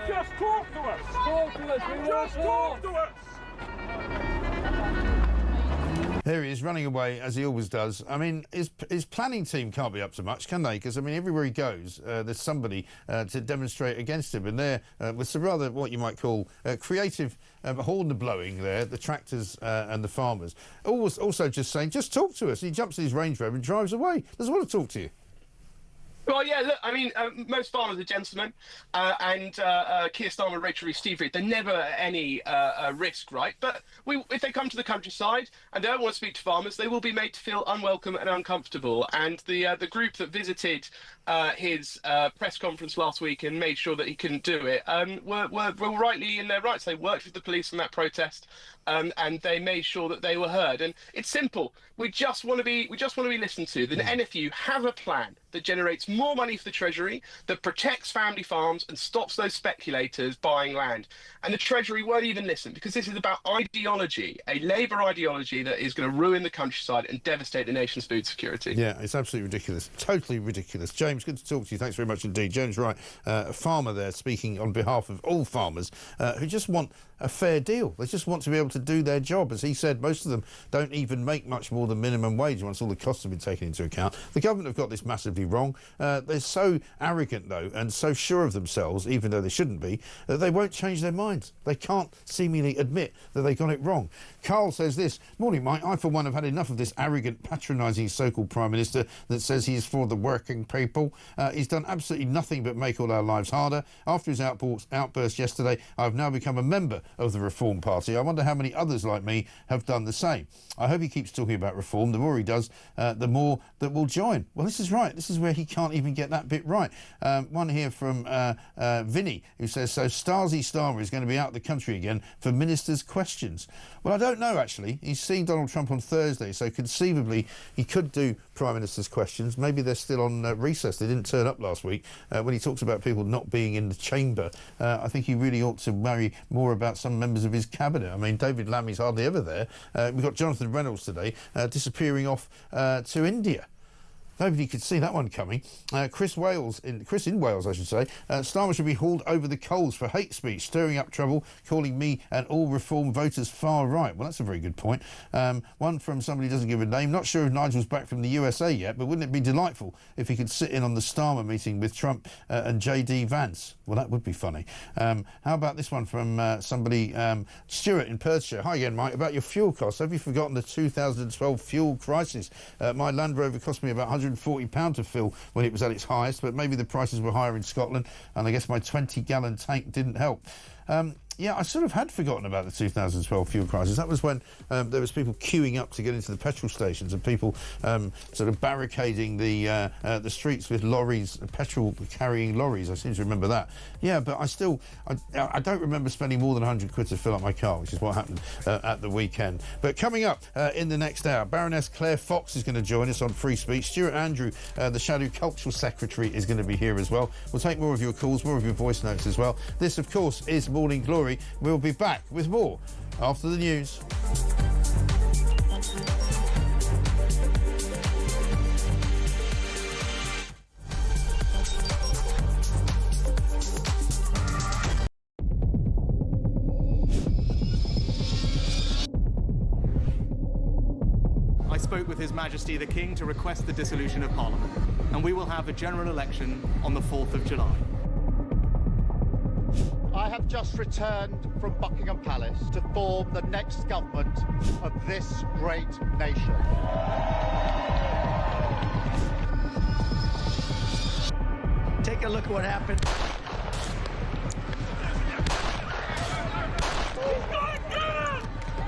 Just talk to us! Talk to us! Just talk to us! There he is, running away, as he always does. I mean, his planning team can't be up to much, can they? Because, I mean, everywhere he goes, there's somebody to demonstrate against him. And they're, with some rather, what you might call, creative horn-blowing there, the tractors and the farmers. Also just saying, just talk to us. He jumps in his Range Rover and drives away. Doesn't want to talk to you. Well, yeah, look, I mean, most farmers are gentlemen, and Keir Starmer, Rachel Reeves, Steve Reed, they're never at any risk, right? But if they come to the countryside and they don't want to speak to farmers, they will be made to feel unwelcome and uncomfortable. And the group that visited his press conference last week and made sure that he couldn't do it were rightly in their rights. They worked with the police on that protest, and they made sure that they were heard. And it's simple. We just want to be listened to. The NFU have a plan that generates more money for the Treasury, that protects family farms and stops those speculators buying land. And the Treasury won't even listen, because this is about ideology, a Labour ideology that is going to ruin the countryside and devastate the nation's food security. Yeah, it's absolutely ridiculous. Totally ridiculous. James, good to talk to you. Thanks very much indeed. James Wright, a farmer there, speaking on behalf of all farmers who just want a fair deal. They just want to be able to do their job. As he said, most of them don't even make much more than minimum wage once all the costs have been taken into account. The government have got this massively completely wrong. They're so arrogant, though, and so sure of themselves, even though they shouldn't be, that they won't change their minds. They can't seemingly admit that they got it wrong. Carl says this, morning, Mike, I for one have had enough of this arrogant, patronising so-called Prime Minister that says he is for the working people. He's done absolutely nothing but make all our lives harder. After his outburst yesterday, I've now become a member of the Reform Party. I wonder how many others like me have done the same. I hope he keeps talking about reform. The more he does, the more that will join. Well, this is right. This is where he can't even get that bit right. One here from Vinny, who says, so Starmer is going to be out of the country again for ministers' questions. Well, I don't know, actually. He's seeing Donald Trump on Thursday, so conceivably he could do Prime Minister's questions. Maybe they're still on recess. They didn't turn up last week. When he talks about people not being in the chamber, I think he really ought to worry more about some members of his cabinet. I mean, David Lammy's hardly ever there. We've got Jonathan Reynolds today disappearing off to India. Nobody could see that one coming. Chris in Wales, I should say. Starmer should be hauled over the coals for hate speech, stirring up trouble, calling me and all reform voters far right. Well, that's a very good point. One from somebody who doesn't give a name. Not sure if Nigel's back from the USA yet, but wouldn't it be delightful if he could sit in on the Starmer meeting with Trump and J.D. Vance? Well, that would be funny. How about this one from somebody, Stuart in Perthshire. Hi again, Mike. About your fuel costs. Have you forgotten the 2012 fuel crisis? My Land Rover cost me about £140 to fill when it was at its highest, but maybe the prices were higher in Scotland, and I guess my 20-gallon tank didn't help. Yeah, I sort of had forgotten about the 2012 fuel crisis. That was when there was people queuing up to get into the petrol stations and people sort of barricading the streets with lorries, petrol-carrying lorries. I seem to remember that. Yeah, but I don't remember spending more than 100 quid to fill up my car, which is what happened at the weekend. But coming up in the next hour, Baroness Claire Fox is going to join us on Free Speech. Stuart Andrew, the Shadow Cultural Secretary, is going to be here as well. We'll take more of your calls, more of your voice notes as well. This, of course, is Morning Glory. We'll be back with more after the news. I spoke with His Majesty the King to request the dissolution of Parliament, and we will have a general election on the 4th of July. I have just returned from Buckingham Palace to form the next government of this great nation. Take a look at what happened.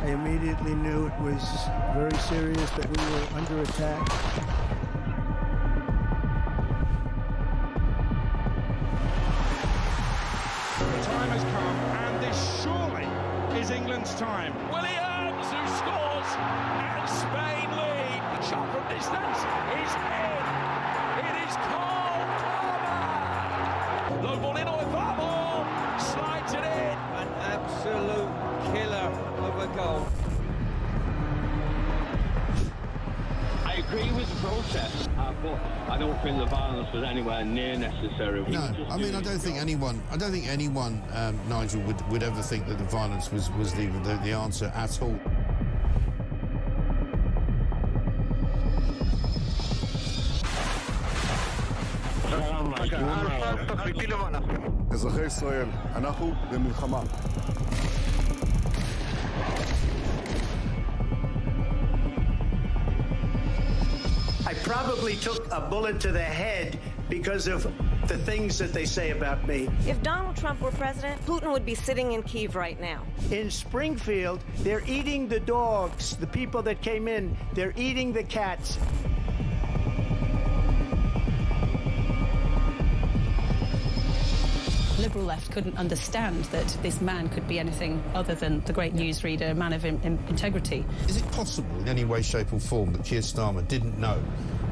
I immediately knew it was very serious, that we were under attack. Time has come, and this surely is England's time. Williams, who scores, and Spain lead. The shot from distance is in. It is Cole Palmer. Low ball in, or far ball, slides it in. An absolute killer of a goal. I agree with the protest, but I don't think the violence was anywhere near necessary. No, I mean, I don't think anyone, Nigel, would ever think that the violence was the answer at all. אזרחי ישראל, אנחנו במלחמה. I probably took a bullet to the head because of the things that they say about me. If Donald Trump were president, Putin would be sitting in Kyiv right now. In Springfield, they're eating the dogs, the people that came in, they're eating the cats. Liberal left couldn't understand that this man could be anything other than the great newsreader, a man of integrity. Is it possible in any way, shape or form that Keir Starmer didn't know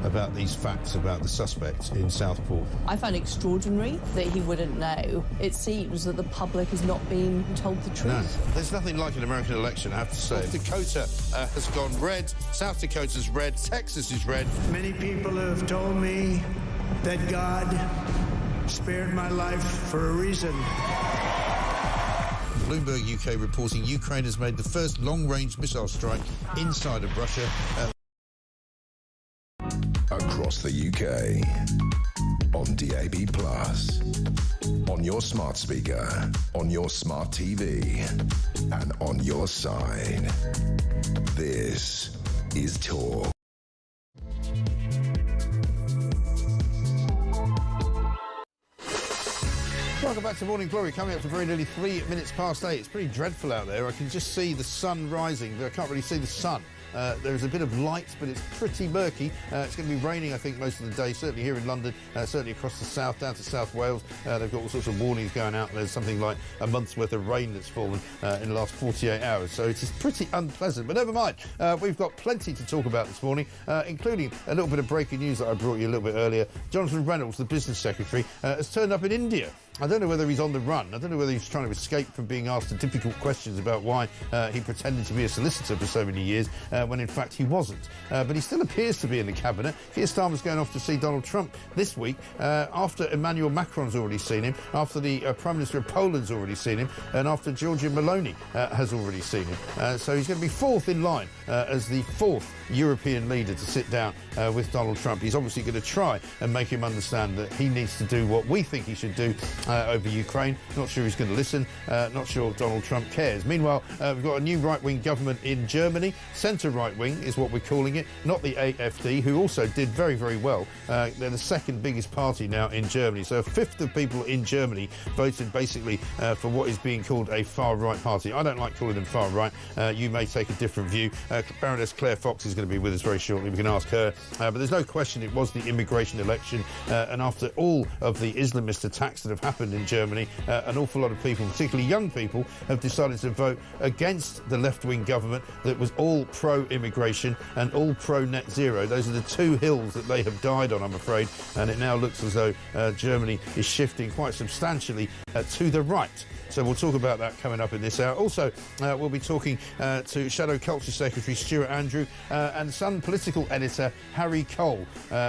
about these facts about the suspect in Southport? I find it extraordinary that he wouldn't know. It seems that the public has not been told the truth. No. There's nothing like an American election, I have to say. North Dakota has gone red, South Dakota's red, Texas is red. Many people have told me that God spared my life for a reason. Bloomberg UK reporting Ukraine has made the first long-range missile strike inside of Russia. Across across the UK. On DAB+, on your smart speaker, on your smart TV, and on your side. This is Talk. Welcome back to Morning Glory. Coming up to very nearly 3 minutes past 8. It's pretty dreadful out there. I can just see the sun rising, but I can't really see the sun. There's a bit of light, but it's pretty murky. It's going to be raining, I think, most of the day, certainly here in London, certainly across the south, down to South Wales. They've got all sorts of warnings going out. There's something like a month's worth of rain that's fallen in the last 48 hours, so it is pretty unpleasant. But never mind, we've got plenty to talk about this morning, including a little bit of breaking news that I brought you a little bit earlier. Jonathan Reynolds, the business secretary, has turned up in India. I don't know whether he's on the run. I don't know whether he's trying to escape from being asked the difficult questions about why he pretended to be a solicitor for so many years when in fact he wasn't. But he still appears to be in the cabinet. Keir Starmer's going off to see Donald Trump this week after Emmanuel Macron's already seen him, after the Prime Minister of Poland's already seen him, and after Giorgia Meloni has already seen him. So he's going to be fourth in line as the fourth European leader to sit down with Donald Trump. He's obviously going to try and make him understand that he needs to do what we think he should do over Ukraine. Not sure he's going to listen. Not sure Donald Trump cares. Meanwhile, we've got a new right-wing government in Germany. Centre right-wing is what we're calling it, not the AfD, who also did very, very well. They're the second biggest party now in Germany. So a fifth of people in Germany voted basically for what is being called a far-right party. I don't like calling them far-right. You may take a different view. Baroness Claire Fox is going to be with us very shortly. We can ask her. But there's no question it was the immigration election. And after all of the Islamist attacks that have happened in Germany, an awful lot of people, particularly young people, have decided to vote against the left-wing government that was all pro-immigration and all pro-net zero. Those are the two hills that they have died on, I'm afraid, and it now looks as though Germany is shifting quite substantially to the right. So we'll talk about that coming up in this hour. Also, we'll be talking to Shadow Culture Secretary Stuart Andrew and Sun political editor Harry Cole,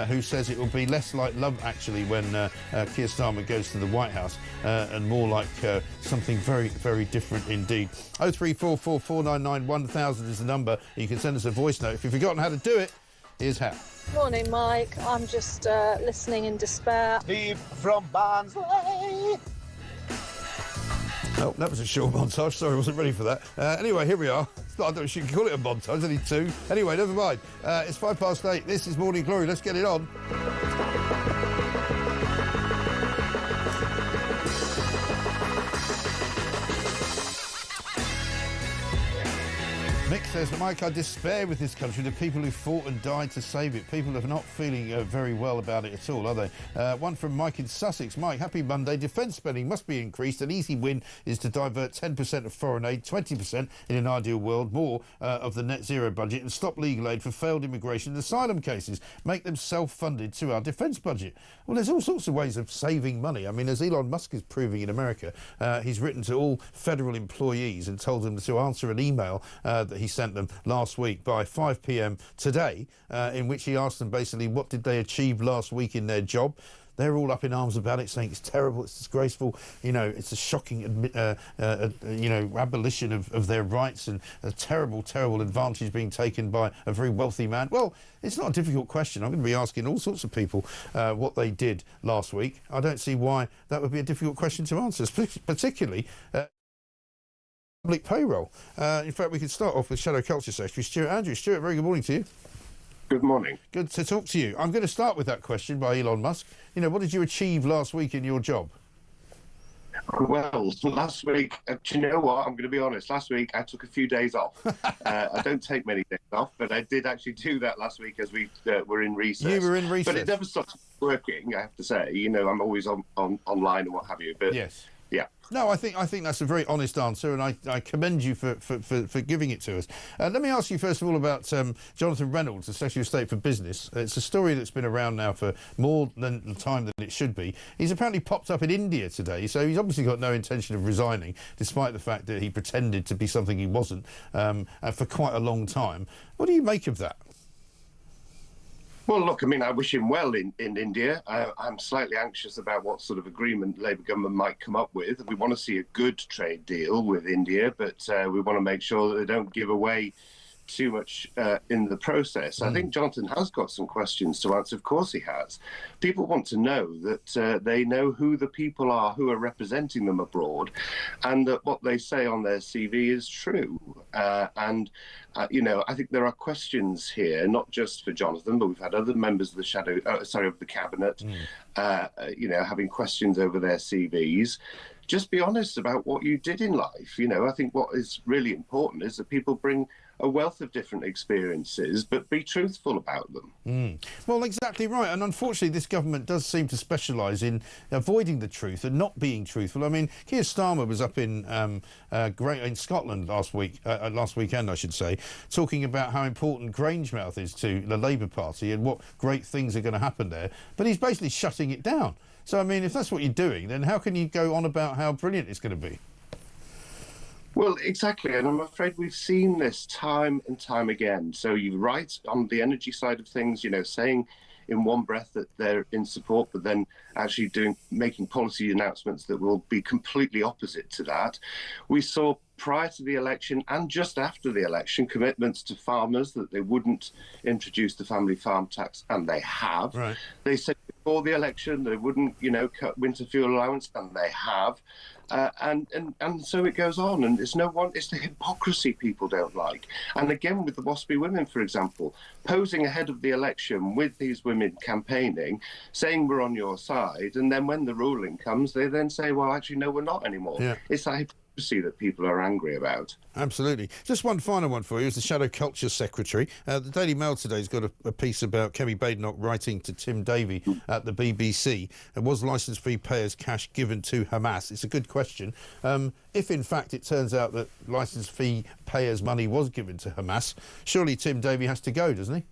who says it will be less like Love Actually when Keir Starmer goes to the White House and more like something very, very different indeed. 0344 499 1000 is the number. You can send us a voice note. If you've forgotten how to do it, here's how. Morning, Mike. I'm just listening in despair. Steve from Barnsley. Oh, that was a short montage. Sorry, I wasn't ready for that. Anyway, here we are. I don't know if you can call it a montage, only two. Anyway, never mind. It's 8:05. This is Morning Glory. Let's get it on. Mick says, Mike, I despair with this country, the people who fought and died to save it. People are not feeling very well about it at all, are they? One from Mike in Sussex. Mike, happy Monday. Defence spending must be increased. An easy win is to divert 10% of foreign aid, 20% in an ideal world, more of the net zero budget, and stop legal aid for failed immigration and asylum cases. Make them self-funded to our defence budget. Well, there's all sorts of ways of saving money. I mean, as Elon Musk is proving in America, he's written to all federal employees and told them to answer an email that he sent them last week by 5 p.m. today, in which he asked them basically what did they achieve last week in their job. They're all up in arms about it, saying it's terrible, it's disgraceful, you know, it's a shocking, abolition of their rights and a terrible, terrible advantage being taken by a very wealthy man. Well, it's not a difficult question. I'm going to be asking all sorts of people what they did last week. I don't see why that would be a difficult question to answer, particularly public payroll. In fact, we could start off with Shadow Culture Secretary Stuart Andrew. Stuart, very good morning to you. Good morning. Good to talk to you. I'm going to start with that question by Elon Musk. You know, what did you achieve last week in your job? Well, last week, do you know what? I'm going to be honest. Last week, I took a few days off. I don't take many days off, but I did actually do that last week as we were in recess. You were in recess. But it never stopped working, I have to say. You know, I'm always online and what have you. But yes. Yeah. No, I think that's a very honest answer, and I commend you for giving it to us. Let me ask you first of all about Jonathan Reynolds, the Secretary of State for Business. It's a story that's been around now for more than the time than it should be. He's apparently popped up in India today, so he's obviously got no intention of resigning, despite the fact that he pretended to be something he wasn't for quite a long time. What do you make of that? Well, look, I mean, I wish him well in India. I'm slightly anxious about what sort of agreement Labour government might come up with. We want to see a good trade deal with India, but we want to make sure that they don't give away too much in the process. I think Jonathan has got some questions to answer. Of course he has. People want to know that they know who the people are who are representing them abroad, and that what they say on their CV is true. You know, I think there are questions here, not just for Jonathan, but we've had other members of the cabinet, you know, having questions over their CVs. Just be honest about what you did in life. You know, I think what is really important is that people bring a wealth of different experiences, but be truthful about them. Well, exactly right. And unfortunately, this government does seem to specialise in avoiding the truth and not being truthful. I mean, Keir Starmer was up in Scotland last weekend, I should say, talking about how important Grangemouth is to the Labour Party and what great things are going to happen there. But he's basically shutting it down. So, I mean, if that's what you're doing, then how can you go on about how brilliant it's going to be? Well, exactly, and I'm afraid we've seen this time and time again. So you're right on the energy side of things, you know, saying in one breath that they're in support, but then actually making policy announcements that will be completely opposite to that. We saw prior to the election and just after the election commitments to farmers that they wouldn't introduce the family farm tax, and they have. Right. They said before the election they wouldn't, you know, cut winter fuel allowance, and they have. And so it goes on, and it's the hypocrisy people don't like. And again, with the WASPy women, for example, posing ahead of the election with these women campaigning, saying we're on your side, and then when the ruling comes, they then say, well, actually, no, we're not anymore. Yeah. It's that hypocrisy that people are angry about. Absolutely. Just one final one for you. As the Shadow Culture Secretary, the Daily Mail today's got a piece about Kemi Badenoch writing to Tim Davie at the BBC. Was licence fee payers cash given to Hamas? It's a good question. If in fact it turns out that licence fee payers' money was given to Hamas, surely Tim Davie has to go, doesn't he?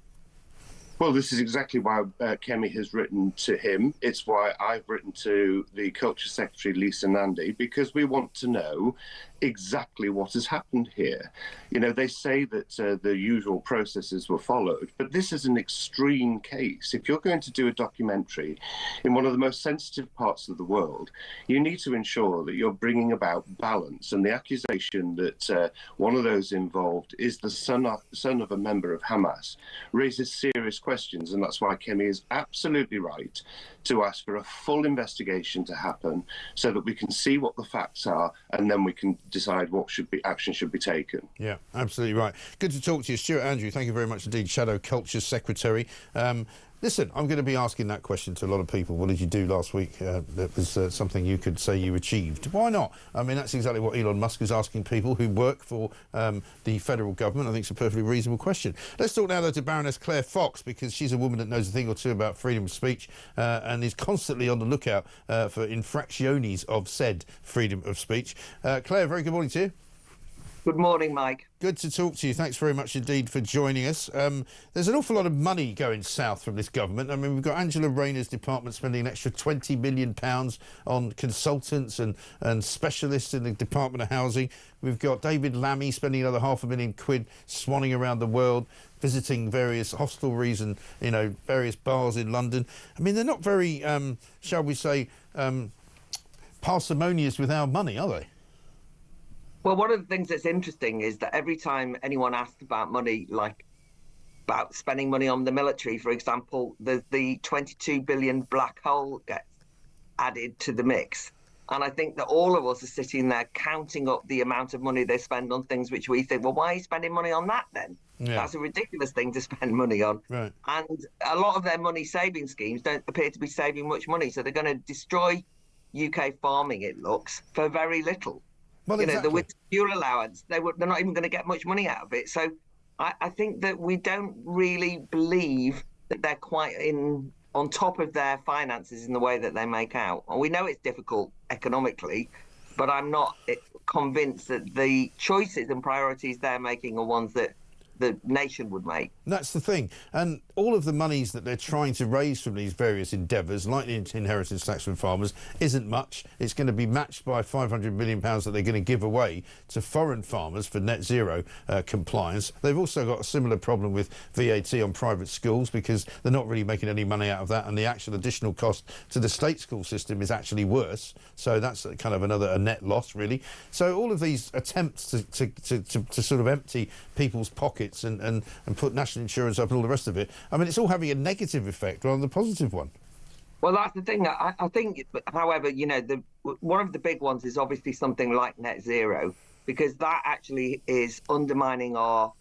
Well, this is exactly why Kemi has written to him. It's why I've written to the Culture Secretary, Lisa Nandy, because we want to know exactly what has happened here. You know, they say that the usual processes were followed, but this is an extreme case. If you're going to do a documentary in one of the most sensitive parts of the world, you need to ensure that you're bringing about balance. And the accusation that one of those involved is the son of a member of Hamas raises serious questions, and that's why Kemi is absolutely right to ask for a full investigation to happen so that we can see what the facts are, and then we can decide what action should be taken. Yeah, absolutely right. Good to talk to you. Stuart Andrew, thank you very much indeed, Shadow Culture Secretary. Listen, I'm going to be asking that question to a lot of people. What did you do last week that was something you could say you achieved? Why not? I mean, that's exactly what Elon Musk is asking people who work for the federal government. I think it's a perfectly reasonable question. Let's talk now, though, to Baroness Claire Fox, because she's a woman that knows a thing or two about freedom of speech and is constantly on the lookout for infractiones of said freedom of speech. Claire, very good morning to you. Good morning, Mike. Good to talk to you. Thanks very much indeed for joining us. There's an awful lot of money going south from this government. I mean, we've got Angela Rayner's department spending an extra £20 million on consultants and specialists in the Department of Housing. We've got David Lammy spending another £500,000 swanning around the world, visiting various hostelries and, you know, various bars in London. I mean, they're not very, shall we say, parsimonious with our money, are they? Well, one of the things that's interesting is that every time anyone asks about money, like about spending money on the military, for example, the 22 billion black hole gets added to the mix. And I think that all of us are sitting there counting up the amount of money they spend on things which we think, well, why are you spending money on that then? Yeah. That's a ridiculous thing to spend money on. Right. And a lot of their money saving schemes don't appear to be saving much money. So they're going to destroy UK farming, it looks, for very little. Well, you know, the winter fuel allowance, they're not even going to get much money out of it. So I think that we don't really believe that they're quite on top of their finances in the way that they make out. And we know it's difficult economically, but I'm not convinced that the choices and priorities they're making are ones that the nation would make. That's the thing. And all of the monies that they're trying to raise from these various endeavours, like the inheritance tax from farmers, isn't much. It's going to be matched by £500 million that they're going to give away to foreign farmers for net zero compliance. They've also got a similar problem with VAT on private schools because they're not really making any money out of that, and the actual additional cost to the state school system is actually worse. So that's kind of a net loss, really. So all of these attempts to sort of empty people's pockets and put national insurance up and all the rest of it, I mean, it's all having a negative effect rather than a positive one. Well, that's the thing. I think, however, you know, one of the big ones is obviously something like net zero, because that actually is undermining our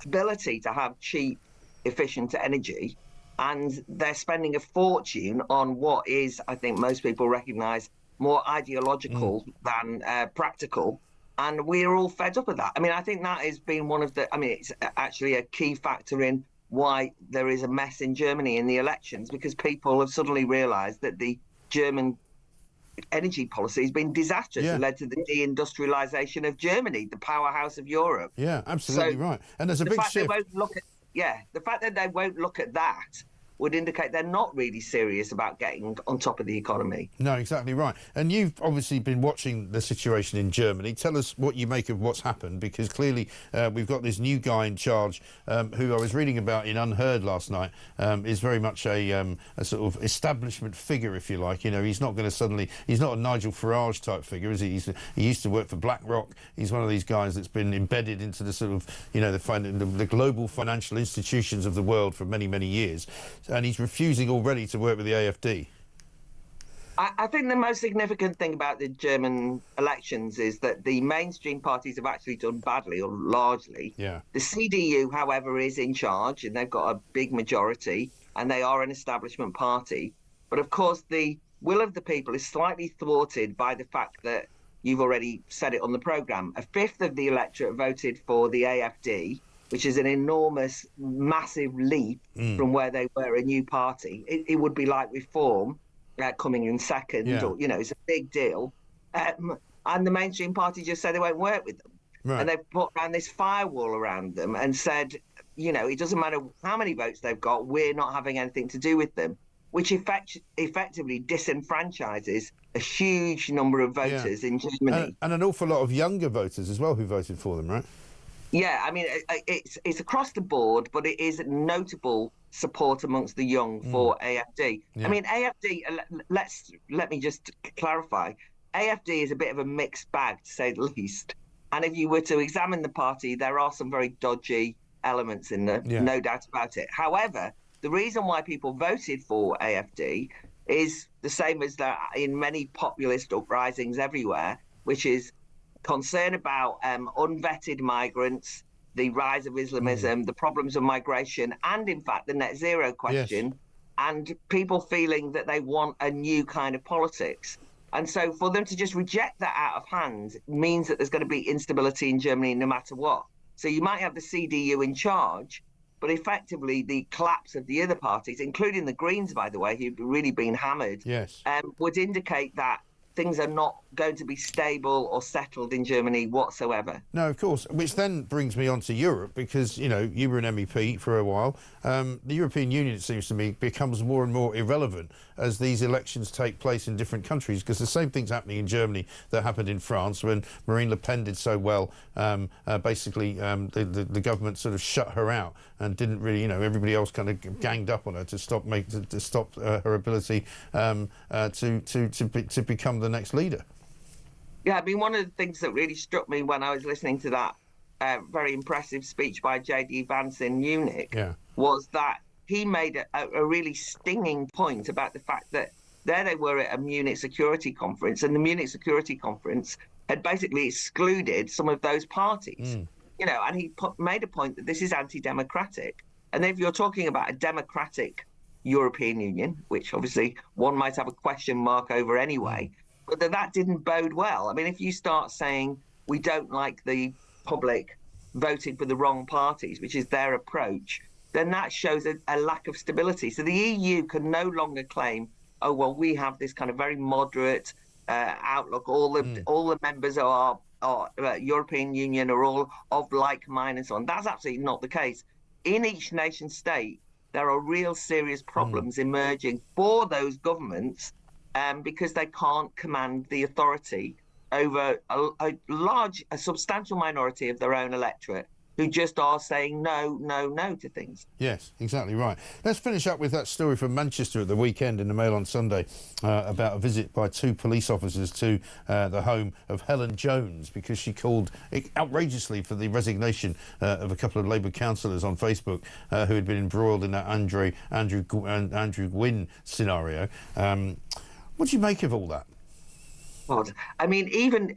ability to have cheap, efficient energy. And they're spending a fortune on what is, I think most people recognise, more ideological than practical. And we're all fed up with that. I mean, I think that has been one of the, I mean, it's actually a key factor in why there is a mess in Germany in the elections, because people have suddenly realised that the German energy policy has been disastrous. It led to the deindustrialisation of Germany, the powerhouse of Europe. Yeah, absolutely right. And there's a big shift. The fact that they won't look at that would indicate they're not really serious about getting on top of the economy. No, exactly right. And you've obviously been watching the situation in Germany. Tell us what you make of what's happened, because clearly we've got this new guy in charge who I was reading about in Unheard last night, is very much a sort of establishment figure, if you like. You know, he's not going to suddenly, he's not a Nigel Farage type figure, is he? He used to work for BlackRock. He's one of these guys that's been embedded into the sort of, you know, the global financial institutions of the world for many, many years. And he's refusing already to work with the AfD. I think the most significant thing about the German elections is that the mainstream parties have actually done badly, or largely. Yeah. The CDU, however, is in charge, and they've got a big majority, and they are an establishment party. But of course, the will of the people is slightly thwarted by the fact that you've already said it on the programme. A fifth of the electorate voted for the AfD, which is an enormous, massive leap from where they were a new party. It would be like Reform coming in second, or, you know, it's a big deal. And the mainstream party just said they won't work with them. Right. And they've put around this firewall around them and said, you know, it doesn't matter how many votes they've got, we're not having anything to do with them, which effectively disenfranchises a huge number of voters in Germany. And an awful lot of younger voters as well who voted for them, right? Yeah, I mean, it's across the board, but it is notable support amongst the young for AfD. Yeah. I mean, AfD, let me just clarify, AfD is a bit of a mixed bag, to say the least. And if you were to examine the party, there are some very dodgy elements in there, no doubt about it. However, the reason why people voted for AfD is the same as that in many populist uprisings everywhere, which is concern about unvetted migrants, the rise of Islamism, the problems of migration, and in fact the net zero question, and people feeling that they want a new kind of politics. And so for them to just reject that out of hand means that there's going to be instability in Germany no matter what. So you might have the CDU in charge, but effectively the collapse of the other parties, including the Greens, by the way, who've really been hammered, would indicate that things are not going to be stable or settled in Germany whatsoever. No, of course, which then brings me on to Europe, because, you know, you were an MEP for a while. The European Union, it seems to me, becomes more and more irrelevant as these elections take place in different countries, because the same thing's happening in Germany that happened in France when Marine Le Pen did so well. Basically, the government sort of shut her out and didn't really, you know, everybody else kind of ganged up on her to stop her ability to become the next leader. Yeah, I mean, one of the things that really struck me when I was listening to that very impressive speech by J.D. Vance in Munich was that he made a really stinging point about the fact that there they were at a Munich Security Conference, and the Munich Security Conference had basically excluded some of those parties. You know, and he made a point that this is anti-democratic. And if you're talking about a democratic European Union, which obviously one might have a question mark over anyway, but that didn't bode well. I mean, if you start saying we don't like the public voting for the wrong parties, which is their approach, then that shows a lack of stability. So the EU can no longer claim, oh, well, we have this kind of very moderate outlook. All the members of our European Union are all of like mind and so on. That's absolutely not the case. in each nation state, there are real serious problems emerging for those governments because they can't command the authority over a substantial minority of their own electorate who just are saying no to things. Yes, exactly right. Let's finish up with that story from Manchester at the weekend in the Mail on Sunday about a visit by 2 police officers to the home of Helen Jones because she called outrageously for the resignation of a couple of Labour councillors on Facebook who had been embroiled in that Andrew Gwynn scenario. What do you make of all that? God. I mean, even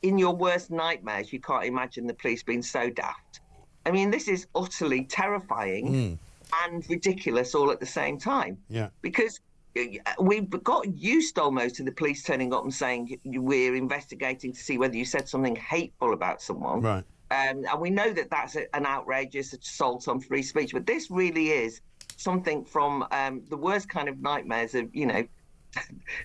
in your worst nightmares, you can't imagine the police being so daft. I mean, this is utterly terrifying and ridiculous all at the same time. Yeah. Because we've got used almost to the police turning up and saying we're investigating to see whether you said something hateful about someone. Right. And we know that that's an outrageous assault on free speech. But this really is something from the worst kind of nightmares of, the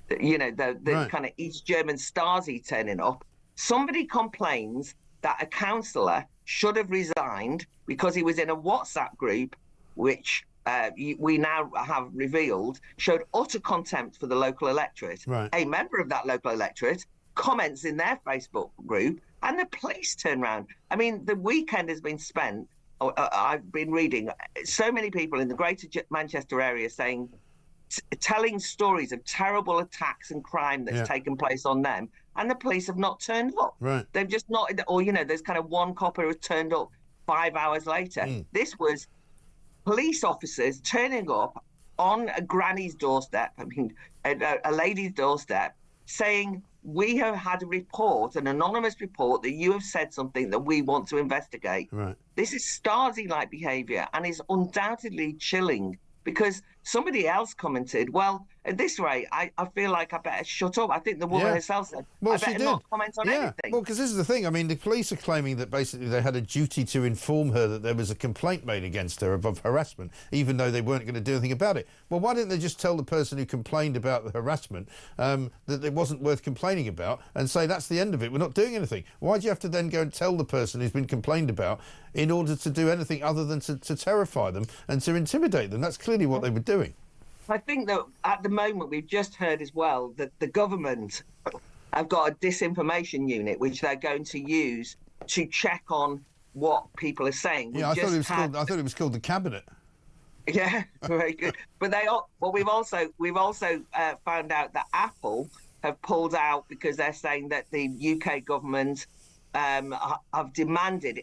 Right. kind of East German Stasi turning up. Somebody complains that a councillor should have resigned because he was in a WhatsApp group, which we now have revealed showed utter contempt for the local electorate. Right. A member of that local electorate comments in their Facebook group, and the police turn around. I mean, the weekend has been spent. I've been reading so many people in the Greater Manchester area saying. Telling stories of terrible attacks and crime that's taken place on them, and the police have not turned up. Right. They've just not, or there's kind of one copper who turned up 5 hours later. This was police officers turning up on a granny's doorstep, a lady's doorstep, saying, we have had a report, an anonymous report, that you have said something that we want to investigate. Right. This is Stasi-like behaviour and is undoubtedly chilling. Because somebody else commented, well, at this rate, I feel like I better shut up. I think the woman herself said, I better not comment on anything. Well, because this is the thing. I mean, the police are claiming that basically they had a duty to inform her that there was a complaint made against her of harassment, even though they weren't going to do anything about it. Well, why didn't they just tell the person who complained about the harassment that it wasn't worth complaining about and say, that's the end of it, we're not doing anything? Why do you have to then go and tell the person who's been complained about in order to do anything other than to terrify them and to intimidate them? That's clearly what they were doing. I think that at the moment we've just heard as well that the government have got a disinformation unit which they're going to use to check on what people are saying. Yeah, I thought it was called the cabinet. Yeah, very good. But we've also found out that Apple have pulled out because they're saying that the UK government have demanded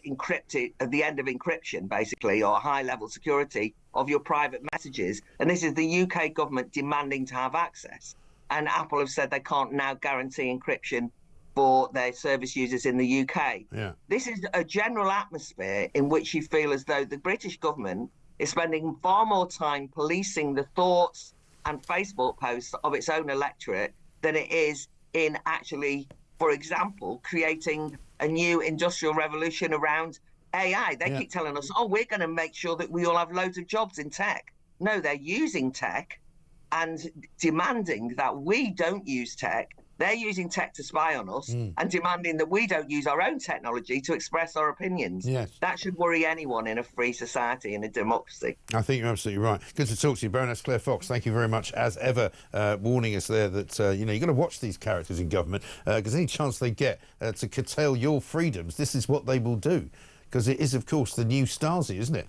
at the end of encryption, basically, or high-level security of your private messages. And this is the UK government demanding to have access. And Apple have said they can't now guarantee encryption for their service users in the UK. Yeah. This is a general atmosphere in which you feel as though the British government is spending far more time policing the thoughts and Facebook posts of its own electorate than it is in actually, for example, creating a new industrial revolution around AI. They keep telling us, we're going to make sure that we all have loads of jobs in tech. No, they're using tech and demanding that we don't use tech. They're using tech to spy on us and demanding that we don't use our own technology to express our opinions. Yes. That should worry anyone in a free society, in a democracy. I think you're absolutely right. Good to talk to you, Baroness Claire Fox. Thank you very much, as ever, warning us there that, you've got to watch these characters in government because any chance they get to curtail your freedoms, this is what they will do. Because it is, of course, the new Stasi, isn't it?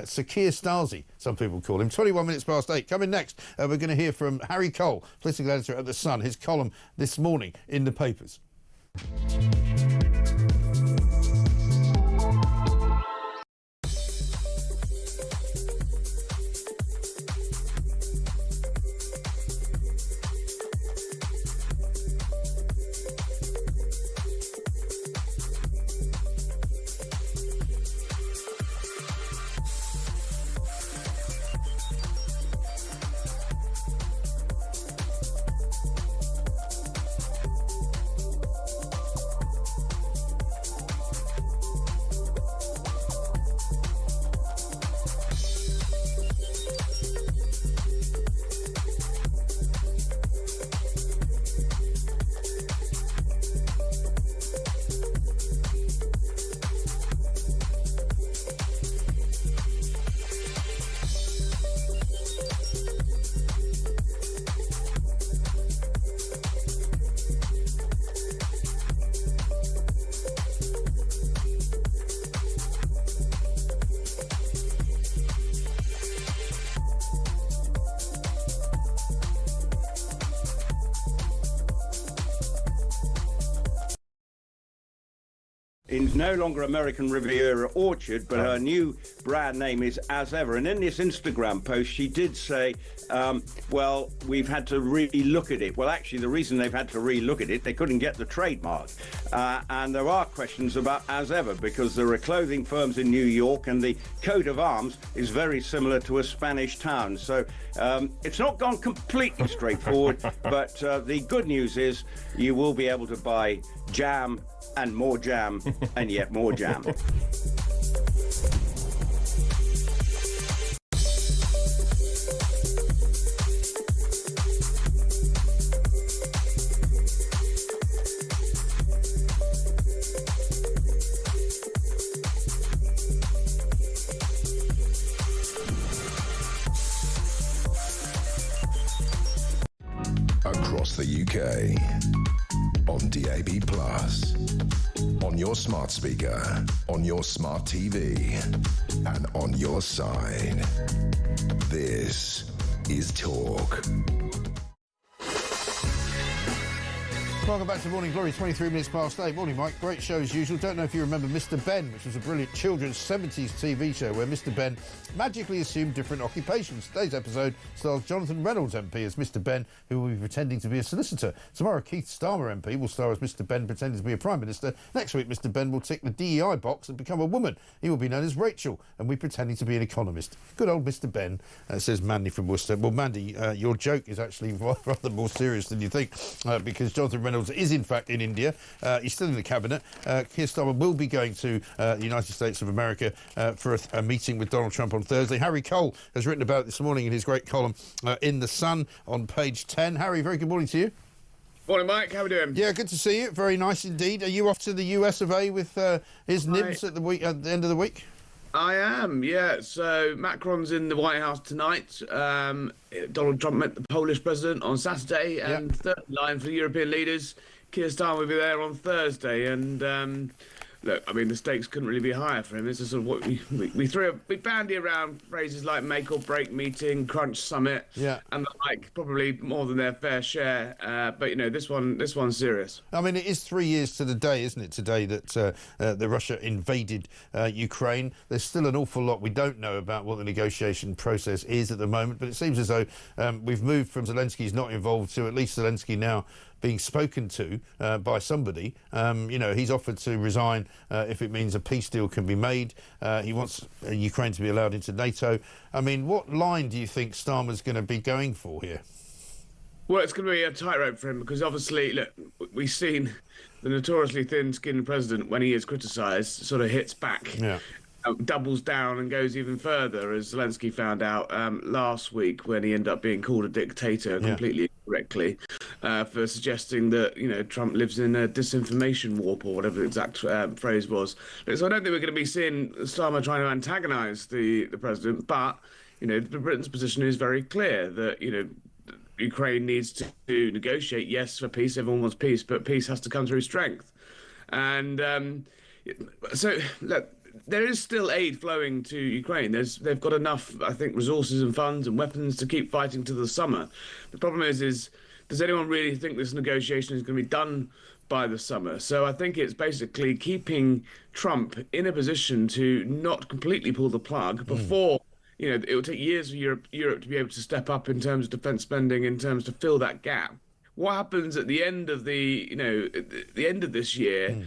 Sir Keir Stasi, some people call him. 21 minutes past 8. Coming next, we're going to hear from Harry Cole, political editor at The Sun, his column this morning in the papers. It's no longer American Riviera Orchard, but her new brand name is As Ever. And in this Instagram post, she did say, well, we've had to really look at it. Well, actually, the reason they've had to re-look at it, they couldn't get the trademark. And there are questions about As Ever, because there are clothing firms in New York, and the coat of arms is very similar to a Spanish town. So it's not gone completely straightforward, but the good news is you will be able to buy jam and more jam and yet more jam. Across the UK, on DAB+, on your smart speaker, on your smart TV, and on your side. This is Talk. Welcome back to Morning Glory, 23 minutes past 8. Morning, Mike. Great show as usual. Don't know if you remember Mr. Ben, which was a brilliant children's 70s TV show where Mr. Ben magically assumed different occupations. Today's episode stars Jonathan Reynolds MP as Mr. Ben, who will be pretending to be a solicitor. Tomorrow, Keith Starmer MP will star as Mr. Ben pretending to be a Prime Minister. Next week, Mr. Ben will tick the DEI box and become a woman. He will be known as Rachel and be pretending to be an economist. Good old Mr. Ben, says Mandy from Worcester. Well, Mandy, your joke is actually rather more serious than you think, because Jonathan Reynolds is in fact in India. He's still in the cabinet. Keir Starmer will be going to the United States of America for a meeting with Donald Trump on Thursday. Harry Cole has written about it this morning in his great column in The Sun on page 10. Harry, very good morning to you. Morning, Mike. How are we doing? Yeah, good to see you. Very nice indeed. Are you off to the US of A with his nibs at the end of the week? I am, yeah. So Macron's in the White House tonight. Donald Trump met the Polish president on Saturday, and third line for the European leaders. Keir Starmer will be there on Thursday, and look, I mean, the stakes couldn't really be higher for him. This is sort of what we bandy around phrases like make or break meeting, crunch summit, and the like, probably more than their fair share. But you know, this one's serious. I mean, it is 3 years to the day, isn't it? Today that the Russia invaded Ukraine. There's still an awful lot we don't know about what the negotiation process is at the moment. But it seems as though we've moved from Zelensky's not involved to at least Zelensky now being spoken to by somebody. You know, he's offered to resign if it means a peace deal can be made. He wants Ukraine to be allowed into NATO. I mean, what line do you think Starmer's going to be going for here? Well, it's going to be a tightrope for him because obviously, look, we've seen the notoriously thin-skinned president, when he is criticised, sort of hits back. Doubles down and goes even further, as Zelensky found out last week when he ended up being called a dictator completely incorrectly for suggesting that, you know, Trump lives in a disinformation warp or whatever the exact phrase was. So I don't think we're going to be seeing Starmer trying to antagonise the president, but, you know, Britain's position is very clear that, you know, Ukraine needs to negotiate, yes, for peace. Everyone wants peace, but peace has to come through strength. And so, look, there is still aid flowing to Ukraine. They've got enough, I think, resources and funds and weapons to keep fighting to the summer. The problem is does anyone really think this negotiation is going to be done by the summer? So I think it's basically keeping Trump in a position to not completely pull the plug before, you know, it will take years for Europe to be able to step up in terms of defence spending, in terms to fill that gap. What happens at the end of the end of this year?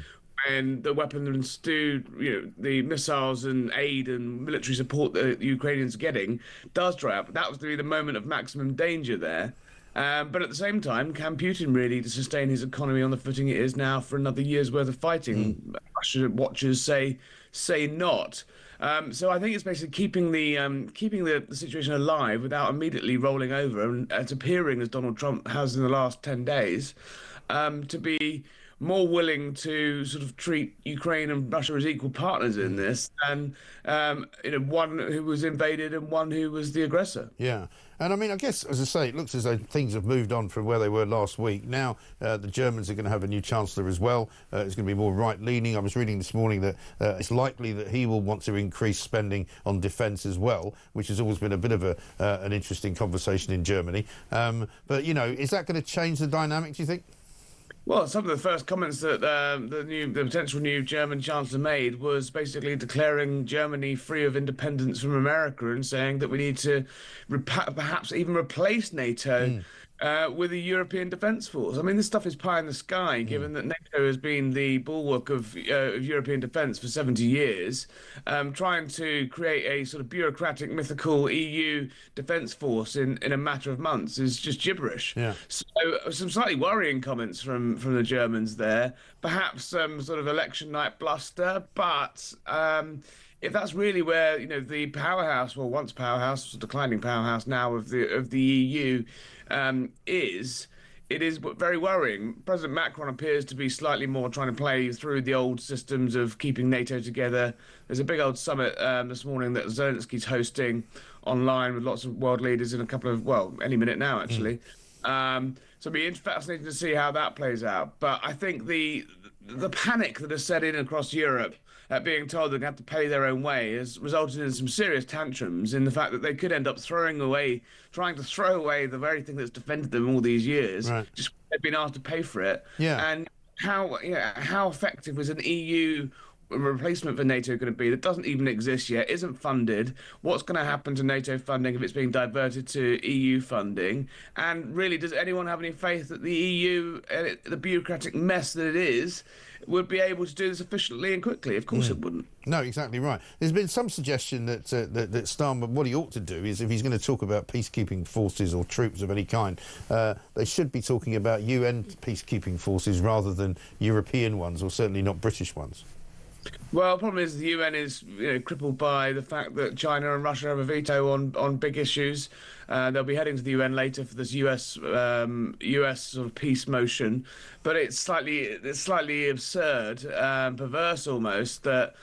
And the weapons the missiles and aid and military support that the Ukrainians are getting does dry up. That was to be the moment of maximum danger there. But at the same time, can Putin really sustain his economy on the footing it is now for another year's worth of fighting? Russian watchers say not. So I think it's basically keeping the situation alive without immediately rolling over, and it's appearing, as Donald Trump has in the last 10 days, to be more willing to sort of treat Ukraine and Russia as equal partners in this than one who was invaded and one who was the aggressor. Yeah. And I mean, I guess, as I say, it looks as though things have moved on from where they were last week. Now, the Germans are going to have a new chancellor as well. It's going to be more right-leaning. I was reading this morning that it's likely that he will want to increase spending on defence as well, which has always been a bit of an interesting conversation in Germany. But, you know, is that going to change the dynamic, do you think? Well, some of the first comments that the potential new German chancellor made was basically declaring Germany free of independence from America and saying that we need to perhaps even replace NATO with a European defence force. I mean, this stuff is pie in the sky, given that NATO has been the bulwark of European defence for 70 years. Trying to create a sort of bureaucratic, mythical EU defence force in a matter of months is just gibberish. Yeah. So some slightly worrying comments from the Germans there. Perhaps some sort of election night bluster, but if that's really where the powerhouse, well, once powerhouse, declining powerhouse now of the EU, is. It is very worrying. President Macron appears to be slightly more trying to play through the old systems of keeping NATO together. There's a big old summit this morning that Zelensky's hosting online with lots of world leaders in a couple of, well, any minute now, actually. So it'll be fascinating to see how that plays out. But I think the panic that has set in across Europe at being told they're going to have to pay their own way has resulted in some serious tantrums in the fact that they could end up trying to throw away the very thing that's defended them all these years. Right. Just they've been asked to pay for it. Yeah. And how effective is an EU replacement for NATO going to be that doesn't even exist yet, isn't funded? What's going to happen to NATO funding if it's being diverted to EU funding? And really, does anyone have any faith that the EU, the bureaucratic mess that it is, would be able to do this efficiently and quickly? Of course it wouldn't. No, exactly right. There's been some suggestion that that Starmer, what he ought to do is, if he's going to talk about peacekeeping forces or troops of any kind, they should be talking about UN peacekeeping forces rather than European ones, or certainly not British ones. Well, the problem is the UN is crippled by the fact that China and Russia have a veto on big issues. They'll be heading to the UN later for this US sort of peace motion, but it's slightly absurd, perverse almost, that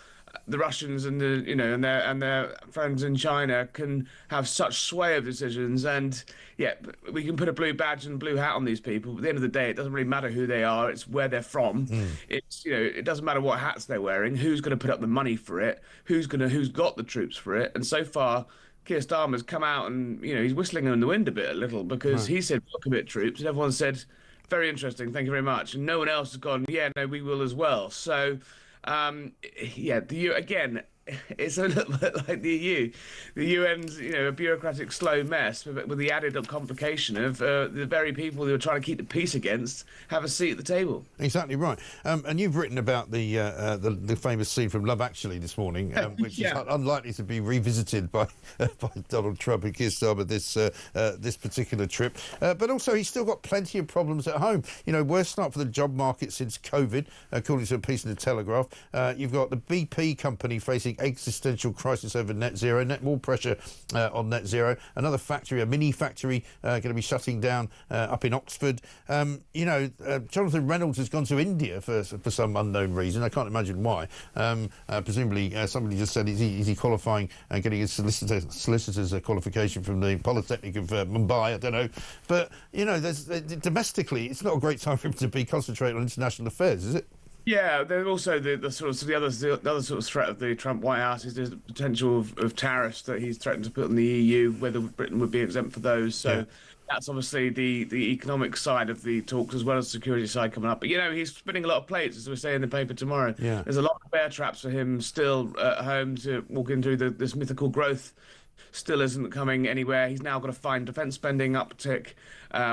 the Russians and and their friends in China can have such sway of decisions. And yeah, we can put a blue badge and blue hat on these people, but at the end of the day, it doesn't really matter who they are. It's where they're from. It's it doesn't matter what hats they're wearing. Who's going to put up the money for it? Who's got the troops for it? And so far, Keir Starmer's come out and he's whistling in the wind a little, because he said we'll commit troops, and everyone said very interesting, thank you very much, and no one else has gone yeah, no, we will as well. So the EU again. It's a little bit like the EU. The UN's, a bureaucratic, slow mess with the added complication of the very people who are trying to keep the peace against have a seat at the table. Exactly right. And you've written about the famous scene from Love Actually this morning, which is unlikely to be revisited by Donald Trump and Keir Starmer this particular trip. But also, he's still got plenty of problems at home. Worst start for the job market since COVID, according to a piece in the Telegraph. You've got the BP company facing existential crisis over net zero, more pressure on net zero. Another factory, a mini factory, going to be shutting down up in Oxford. Jonathan Reynolds has gone to India for some unknown reason. I can't imagine why. Presumably, somebody just said, is he qualifying and getting his solicitor's qualification from the Polytechnic of Mumbai? I don't know. But, domestically, it's not a great time for him to be concentrating on international affairs, is it? Yeah, there's also the other sort of threat of the Trump White House is the potential of tariffs that he's threatened to put on the EU, whether Britain would be exempt for those. So that's obviously the economic side of the talks, as well as the security side coming up. But he's spinning a lot of plates, as we say in the paper tomorrow. Yeah. There's a lot of bear traps for him still at home to walk into this mythical growth. Still isn't coming anywhere. He's now got to find defence spending uptick,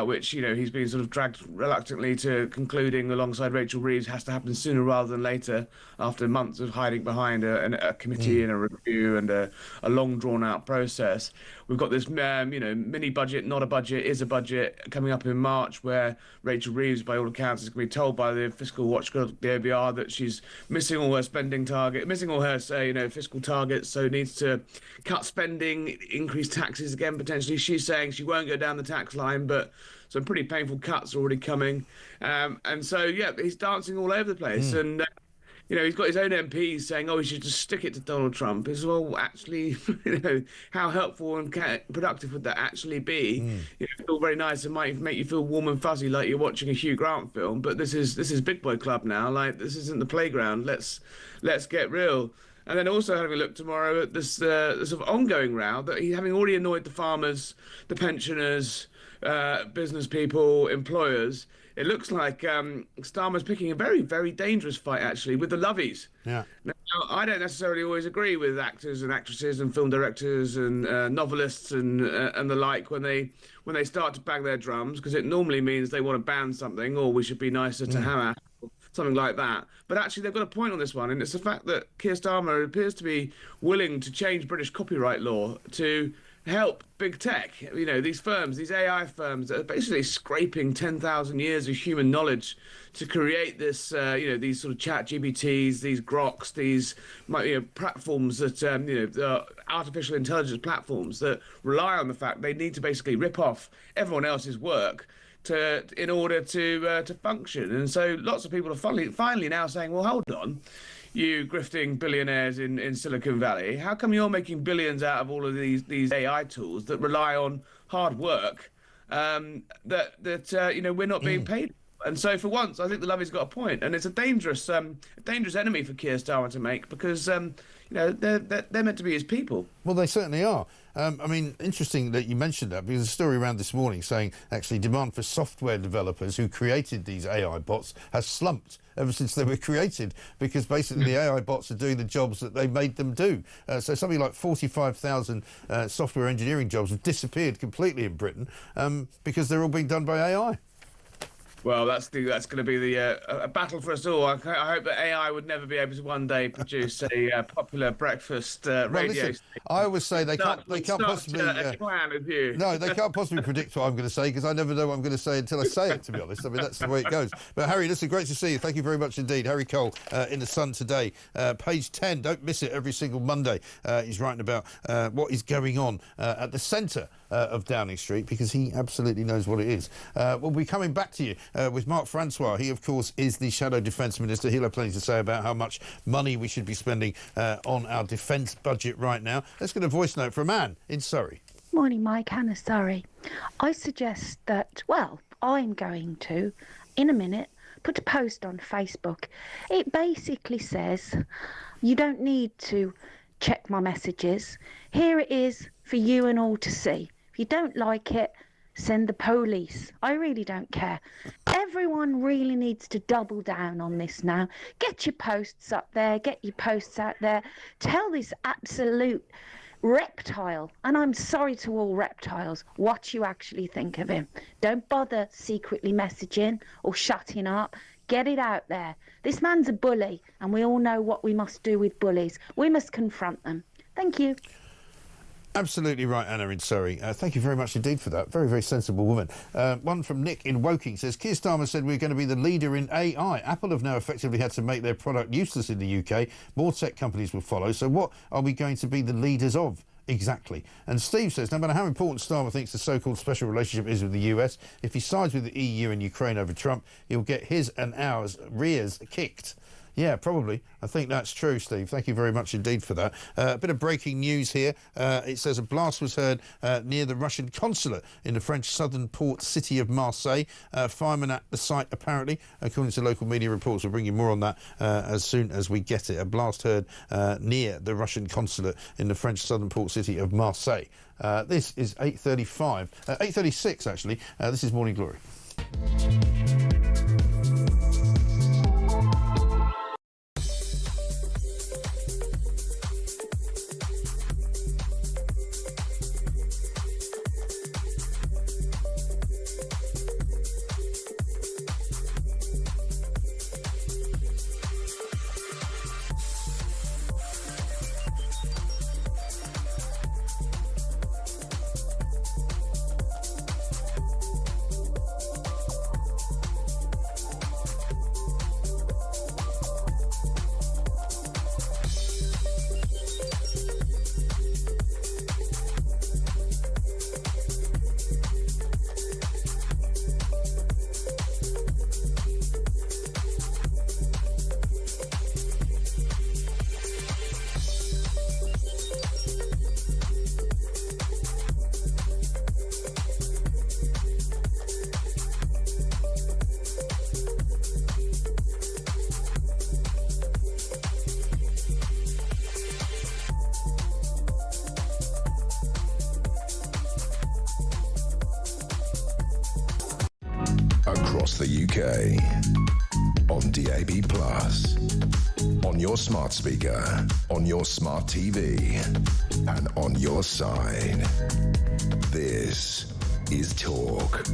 which he's been sort of dragged reluctantly to concluding alongside Rachel Reeves has to happen sooner rather than later, after months of hiding behind a committee and a review and a long drawn out process. We've got this mini budget, not a budget, is a budget coming up in March, where Rachel Reeves, by all accounts, is going to be told by the fiscal watchdog, the OBR, that she's missing all her spending target, missing all her fiscal targets, so needs to cut spending, increase taxes again potentially. She's saying she won't go down the tax line, but some pretty painful cuts are already coming. And so, he's dancing all over the place. And, he's got his own MPs saying, oh, we should just stick it to Donald Trump. As well, actually, how helpful and productive would that actually be? It's all very nice. It might make you feel warm and fuzzy like you're watching a Hugh Grant film. But this is Big Boy Club now. Like, this isn't the playground. Let's get real. And then also having a look tomorrow at this sort of ongoing row that he's having already annoyed the farmers, the pensioners, business people, employers, it looks like Starmer's picking a very, very dangerous fight, actually, with the lovies. Yeah. Now, I don't necessarily always agree with actors and actresses and film directors and novelists and the like when they start to bang their drums, because it normally means they want to ban something, or we should be nicer to Hamas, something like that. But actually, they've got a point on this one, and it's the fact that Keir Starmer appears to be willing to change British copyright law to help big tech. You know, these firms, these AI firms that are basically scraping 10,000 years of human knowledge to create this, these sort of chat GPTs, these Groks, these platforms that, artificial intelligence platforms that rely on the fact they need to basically rip off everyone else's work in order to function. And so lots of people are finally now saying, well, hold on, you grifting billionaires in Silicon Valley, how come you're making billions out of all of these AI tools that rely on hard work that we're not being paid? And so for once, I think the Lovey's got a point, and it's a dangerous enemy for Keir Starmer to make, because they're meant to be his people. Well, they certainly are. I mean, interesting that you mentioned that, because a story around this morning saying actually demand for software developers who created these AI bots has slumped ever since they were created, because basically the AI bots are doing the jobs that they made them do. So something like 45,000 software engineering jobs have disappeared completely in Britain because they're all being done by AI. Well, that's going to be a battle for us all. I hope that AI would never be able to one day produce a popular breakfast radio. Listen, I always say they can't possibly plan with you. No, they can't possibly predict what I'm going to say, because I never know what I'm going to say until I say it, to be honest. I mean, that's the way it goes. But Harry, listen, great to see you. Thank you very much indeed. Harry Cole in the Sun today, page 10. Don't miss it every single Monday. He's writing about what is going on at the centre of Downing Street, because he absolutely knows what it is. We'll be coming back to you with Mark Francois. He, of course, is the Shadow Defence Minister. He'll have plenty to say about how much money we should be spending on our defence budget right now. Let's get a voice note from Anne in Surrey. Morning, Mike. Anna, Surrey. I suggest that, well, I'm going to, in a minute, put a post on Facebook. It basically says, you don't need to check my messages. Here it is for you and all to see. If you don't like it, send the police. I really don't care. Everyone really needs to double down on this now. Get your posts up there. Get your posts out there. Tell this absolute reptile, and I'm sorry to all reptiles, what you actually think of him. Don't bother secretly messaging or shutting up. Get it out there. This man's a bully, and we all know what we must do with bullies. We must confront them. Thank you. Absolutely right, Anna in Surrey. Thank you very much indeed for that. Very, very sensible woman. One from Nick in Woking says, Keir Starmer said we're going to be the leader in AI. Apple have now effectively had to make their product useless in the UK. More tech companies will follow. So what are we going to be the leaders of? Exactly. And Steve says, no matter how important Starmer thinks the so-called special relationship is with the US, if he sides with the EU and Ukraine over Trump, he'll get his and ours rears kicked. Yeah, probably. I think that's true, Steve. Thank you very much indeed for that. A bit of breaking news here. It says a blast was heard near the Russian consulate in the French southern port city of Marseille. Firemen at the site, apparently, according to local media reports. We'll bring you more on that as soon as we get it. A blast heard near the Russian consulate in the French southern port city of Marseille. This is 8:36, actually. This is Morning Glory. across the UK, on DAB+, on your smart speaker, on your smart TV, and on your side. This is Talk.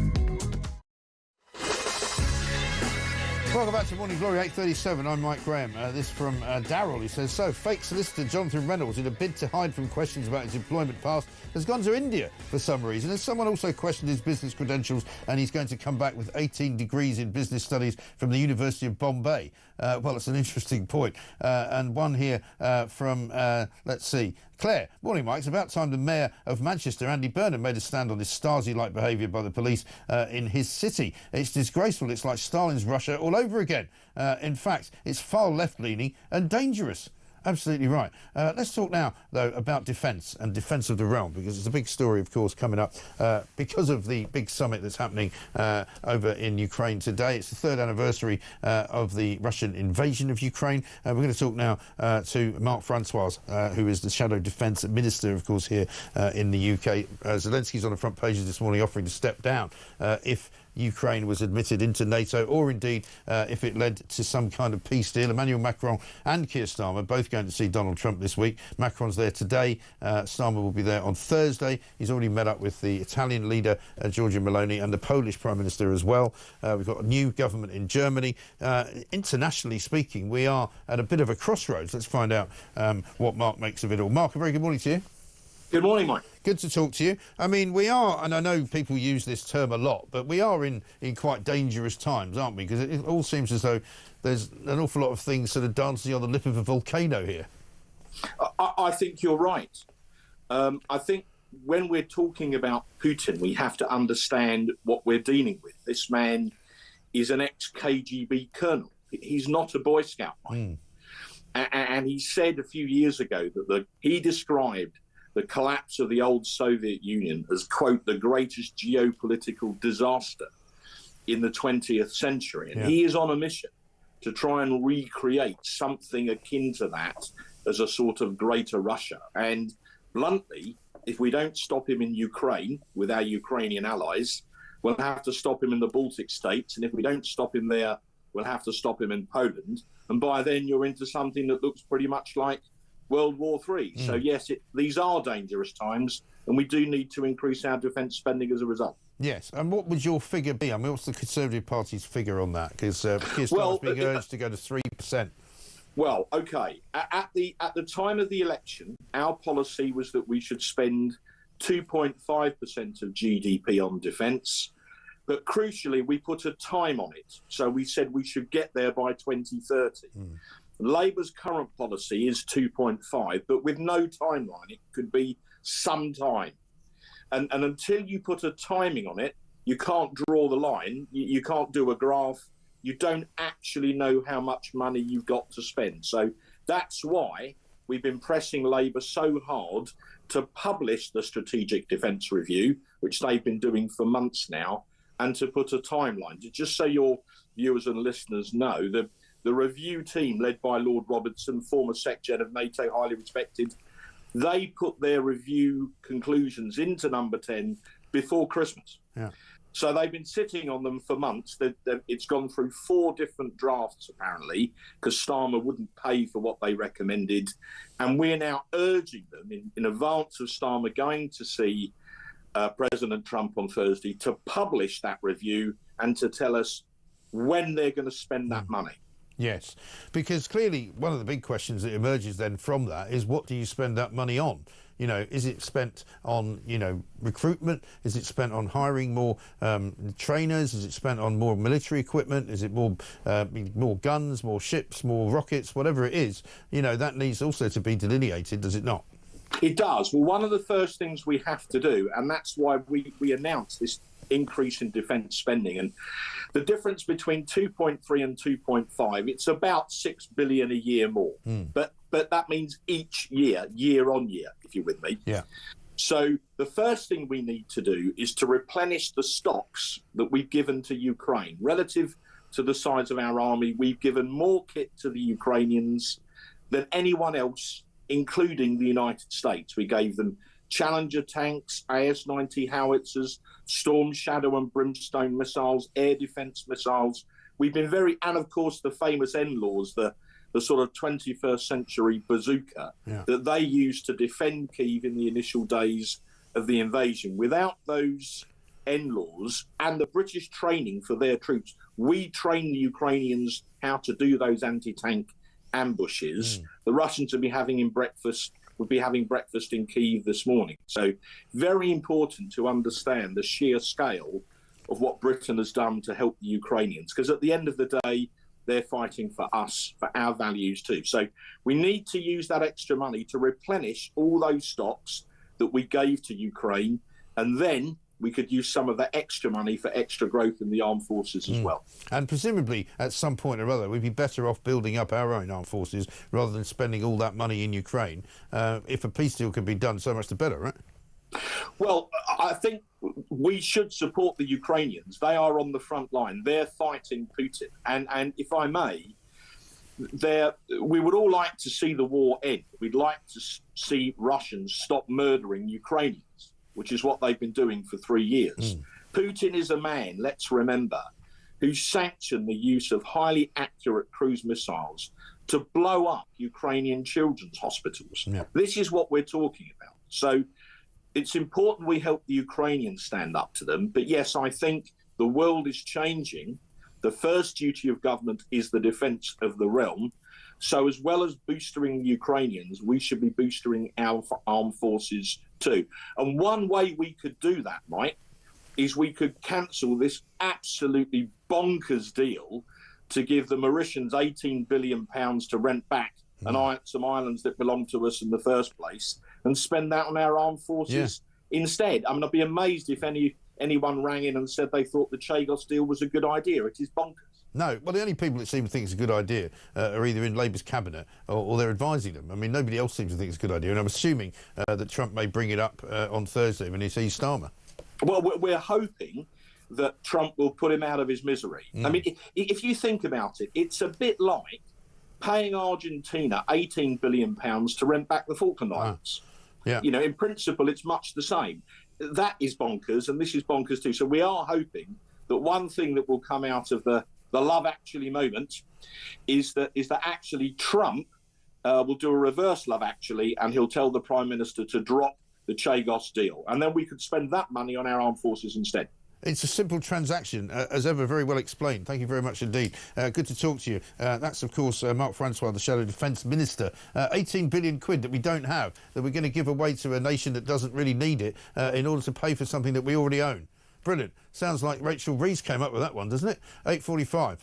Welcome back to Morning Glory, 8:37. I'm Mike Graham. This from Darryl. He says, so, fake solicitor Jonathan Reynolds, in a bid to hide from questions about his employment past, has gone to India for some reason. Has someone also questioned his business credentials, and he's going to come back with 18 degrees in business studies from the University of Bombay? Well, it's an interesting point. And one here from, let's see, Claire. Morning, Mike. It's about time the Mayor of Manchester, Andy Burnham, made a stand on this Stasi-like behaviour by the police in his city. It's disgraceful. It's like Stalin's Russia all over again. In fact, it's far left-leaning and dangerous. Absolutely right. Let's talk now, though, about defence and defence of the realm, because it's a big story, of course, coming up because of the big summit that's happening over in Ukraine today. It's the third anniversary of the Russian invasion of Ukraine. We're going to talk now to Mark Francois, who is the Shadow Defence Minister, of course, here in the UK. Zelensky's on the front pages this morning offering to step down if Ukraine was admitted into NATO, or indeed if it led to some kind of peace deal. Emmanuel Macron and Keir Starmer both going to see Donald Trump this week. Macron's there today. Starmer will be there on Thursday. He's already met up with the Italian leader, Giorgia Meloni, and the Polish Prime Minister as well. We've got a new government in Germany. Internationally speaking, we are at a bit of a crossroads. Let's find out what Mark makes of it all. Mark, a very good morning to you. Good morning, Mike. Good to talk to you. I mean, we are, and I know people use this term a lot, but we are in quite dangerous times, aren't we? Because it all seems as though there's an awful lot of things sort of dancing on the lip of a volcano here. I think you're right. I think when we're talking about Putin, we have to understand what we're dealing with. This man is an ex-KGB colonel. He's not a Boy Scout, Mike. And he said a few years ago that he described the collapse of the old Soviet Union as, quote, the greatest geopolitical disaster in the 20th century. And he is on a mission to try and recreate something akin to that as a sort of greater Russia. And bluntly, if we don't stop him in Ukraine with our Ukrainian allies, we'll have to stop him in the Baltic states. And if we don't stop him there, we'll have to stop him in Poland. And by then you're into something that looks pretty much like World War III. So yes, these are dangerous times, and we do need to increase our defence spending as a result. Yes, and what would your figure be? I mean, what's the Conservative Party's figure on that? Because Keir Starmer's being urged to go to 3%. Well, OK. At the time of the election, our policy was that we should spend 2.5% of GDP on defence. But crucially, we put a time on it. So we said we should get there by 2030. Labour's current policy is 2.5, but with no timeline. It could be some time. And until you put a timing on it, you can't draw the line, you can't do a graph, you don't actually know how much money you've got to spend. So that's why we've been pressing Labour so hard to publish the Strategic Defence Review, which they've been doing for months now, and to put a timeline. Just so your viewers and listeners know, the review team, led by Lord Robertson, former Secretary of NATO, highly respected, they put their review conclusions into Number 10 before Christmas. So they've been sitting on them for months. It's gone through 4 different drafts, apparently, because Starmer wouldn't pay for what they recommended. And we're now urging them, in advance of Starmer going to see President Trump on Thursday, to publish that review and to tell us when they're going to spend that money. Yes, because clearly one of the big questions that emerges then from that is, what do you spend that money on? You know, is it spent on, recruitment? Is it spent on hiring more trainers? Is it spent on more military equipment? Is it more guns, more ships, more rockets, whatever it is? That needs also to be delineated, does it not? It does. Well, one of the first things we have to do, and that's why we announced this increase in defence spending, and the difference between 2.3 and 2.5, it's about $6 billion a year more. But that means each year on year, if you're with me. Yeah. So the first thing we need to do is to replenish the stocks that we've given to Ukraine. Relative to the size of our army, we've given more kit to the Ukrainians than anyone else, including the United States. We gave them Challenger tanks, AS-90 howitzers, Storm Shadow and Brimstone missiles, air defence missiles. We've been and of course the famous NLAWs, the sort of 21st century bazooka that they used to defend Kyiv in the initial days of the invasion. Without those NLAWs and the British training for their troops, we trained the Ukrainians how to do those anti-tank ambushes. The Russians would be having breakfast in Kyiv this morning. So very important to understand the sheer scale of what Britain has done to help the Ukrainians, because at the end of the day, they're fighting for us, for our values too. So we need to use that extra money to replenish all those stocks that we gave to Ukraine, and then we could use some of that extra money for extra growth in the armed forces as well. And presumably, at some point or other, we'd be better off building up our own armed forces rather than spending all that money in Ukraine. If a peace deal can be done, so much the better, right? Well, I think we should support the Ukrainians. They are on the front line. They're fighting Putin. And if I may, we would all like to see the war end. We'd like to see Russians stop murdering Ukrainians, which is what they've been doing for 3 years. Putin is a man, let's remember, who sanctioned the use of highly accurate cruise missiles to blow up Ukrainian children's hospitals. This is what we're talking about. So it's important we help the Ukrainians stand up to them. But yes, I think the world is changing. The first duty of government is the defence of the realm. So as well as boosting the Ukrainians, we should be boosting our armed forces too. And one way we could do that, Mike, is we could cancel this absolutely bonkers deal to give the Mauritians £18 billion to rent back some islands that belong to us in the first place, and spend that on our armed forces instead. I mean, I'd be amazed if anyone rang in and said they thought the Chagos deal was a good idea. It is bonkers. No, well, the only people that seem to think it's a good idea are either in Labour's cabinet or they're advising them. I mean, nobody else seems to think it's a good idea, and I'm assuming that Trump may bring it up on Thursday when he sees Starmer. Well, we're hoping that Trump will put him out of his misery. I mean, if you think about it, it's a bit like paying Argentina £18 billion to rent back the Falkland Islands. You know, in principle, it's much the same. That is bonkers, and this is bonkers too. So we are hoping that one thing that will come out of the Love Actually moment is that actually Trump will do a reverse Love Actually, and he'll tell the Prime Minister to drop the Chagos deal. And then we could spend that money on our armed forces instead. It's a simple transaction, as ever, very well explained. Thank you very much indeed. Good to talk to you. That's, of course, Mark Francois, the Shadow Defence Minister. 18 billion quid that we don't have, that we're going to give away to a nation that doesn't really need it in order to pay for something that we already own. Brilliant. Sounds like Rachel Rees came up with that one, doesn't it? 8:45.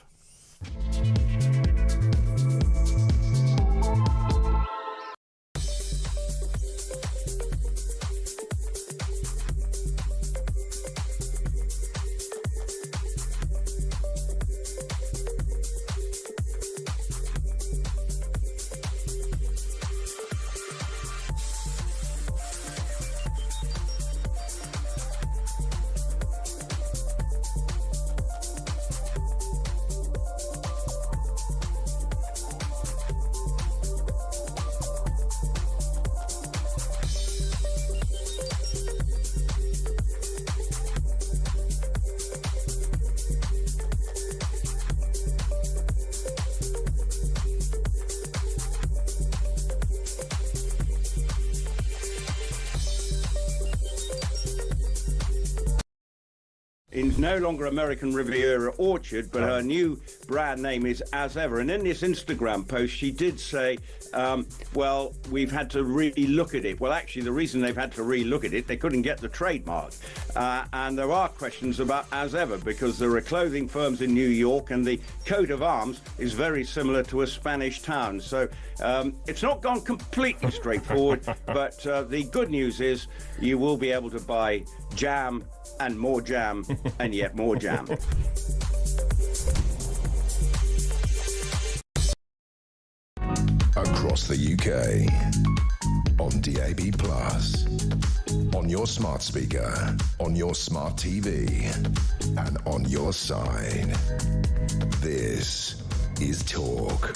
It's no longer American Riviera Orchard, but her new brand name is As Ever. And in this Instagram post, she did say, well, we've had to really look at it. Well, actually, the reason they've had to re-look at it, they couldn't get the trademark. And there are questions about As Ever, because there are clothing firms in New York, and the coat of arms is very similar to a Spanish town. So it's not gone completely straightforward, but the good news is you will be able to buy jam and more jam and yet more jam. Across the UK, on DAB+, on your smart speaker, on your smart TV, and on your side. This is Talk.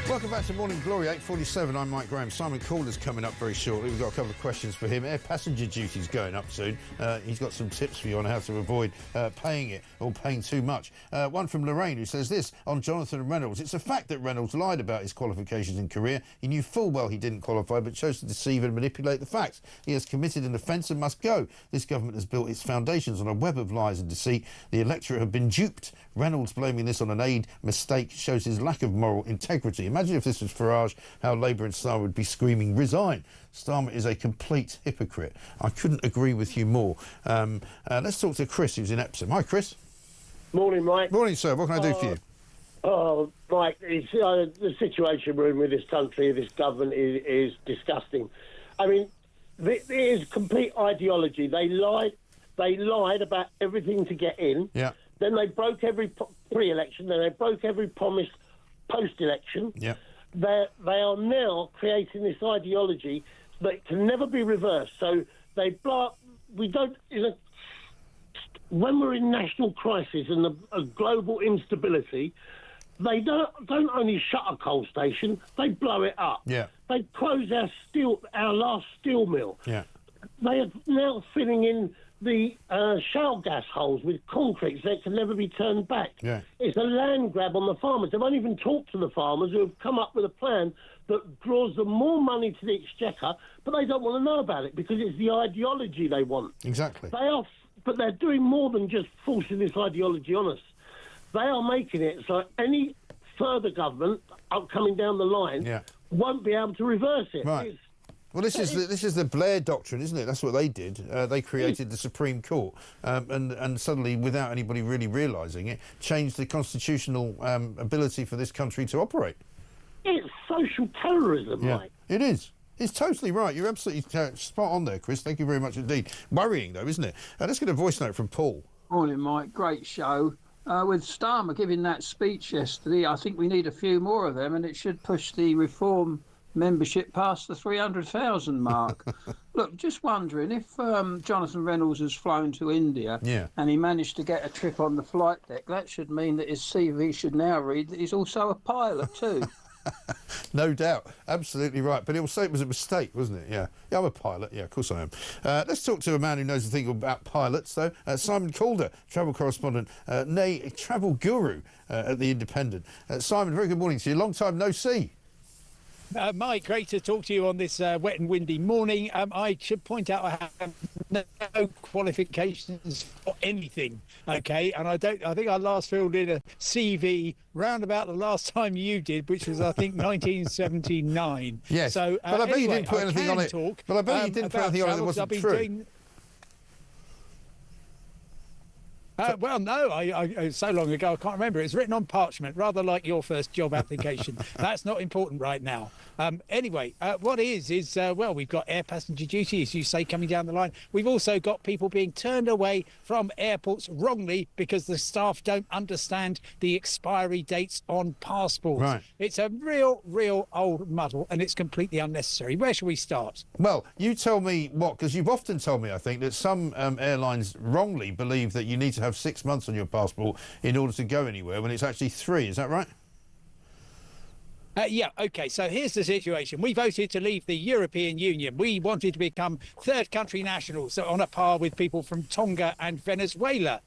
Welcome back to Morning Glory, 8:47. I'm Mike Graham. Simon Calder's coming up very shortly. We've got a couple of questions for him. Air passenger duty's going up soon. He's got some tips for you on how to avoid paying it or paying too much. One from Lorraine, who says this on Jonathan Reynolds. It's a fact that Reynolds lied about his qualifications and career. He knew full well he didn't qualify, but chose to deceive and manipulate the facts. He has committed an offence and must go. This government has built its foundations on a web of lies and deceit. The electorate have been duped. Reynolds blaming this on an aid mistake shows his lack of moral integrity. Imagine if this was Farage, how Labour and Starmer would be screaming, resign. Starmer is a complete hypocrite. I couldn't agree with you more. Let's talk to Chris, who's in Epsom. Hi, Chris. Morning, Mike. Morning, sir. What can I do for you? Oh, Mike, the situation we're in with this country, this government, is disgusting. I mean, it is complete ideology. They lied about everything to get in. Yeah. Then they broke every pre-election. Then they broke every promise post-election. Yeah. They are now creating this ideology that can never be reversed. So they blow up. We don't. When we're in national crisis and a global instability, they don't only shut a coal station, they blow it up. Yeah. They close our last steel mill. Yeah. They are now filling in the shale gas holes with concrete that can never be turned back. Yeah. It's a land grab on the farmers. They won't even talk to the farmers who have come up with a plan that draws them more money to the exchequer, but they don't want to know about it because it's the ideology they want. Exactly. But they're doing more than just forcing this ideology on us. They are making it so any further government coming down the line won't be able to reverse it. Right. Well, this is the Blair doctrine, isn't it? That's what they did. They created the Supreme Court and suddenly, without anybody really realising it, changed the constitutional ability for this country to operate. It's social terrorism, Yeah, Mike. it is. It's totally right. You're absolutely spot on there, Chris. Thank you very much indeed. Worrying, though, isn't it? Let's get a voice note from Paul. Morning, Mike. Great show. With Starmer giving that speech yesterday, I think we need a few more of them, and it should push the reform membership past the 300,000 mark. Look, just wondering if Jonathan Reynolds has flown to India and he managed to get a trip on the flight deck, that should mean that his CV should now read that he's also a pilot too. No doubt. Absolutely right. But he'll say it was a mistake, wasn't it? Yeah. Yeah, I'm a pilot. Yeah, of course I am. Let's talk to a man who knows a thing about pilots, though. Simon Calder, travel correspondent, nay, travel guru at The Independent. Simon, very good morning to you. Long time no see. Mike, great to talk to you on this wet and windy morning. I should point out I have no qualifications for anything, okay? And I think I last filled in a CV round about the last time you did, which was, I think, 1979. Yes, so, but I bet you didn't put anything on it. But I bet you didn't put anything on it that wasn't true. Well, no, I so long ago I can't remember. It's written on parchment, rather like your first job application. That's not important right now. Anyway, what is well, we've got air passenger duty, as you say, coming down the line. We've also got people being turned away from airports wrongly because the staff don't understand the expiry dates on passports. Right. It's a real old muddle, and it's completely unnecessary. Where shall we start? Well, you tell me what, because you've often told me, I think, that some airlines wrongly believe that you need to have 6 months on your passport in order to go anywhere when it's actually 3. Is that right? Yeah, OK, so here's the situation. We voted to leave the European Union. We wanted to become third country nationals, so on a par with people from Tonga and Venezuela.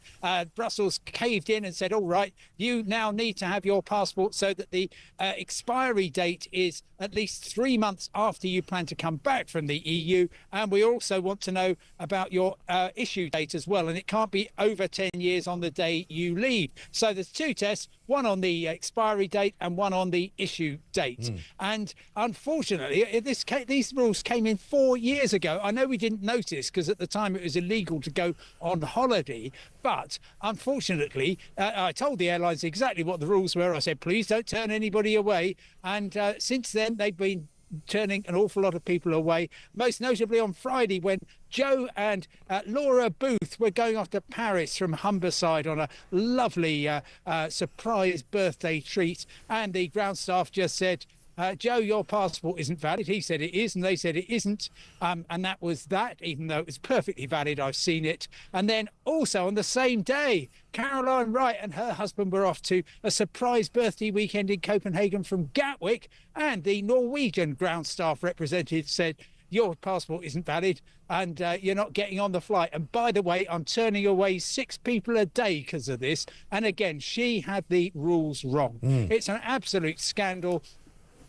Brussels caved in and said, all right, you now need to have your passport so that the expiry date is at least 3 months after you plan to come back from the EU. And we also want to know about your issue date as well. And it can't be over 10 years on the day you leave. So there's 2 tests, one on the expiry date and one on the issue date. And unfortunately, these rules came in 4 years ago. I know we didn't notice because at the time it was illegal to go on holiday. But unfortunately, I told the airlines exactly what the rules were. I said, please don't turn anybody away. And since then, they've been turning an awful lot of people away, most notably on Friday when Joe and Laura Booth were going off to Paris from Humberside on a lovely surprise birthday treat, and the ground staff just said, Joe, your passport isn't valid. He said it is, and they said it isn't. And that was that, even though it was perfectly valid. I've seen it. And then also on the same day, Caroline Wright and her husband were off to a surprise birthday weekend in Copenhagen from Gatwick, and the Norwegian ground staff representative said, your passport isn't valid and you're not getting on the flight. And by the way, I'm turning away 6 people a day because of this. And again, she had the rules wrong. It's an absolute scandal.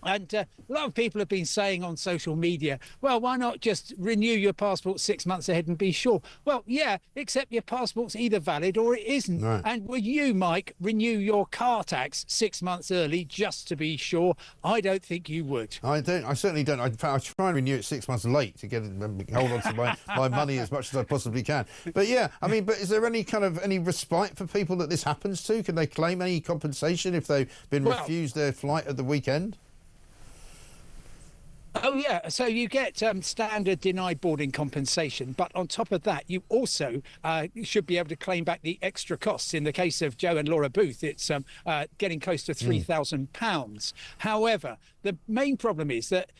And a lot of people have been saying on social media, well, why not just renew your passport 6 months ahead and be sure? Well, yeah, except your passport's either valid or it isn't. Right. And would you, Mike, renew your car tax 6 months early just to be sure? I don't think you would. I don't. I certainly don't. I try and renew it 6 months late to get hold on to my money as much as I possibly can. But yeah, I mean, but is there any kind of any respite for people that this happens to? Can they claim any compensation if they've been refused their flight at the weekend? Oh, yeah. So you get standard denied boarding compensation. But on top of that, you also should be able to claim back the extra costs. In the case of Joe and Laura Booth, it's getting close to £3,000. However, the main problem is that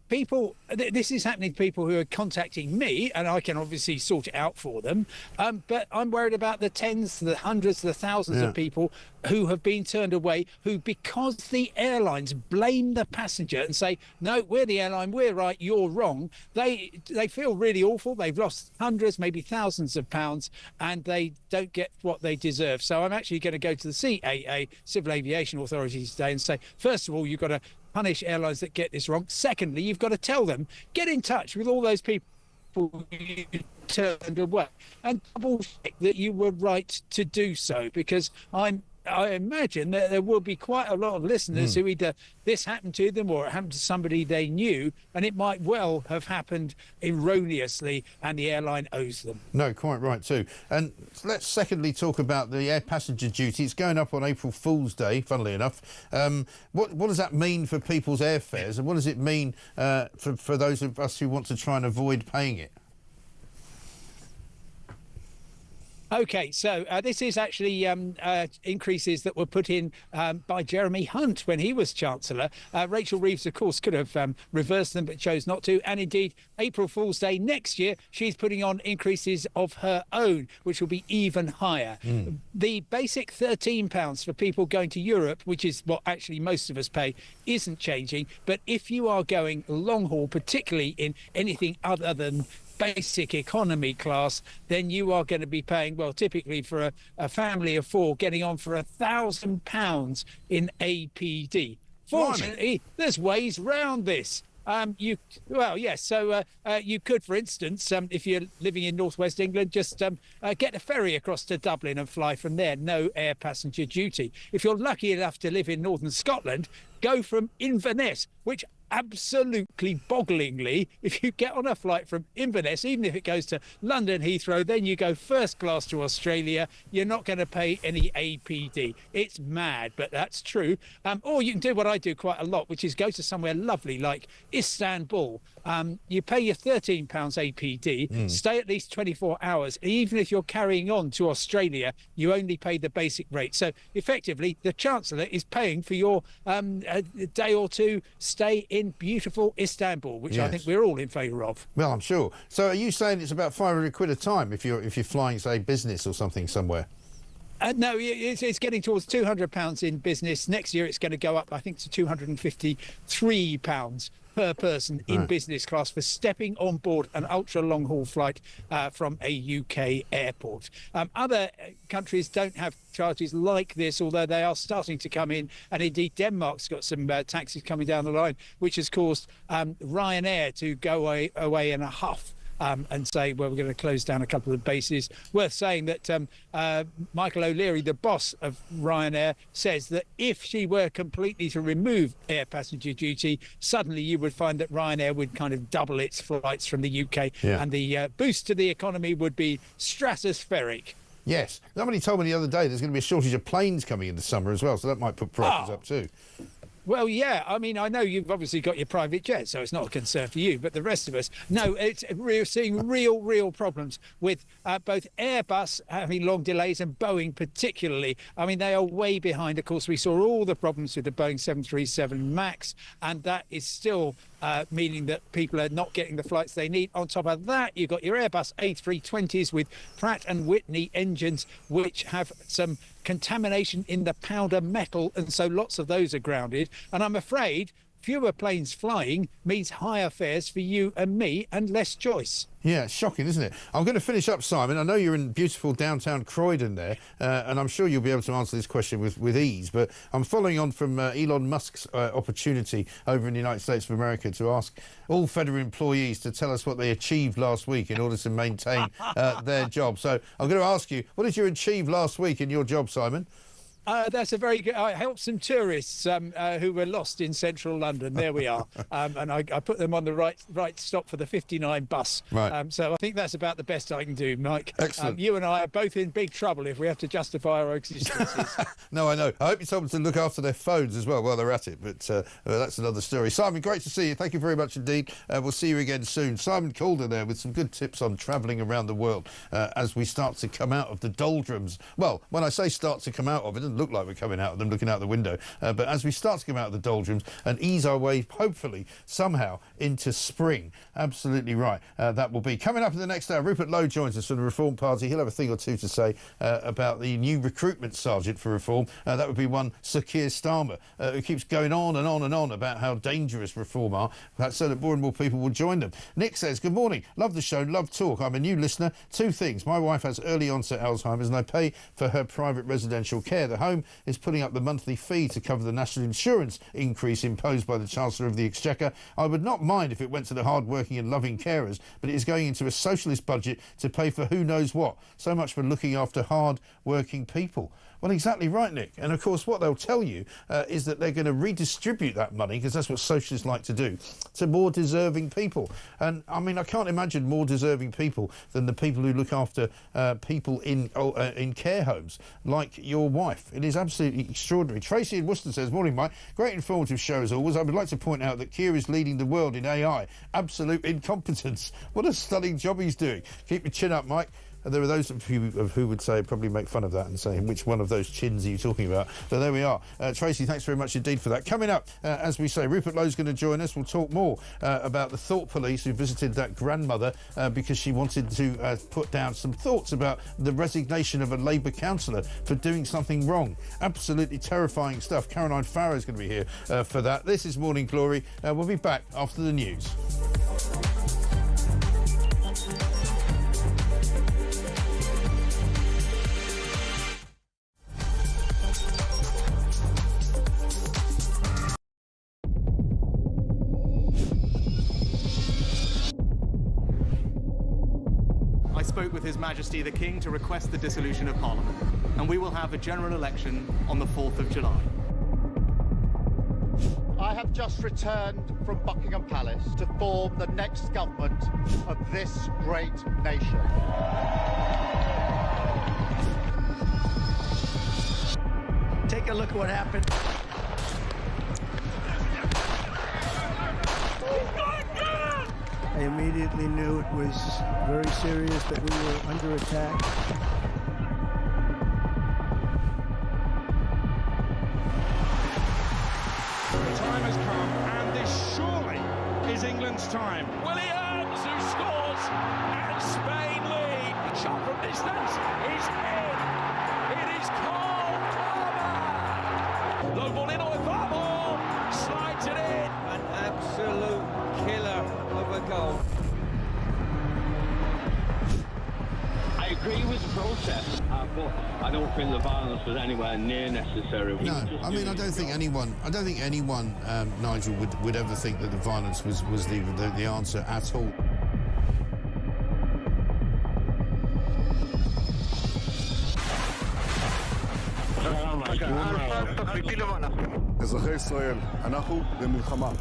people, this is happening to people who are contacting me, and I can obviously sort it out for them. But I'm worried about the tens, the hundreds, the thousands of people who have been turned away, who, because the airlines blame the passenger and say, no, we're the airline, we're right, you're wrong, they feel really awful. They've lost hundreds, maybe thousands of pounds, and they don't get what they deserve. So I'm actually going to go to the CAA, Civil Aviation Authority, today and say, first of all, you've got to punish airlines that get this wrong. Secondly, you've got to tell them, get in touch with all those people you turned away and double check that you were right to do so, because I imagine that there will be quite a lot of listeners who either this happened to them or it happened to somebody they knew, and it might well have happened erroneously and the airline owes them. No, quite right too. And let's secondly talk about the air passenger duty. It's going up on April Fool's Day, funnily enough. What does that mean for people's airfares, and what does it mean for those of us who want to try and avoid paying it? OK, so this is actually increases that were put in by Jeremy Hunt when he was Chancellor. Rachel Reeves, of course, could have reversed them, but chose not to. And indeed, April Fool's Day next year, she's putting on increases of her own, which will be even higher. The basic £13 for people going to Europe, which is what actually most of us pay, isn't changing. But if you are going long haul, particularly in anything other than basic economy class, then you are going to be paying, well, typically for a family of 4, getting on for £1,000 in APD. Fortunately, there's ways round this. You could, for instance, if you're living in northwest England, just get a ferry across to Dublin and fly from there. No air passenger duty. If you're lucky enough to live in northern Scotland, go from Inverness, which absolutely bogglingly, if you get on a flight from Inverness, even if it goes to London Heathrow, then you go first class to Australia, you're not going to pay any APD. It's mad, but that's true. Or you can do what I do quite a lot, which is go to somewhere lovely like Istanbul. You pay your £13 APD, stay at least 24 hours. Even if you're carrying on to Australia, you only pay the basic rate. So effectively, the Chancellor is paying for your a day or two stay in beautiful Istanbul, which I think we're all in favour of. Well, I'm sure. So are you saying it's about £500 a time if you're flying, say, business or something somewhere? No, it's getting towards £200 in business. Next year, it's going to go up, I think, to £253 per person in business class for stepping on board an ultra-long haul flight from a UK airport. Other countries don't have charges like this, although they are starting to come in. And indeed, Denmark's got some taxis coming down the line, which has caused Ryanair to go away in a huff. And say, well, we're going to close down a couple of bases. Worth saying that Michael O'Leary, the boss of Ryanair, says that if she were completely to remove air passenger duty, suddenly you would find that Ryanair would kind of double its flights from the UK, and the boost to the economy would be stratospheric. Yes. Somebody told me the other day there's going to be a shortage of planes coming in the summer as well, so that might put prices up too. Well, yeah. I mean, I know you've obviously got your private jet, so it's not a concern for you. But the rest of us, no, we're seeing real problems with both Airbus having long delays and Boeing particularly. I mean, they are way behind. Of course, we saw all the problems with the Boeing 737 MAX, and that is still meaning that people are not getting the flights they need. On top of that, you've got your Airbus A320s with Pratt and Whitney engines, which have some contamination in the powder metal, and so lots of those are grounded. And I'm afraid fewer planes flying means higher fares for you and me and less choice. Yeah, shocking, isn't it? I'm going to finish up, Simon. I know you're in beautiful downtown Croydon there, and I'm sure you'll be able to answer this question with ease, but I'm following on from Elon Musk's opportunity over in the United States of America to ask all federal employees to tell us what they achieved last week in order to maintain their job. So I'm going to ask you, what did you achieve last week in your job, Simon? That's a very good. I helped some tourists who were lost in central London. There we are, and I put them on the right stop for the 59 bus. Right. So I think that's about the best I can do, Mike. Excellent. You and I are both in big trouble if we have to justify our existences. No, I know. I hope you told them to look after their phones as well while they're at it. But that's another story. Simon, great to see you. Thank you very much indeed. We'll see you again soon. Simon Calder there with some good tips on travelling around the world as we start to come out of the doldrums. Well, when I say start to come out of it, doesn't look like we're coming out of them, looking out the window. But as we start to come out of the doldrums and ease our way, hopefully, somehow, into spring. Absolutely right. That will be. Coming up in the next hour, Rupert Lowe joins us from the Reform Party. He'll have a thing or two to say about the new recruitment sergeant for Reform. That would be one Sir Keir Starmer, who keeps going on and on and on about how dangerous Reform are, so that more and more people will join them. Nick says, good morning. Love the show, love talk. I'm a new listener. Two things. My wife has early onset Alzheimer's and I pay for her private residential care. The home is putting up the monthly fee to cover the national insurance increase imposed by the Chancellor of the Exchequer. I would not mind if it went to the hard-working and loving carers, but it is going into a socialist budget to pay for who knows what. So much for looking after hard-working people. Well, exactly right, Nick. And, of course, what they'll tell you is that they're going to redistribute that money, because that's what socialists like to do, to more deserving people. And, I mean, I can't imagine more deserving people than the people who look after people in care homes, like your wife. It is absolutely extraordinary. Tracy in Worcester says, morning, Mike. Great informative show as always. I would like to point out that Keir is leading the world in AI. Absolute incompetence. What a stunning job he's doing. Keep your chin up, Mike. There are those of you who would say, probably make fun of that and say, which one of those chins are you talking about? But there we are. Tracy, thanks very much indeed for that. Coming up, as we say, Rupert Lowe's going to join us. We'll talk more about the thought police who visited that grandmother because she wanted to put down some thoughts about the resignation of a Labour councillor for doing something wrong. Absolutely terrifying stuff. Caroline Farrow is going to be here for that. This is Morning Glory. We'll be back after the news. Spoke with His Majesty the King to request the dissolution of Parliament, and we will have a general election on the 4th of July. I have just returned from Buckingham Palace to form the next government of this great nation. Take a look at what happened. I immediately knew it was very serious, that we were under attack. The time has come, and this surely is England's time. Williams, who scores, and Spain lead. Shot from distance is in. It is Cole Palmer. Low ball in on the far ball, slides it in. An absolute killer of a goal. I agree with the protest, but I don't think the violence was anywhere near necessary. No, I mean, I don't think anyone, Nigel, would ever think that the violence was the answer at all. אזרחי ישראל, אנחנו במלחמה.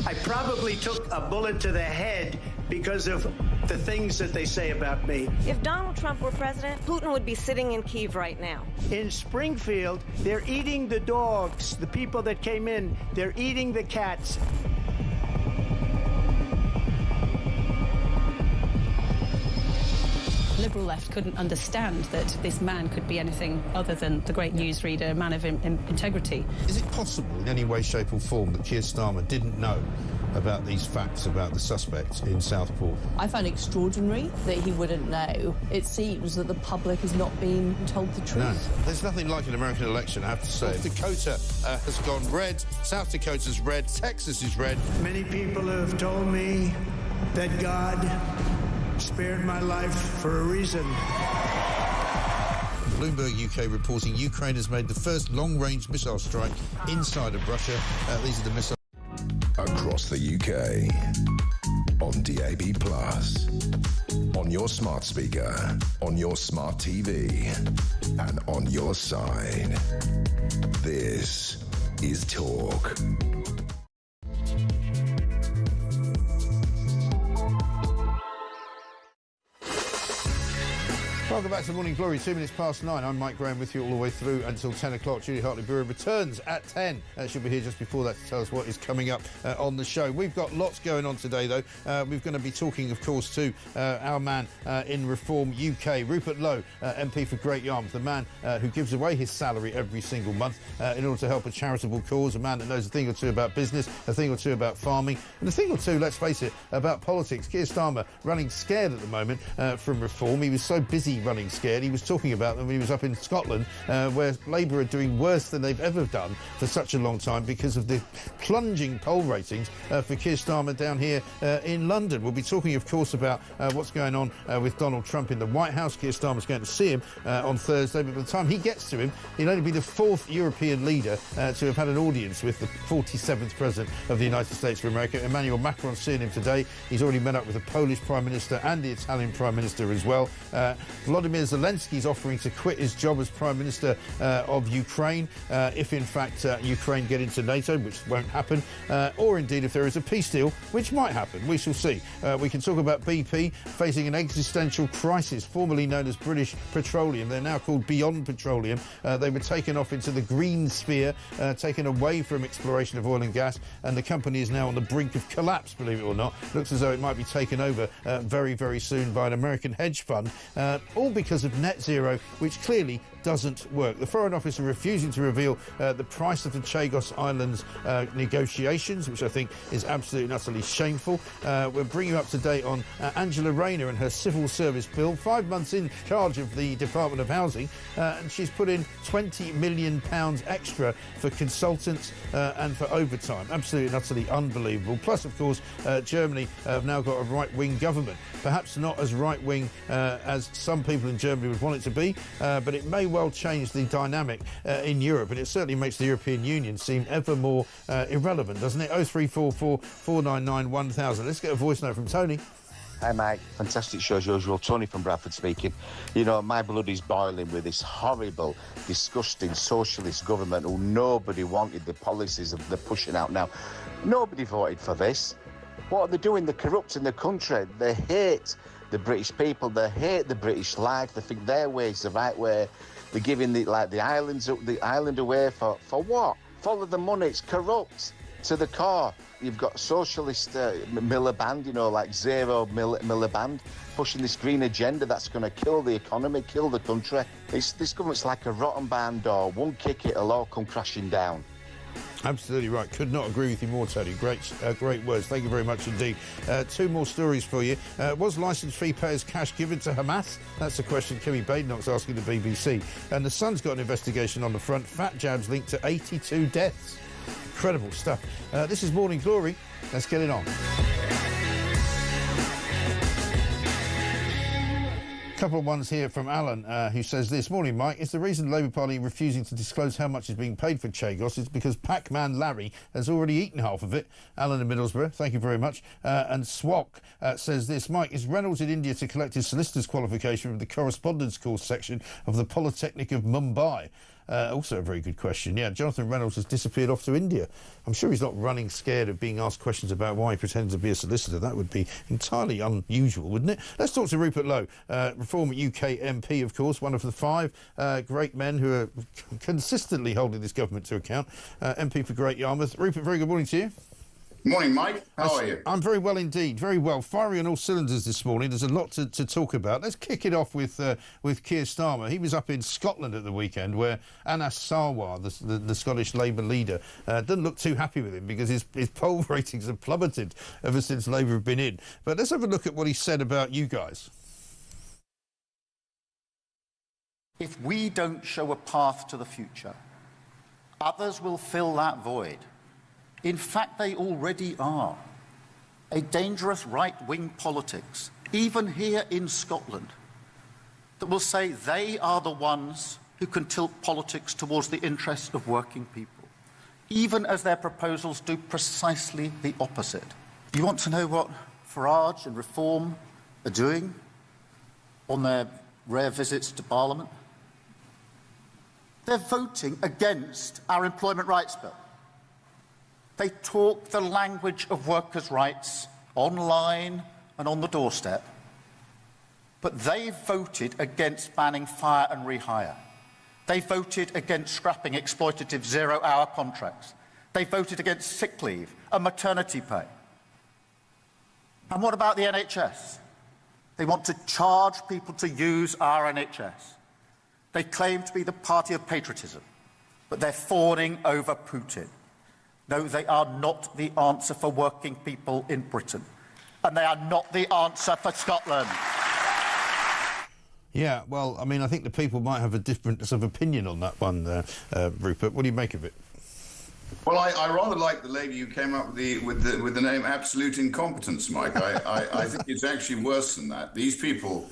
I probably took a bullet to the head because of the things that they say about me. If Donald Trump were president, Putin would be sitting in Kyiv right now. In Springfield, they're eating the dogs. The people that came in, they're eating the cats. Liberal left couldn't understand that this man could be anything other than the great newsreader, a man of integrity. Is it possible in any way, shape or form that Keir Starmer didn't know about these facts about the suspect in Southport? I find it extraordinary that he wouldn't know. It seems that the public has not been told the truth. No, there's nothing like an American election, I have to say. North Dakota has gone red, South Dakota's red, Texas is red. Many people have told me that God spared my life for a reason. Bloomberg UK reporting Ukraine has made the first long-range missile strike inside of Russia. These are the missiles. Across the UK, on DAB+, on your smart speaker, on your smart TV, and on your side. This is Talk. Welcome back to Morning Glory, 2 minutes past 9. I'm Mike Graham with you all the way through until 10 o'clock. Julie Hartley-Brewer returns at 10. She'll be here just before that to tell us what is coming up on the show. We've got lots going on today, though. We're going to be talking, of course, to our man in Reform UK, Rupert Lowe, MP for Great Yarmouth, the man who gives away his salary every single month in order to help a charitable cause, a man that knows a thing or two about business, a thing or two about farming, and a thing or two, let's face it, about politics. Keir Starmer running scared at the moment from Reform. He was so busy running scared. He was talking about them when he was up in Scotland, where Labour are doing worse than they've ever done for such a long time because of the plunging poll ratings for Keir Starmer down here in London. We'll be talking, of course, about what's going on with Donald Trump in the White House. Keir Starmer's going to see him on Thursday, but by the time he gets to him, he'll only be the fourth European leader to have had an audience with the 47th President of the United States of America. Emmanuel Macron's seeing him today. He's already met up with the Polish Prime Minister and the Italian Prime Minister as well. Volodymyr Zelensky's offering to quit his job as Prime Minister of Ukraine if, in fact, Ukraine get into NATO, which won't happen, or indeed if there is a peace deal, which might happen. We shall see. We can talk about BP facing an existential crisis, formerly known as British Petroleum. They're now called Beyond Petroleum. They were taken off into the green sphere, taken away from exploration of oil and gas, and the company is now on the brink of collapse, believe it or not. Looks as though it might be taken over very, very soon by an American hedge fund, all because of net zero, which clearly doesn't work. The Foreign Office are refusing to reveal the price of the Chagos Islands negotiations, which I think is absolutely and utterly shameful. We'll bring you up to date on Angela Rayner and her civil service bill. 5 months in charge of the Department of Housing, and she's put in £20 million extra for consultants and for overtime. Absolutely and utterly unbelievable. Plus, of course, Germany have now got a right-wing government. Perhaps not as right-wing as some people in Germany would want it to be, but it may well change the dynamic in Europe, and it certainly makes the European Union seem ever more irrelevant, doesn't it? 0344 499 1000. Let's get a voice note from Tony. Hi, Mike. Fantastic show as usual. Tony from Bradford speaking. You know, my blood is boiling with this horrible, disgusting socialist government who nobody wanted the policies that they're pushing out now. Nobody voted for this. What are they doing? They're corrupting the country. They hate the British people. They hate the British life. They think their way is the right way. They're giving the island away for what? Follow the money. It's corrupt to the core. You've got socialist Miliband, you know, like Zero Miliband, pushing this green agenda that's going to kill the economy, kill the country. This government's like a rotten barn door. One kick, it'll all come crashing down. Absolutely right. Could not agree with you more, Tony. Great words. Thank you very much indeed. Two more stories for you. Was licence fee payers' cash given to Hamas? That's the question Kimmy Badenoch's asking the BBC. And the Sun's got an investigation on the front. Fat jabs linked to 82 deaths. Incredible stuff. This is Morning Glory. Let's get it on. Couple of ones here from Alan, who says this. Morning, Mike. It's the reason the Labour Party refusing to disclose how much is being paid for Chagos is because Pac-Man Larry has already eaten half of it. Alan in Middlesbrough, thank you very much. And Swok says this. Mike, is Reynolds in India to collect his solicitor's qualification from the correspondence course section of the Polytechnic of Mumbai? Also a very good question. Yeah, Jonathan Reynolds has disappeared off to India. I'm sure he's not running scared of being asked questions about why he pretends to be a solicitor. That would be entirely unusual, wouldn't it? Let's talk to Rupert Lowe, Reform UK MP, of course, one of the 5 great men who are consistently holding this government to account. MP for Great Yarmouth. Rupert, very good morning to you. Morning, Mike. How are you? I'm very well indeed, very well. Firing on all cylinders this morning. There's a lot to talk about. Let's kick it off with Keir Starmer. He was up in Scotland at the weekend where Anas Sarwar, the Scottish Labour leader, doesn't look too happy with him because his poll ratings have plummeted ever since Labour have been in. But let's have a look at what he said about you guys. If we don't show a path to the future, others will fill that void. In fact, they already are. A dangerous right-wing politics, even here in Scotland, that will say they are the ones who can tilt politics towards the interests of working people, even as their proposals do precisely the opposite. You want to know what Farage and Reform are doing on their rare visits to Parliament? They're voting against our employment rights bill. They talk the language of workers' rights online and on the doorstep, but they voted against banning fire and rehire. They voted against scrapping exploitative zero-hour contracts. They voted against sick leave and maternity pay. And what about the NHS? They want to charge people to use our NHS. They claim to be the party of patriotism, but they're fawning over Putin. No, they are not the answer for working people in Britain. And they are not the answer for Scotland. Yeah, well, I mean, I think the people might have a difference of opinion on that one, Rupert. What do you make of it? Well, I rather like the lady who came up with the name Absolute Incompetence, Mike. I think it's actually worse than that. These people,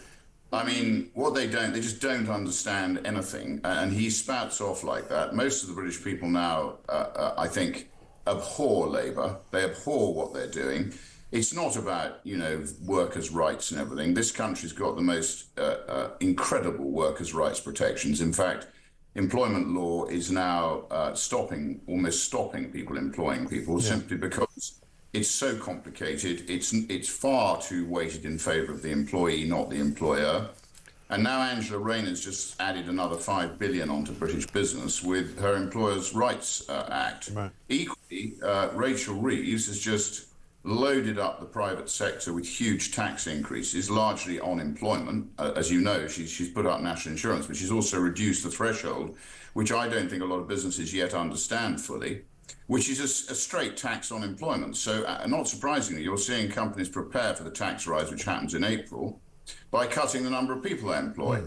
I mean, they just don't understand anything. And he spouts off like that. Most of the British people now, I think, abhor Labour. They abhor what they're doing. It's not about, workers' rights and everything. This country's got the most incredible workers' rights protections. In fact, employment law is now almost stopping people employing people simply because it's so complicated. It's far too weighted in favour of the employee, not the employer. And now Angela Rayner's just added another $5 billion onto British business with her Employers' Rights Act. Right. Equally, Rachel Reeves has just loaded up the private sector with huge tax increases, largely on employment. As you know, she's put up national insurance, but she's also reduced the threshold, which I don't think a lot of businesses yet understand fully, which is a straight tax on employment. So not surprisingly, you're seeing companies prepare for the tax rise, which happens in April, by cutting the number of people they employ.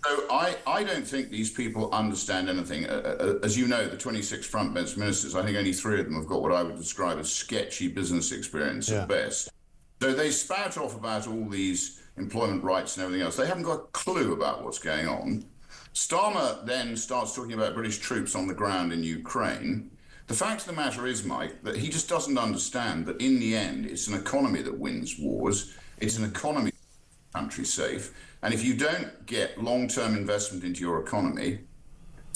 So I don't think these people understand anything. As you know, the 26 front-bench ministers, I think only 3 of them have got what I would describe as sketchy business experience at best. So they spout off about all these employment rights and everything else. They haven't got a clue about what's going on. Starmer then starts talking about British troops on the ground in Ukraine. The fact of the matter is, Mike, that he just doesn't understand that in the end, it's an economy that wins wars. It's an economy that keeps the country safe. And if you don't get long-term investment into your economy,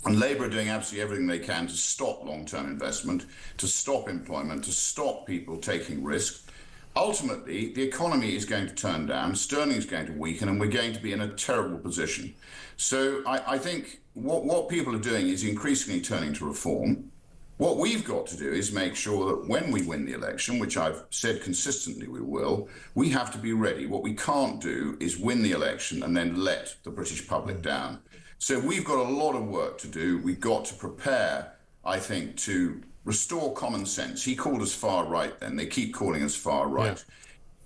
and Labour are doing absolutely everything they can to stop long-term investment, to stop employment, to stop people taking risks, ultimately the economy is going to turn down, sterling is going to weaken, and we're going to be in a terrible position. So I think what people are doing is increasingly turning to reform. What we've got to do is make sure that when we win the election, which I've said consistently we will, we have to be ready. What we can't do is win the election and then let the British public down. So we've got a lot of work to do. We've got to prepare, I think, to restore common sense. He called us far right then. They keep calling us far right.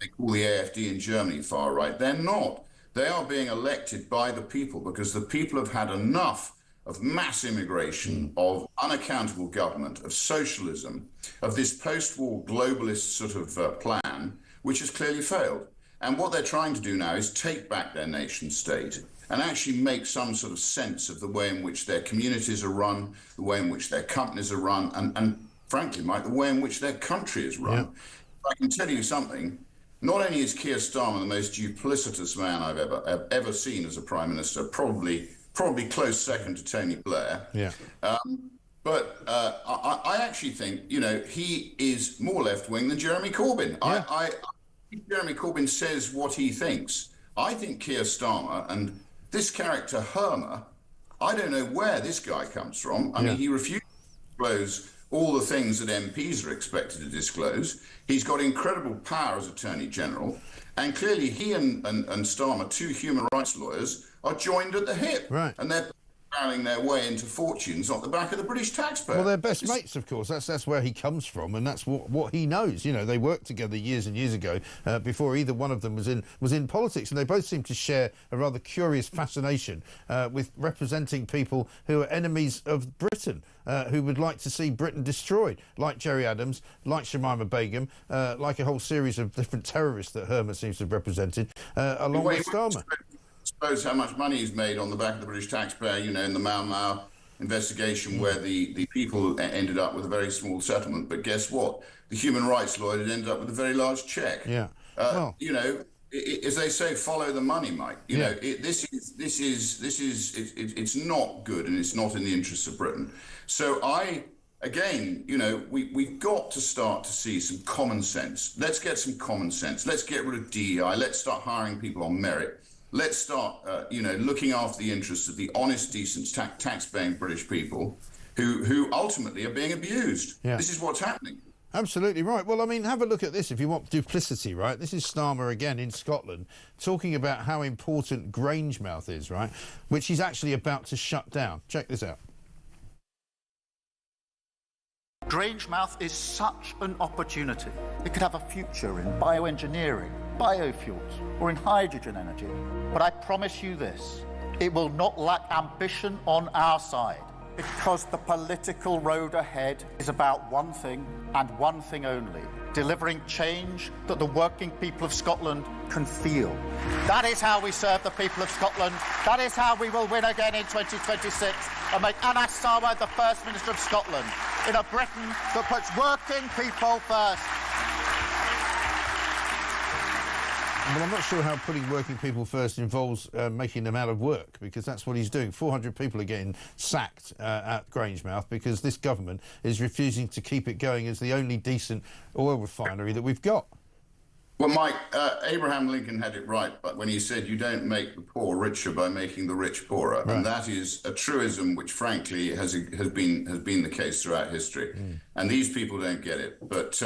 They call the AfD in Germany far right. They're not. They are being elected by the people because the people have had enough of mass immigration, of unaccountable government, of socialism, of this post-war globalist sort of plan, which has clearly failed. And what they're trying to do now is take back their nation state and actually make some sort of sense of the way in which their communities are run, the way in which their companies are run, and frankly, Mike, the way in which their country is run. I can tell you something. Not only is Keir Starmer the most duplicitous man I've ever seen as a Prime Minister, probably probably close second to Tony Blair. Yeah. But I actually think, you know, he is more left-wing than Jeremy Corbyn. Yeah. I think Jeremy Corbyn says what he thinks. I think Keir Starmer and this character Hermer, I don't know where this guy comes from. I mean, he refused to disclose all the things that MPs are expected to disclose. He's got incredible power as Attorney General. And clearly he and Starmer, two human rights lawyers, are joined at the hip. Right. And they're barreling their way into fortunes on the back of the British taxpayer. Well, they're best mates, of course. That's where he comes from, and that's what he knows. You know, they worked together years and years ago before either one of them was in politics, and they both seem to share a rather curious fascination with representing people who are enemies of Britain, who would like to see Britain destroyed, like Gerry Adams, like Shamima Begum, like a whole series of different terrorists that Herman seems to have represented, along with Starmer. Suppose how much money he's made on the back of the British taxpayer, you know, in the Mau Mau investigation where the people ended up with a very small settlement. But guess what? The human rights lawyer ended up with a very large cheque. Yeah. You know, as they say, follow the money, Mike. You know, it's not good, and it's not in the interests of Britain. So again, you know, we've got to start to see some common sense. Let's get some common sense. Let's get rid of DEI. Let's start hiring people on merit. Let's start, you know, looking after the interests of the honest, decent, tax-paying British people who ultimately are being abused. Yeah. This is what's happening. Absolutely right. Well, I mean, have a look at this if you want duplicity, right? This is Starmer again in Scotland talking about how important Grangemouth is, right? Which he's actually about to shut down. Check this out. Grangemouth is such an opportunity. It could have a future in bioengineering, biofuels, or in hydrogen energy. But I promise you this, it will not lack ambition on our side, because the political road ahead is about one thing and one thing only: delivering change that the working people of Scotland can feel. That is how we serve the people of Scotland. That is how we will win again in 2026 and make Anas Sarwar the First Minister of Scotland in a Britain that puts working people first. Well, I'm not sure how putting working people first involves making them out of work, because that's what he's doing. 400 people are getting sacked at Grangemouth because this government is refusing to keep it going as the only decent oil refinery that we've got. Well, Mike, Abraham Lincoln had it right, but when he said you don't make the poor richer by making the rich poorer, and that is a truism which, frankly, has been the case throughout history. And these people don't get it, but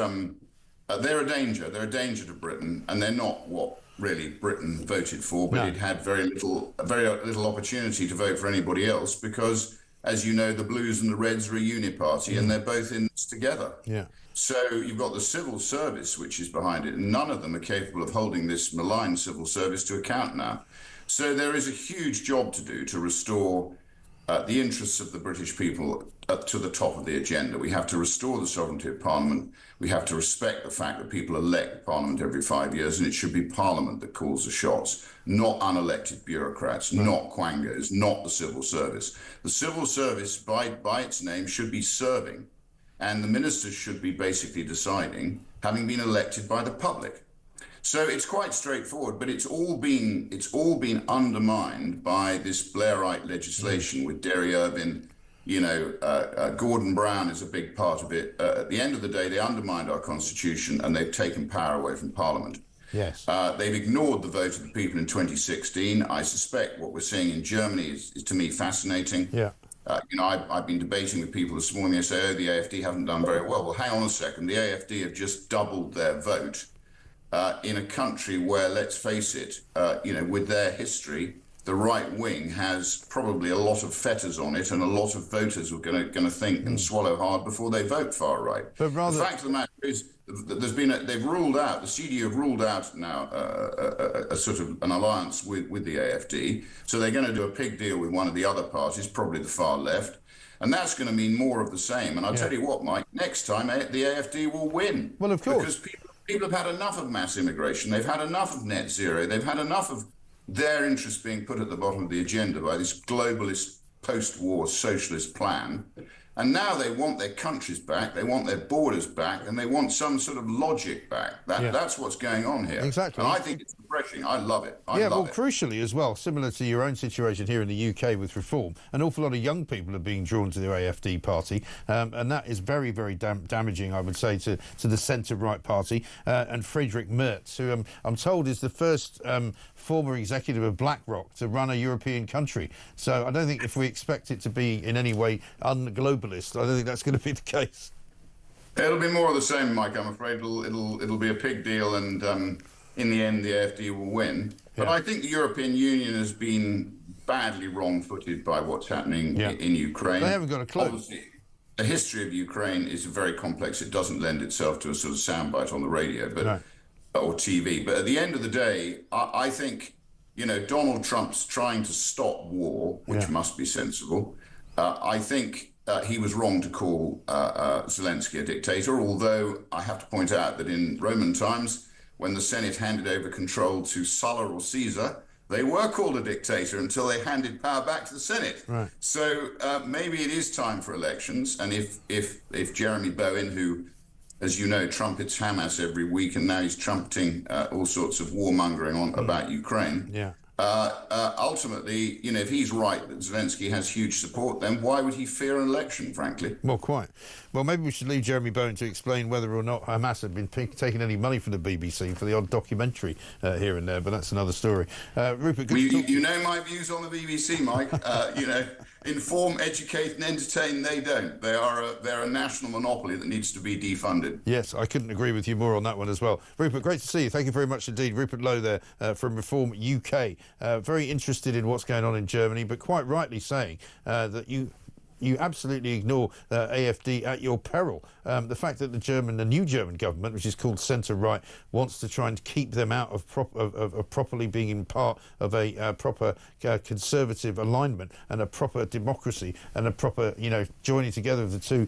they're a danger. They're a danger to Britain, and they're not what really Britain voted for. But it had very little opportunity to vote for anybody else because, as you know, the Blues and the Reds are a uniparty, and they're both in this together. Yeah. So you've got the civil service, which is behind it, and none of them are capable of holding this malign civil service to account now. So there is a huge job to do to restore the interests of the British people to the top of the agenda. We have to restore the sovereignty of Parliament. We have to respect the fact that people elect Parliament every 5 years, and it should be Parliament that calls the shots, not unelected bureaucrats, not quangos, not the civil service. The civil service, by its name, should be serving, and the ministers should be basically deciding, having been elected by the public. So it's quite straightforward, but it's all been undermined by this Blairite legislation with Derry Irvine. You know, Gordon Brown is a big part of it. At the end of the day, they undermined our constitution and they've taken power away from Parliament. Yes. They've ignored the vote of the people in 2016. I suspect what we're seeing in Germany is to me fascinating. Yeah. You know, I've been debating with people this morning. They say, oh, the AFD haven't done very well. Well, hang on a second. The AFD have just doubled their vote in a country where, let's face it, you know, with their history, the right wing has probably a lot of fetters on it, and a lot of voters are going to think and swallow hard before they vote far right. But the fact of the matter is, they've ruled out, the CDU have ruled out now a sort of an alliance with the AFD. So they're going to do a pig deal with one of the other parties, probably the far left. And that's going to mean more of the same. And I'll tell you what, Mike, next time the AFD will win. Well, of course. Because people have had enough of mass immigration. They've had enough of net zero. They've had enough of their interests being put at the bottom of the agenda by this globalist post-war socialist plan. And now they want their countries back, they want their borders back, and they want some sort of logic back. That's what's going on here. Exactly. And I think it's the refreshing. I love it. Crucially as well, similar to your own situation here in the UK with reform, an awful lot of young people are being drawn to the AfD party, and that is very, very damaging, I would say, to the centre-right party. And Friedrich Merz, who I'm told is the first former executive of BlackRock to run a European country. So I don't think if we expect it to be in any way un-globalist, I don't think that's going to be the case. It'll be more of the same, Mike. I'm afraid it'll be a pig deal, and in the end, the AfD will win. But I think the European Union has been badly wrong-footed by what's happening in Ukraine. They haven't got a clue. Obviously, the history of Ukraine is very complex. It doesn't lend itself to a sort of soundbite on the radio, or TV. But at the end of the day, I think, Donald Trump's trying to stop war, which must be sensible. I think he was wrong to call Zelensky a dictator, although I have to point out that in Roman times, when the Senate handed over control to Sulla or Caesar, they were called a dictator until they handed power back to the Senate. Right. So maybe it is time for elections. And if Jeremy Bowen, who, as you know, trumpets Hamas every week, and now he's trumpeting all sorts of warmongering about Ukraine. Ultimately, if he's right that Zelensky has huge support, then why would he fear an election, frankly? Well, quite. Well, maybe we should leave Jeremy Bowen to explain whether or not Hamas had been taking any money from the BBC for the odd documentary here and there, but that's another story. Rupert, good to talk to you. You know my views on the BBC, Mike. Inform, educate and entertain, they don't. They're a national monopoly that needs to be defunded. Yes, I couldn't agree with you more on that one as well. Rupert, great to see you. Thank you very much indeed. Rupert Lowe there from Reform UK. Very interested in what's going on in Germany, but quite rightly saying that you absolutely ignore AfD at your peril. The fact that the new German government, which is called centre-right, wants to try and keep them out of properly being in part of a proper conservative alignment and a proper democracy and a proper, joining together of the two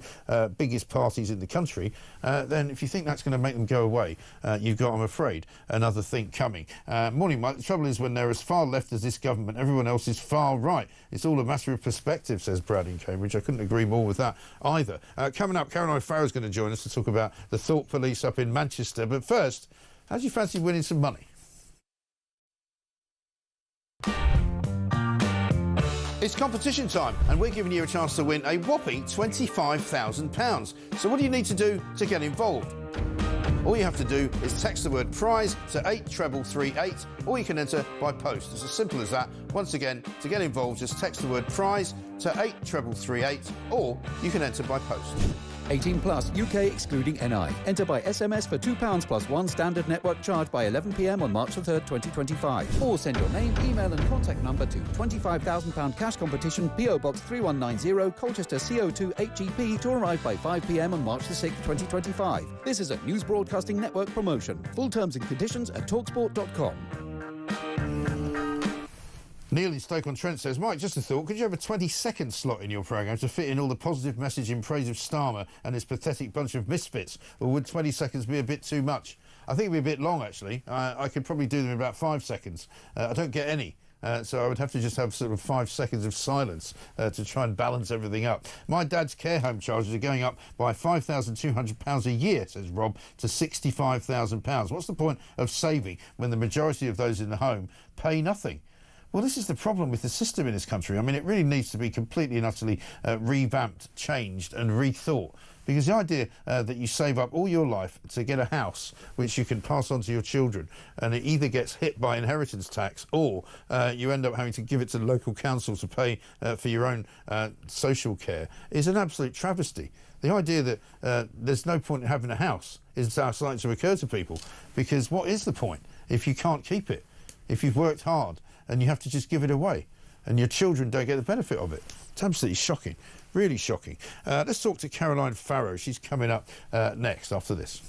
biggest parties in the country, then if you think that's going to make them go away, you've got, I'm afraid, another thing coming. Morning, Mike. The trouble is when they're as far left as this government, everyone else is far right. It's all a matter of perspective, says Brad in Cambridge. I couldn't agree more with that either. Coming up, Caroline Farrow's going to join us to talk about the Thought Police up in Manchester. But first, how do you fancy winning some money? It's competition time, and we're giving you a chance to win a whopping £25,000. So what do you need to do to get involved? All you have to do is text the word prize to 83338, or you can enter by post. It's as simple as that. Once again, to get involved, just text the word prize to 83338, or you can enter by post. 18 plus, UK excluding NI. Enter by SMS for £2 plus one standard network charge by 11 p.m. on March the 3rd, 2025. Or send your name, email and contact number to £25,000 cash competition, PO Box 3190, Colchester CO2 8GP, to arrive by 5 p.m. on March the 6th, 2025. This is a News Broadcasting Network promotion. Full terms and conditions at talksport.com. Neil in Stoke-on-Trent says, Mike, just a thought, could you have a 20-second slot in your programme to fit in all the positive message in praise of Starmer and his pathetic bunch of misfits? Or would 20 seconds be a bit too much? I think it would be a bit long, actually. I could probably do them in about 5 seconds. I don't get any. So I would have to just have sort of 5 seconds of silence to try and balance everything up. My dad's care home charges are going up by £5,200 a year, says Rob, to £65,000. What's the point of saving when the majority of those in the home pay nothing? Well, this is the problem with the system in this country. I mean, it really needs to be completely and utterly revamped, changed and rethought. Because the idea that you save up all your life to get a house which you can pass on to your children, and it either gets hit by inheritance tax or you end up having to give it to the local council to pay for your own social care, is an absolute travesty. The idea that there's no point in having a house is starting to occur to people, because what is the point if you can't keep it, if you've worked hard and you have to just give it away and your children don't get the benefit of it? It's absolutely shocking, really shocking. Let's talk to Caroline Farrow. She's coming up next after this.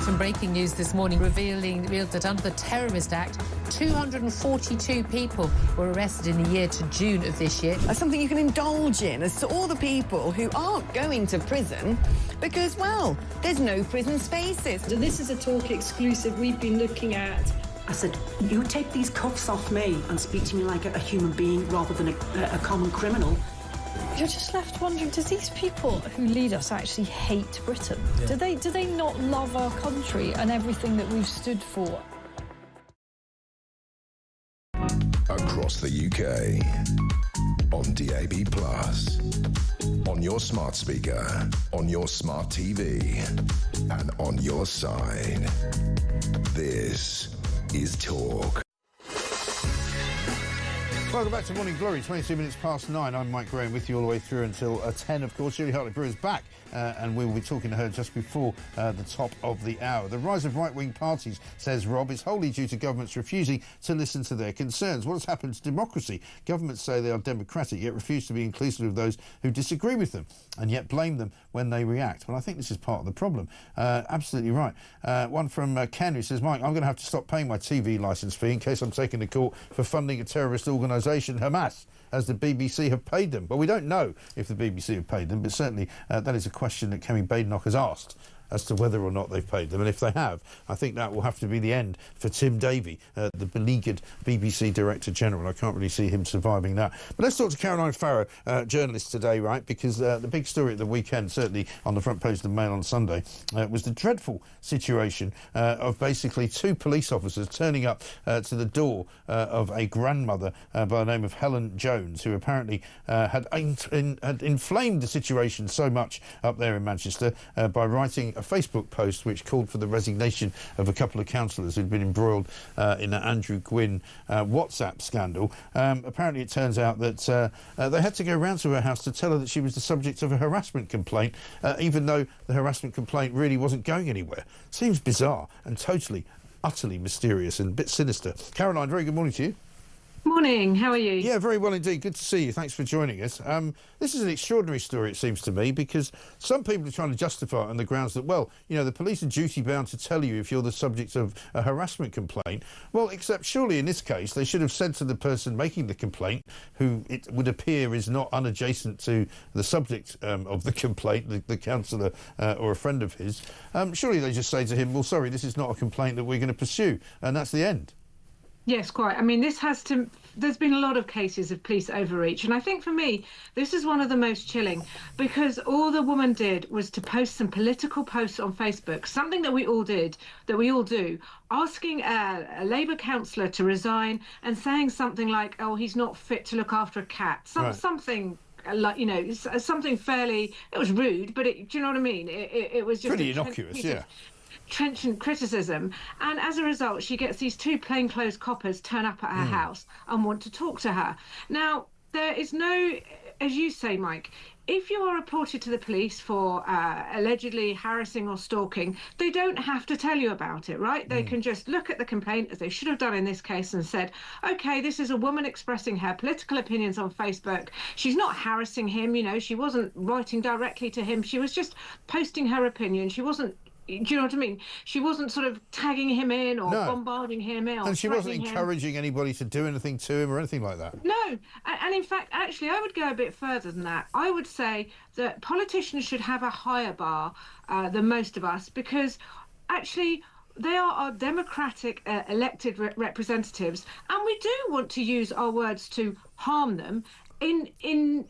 some breaking news this morning revealed that under the Terrorist Act, 242 people were arrested in the year to June of this year. That's something you can indulge in as to all the people who aren't going to prison because, well, there's no prison spaces. This is a Talk exclusive we've been looking at. I said, you take these cuffs off me and speak to me like a human being rather than a common criminal. You're just left wondering, do these people who lead us actually hate Britain? Yeah. Do they not love our country and everything that we've stood for? Across the UK, on DAB+, on your smart speaker, on your smart TV, and on your side. This is Talk. Welcome back to Morning Glory, 22 minutes past 9. I'm Mike Graham with you all the way through until 10, of course. Julie Hartley-Brewer's back, and we will be talking to her just before the top of the hour. The rise of right-wing parties, says Rob, is wholly due to governments refusing to listen to their concerns. What has happened to democracy? Governments say they are democratic, yet refuse to be inclusive of those who disagree with them, and yet blame them when they react. Well, I think this is part of the problem. Absolutely right. One from Ken, who says, Mike, I'm going to have to stop paying my TV licence fee in case I'm taken to court for funding a terrorist organisation, Hamas, as the BBC have paid them. But we don't know if the BBC have paid them, but certainly that is a question that Kemi Badenoch has asked, as to whether or not they've paid them. And if they have, I think that will have to be the end for Tim Davie, the beleaguered BBC Director General. I can't really see him surviving that. But let's talk to Caroline Farrow, journalist today, right? Because the big story at the weekend, certainly on the front page of the Mail on Sunday, was the dreadful situation of basically two police officers turning up to the door of a grandmother by the name of Helen Jones, who apparently had inflamed the situation so much up there in Manchester by writing a Facebook post which called for the resignation of a couple of councillors who'd been embroiled in an Andrew Gwynn WhatsApp scandal. Apparently it turns out that they had to go round to her house to tell her that she was the subject of a harassment complaint, even though the harassment complaint really wasn't going anywhere. Seems bizarre and totally, utterly mysterious and a bit sinister. Caroline, very good morning to you. Morning, how are you? Yeah, very well indeed. Good to see you. Thanks for joining us. This is an extraordinary story, it seems to me, because some people are trying to justify it on the grounds that, well, you know, the police are duty-bound to tell you if you're the subject of a harassment complaint. Well, except surely in this case, they should have said to the person making the complaint, who it would appear is not unadjacent to the subject of the complaint, the councillor or a friend of his, surely they just say to him, well, sorry, this is not a complaint that we're going to pursue, and that's the end. Yes, quite. I mean, there's been a lot of cases of police overreach. And I think for me, this is one of the most chilling, because all the woman did was to post some political posts on Facebook, something that we all do, asking a Labour councillor to resign and saying something like, oh, he's not fit to look after a cat, something like, you know, something fairly, it was rude, but do you know what I mean? It was just pretty innocuous, yeah. Trenchant criticism, and as a result she gets these two plainclothes coppers turn up at her house and want to talk to her. Now, there is no, as you say, Mike, if you are reported to the police for allegedly harassing or stalking, they don't have to tell you about it, right? They can just look at the complaint, as they should have done in this case, and said, okay, this is a woman expressing her political opinions on Facebook. She's not harassing him, you know, she wasn't writing directly to him, she was just posting her opinion. She wasn't, do you know what I mean? She wasn't sort of tagging him in or bombarding him in. And she wasn't encouraging anybody to do anything to him or anything like that. No. And in fact, actually, I would go a bit further than that. I would say that politicians should have a higher bar than most of us, because actually they are our democratic elected representatives, and we do want to use our words to harm them in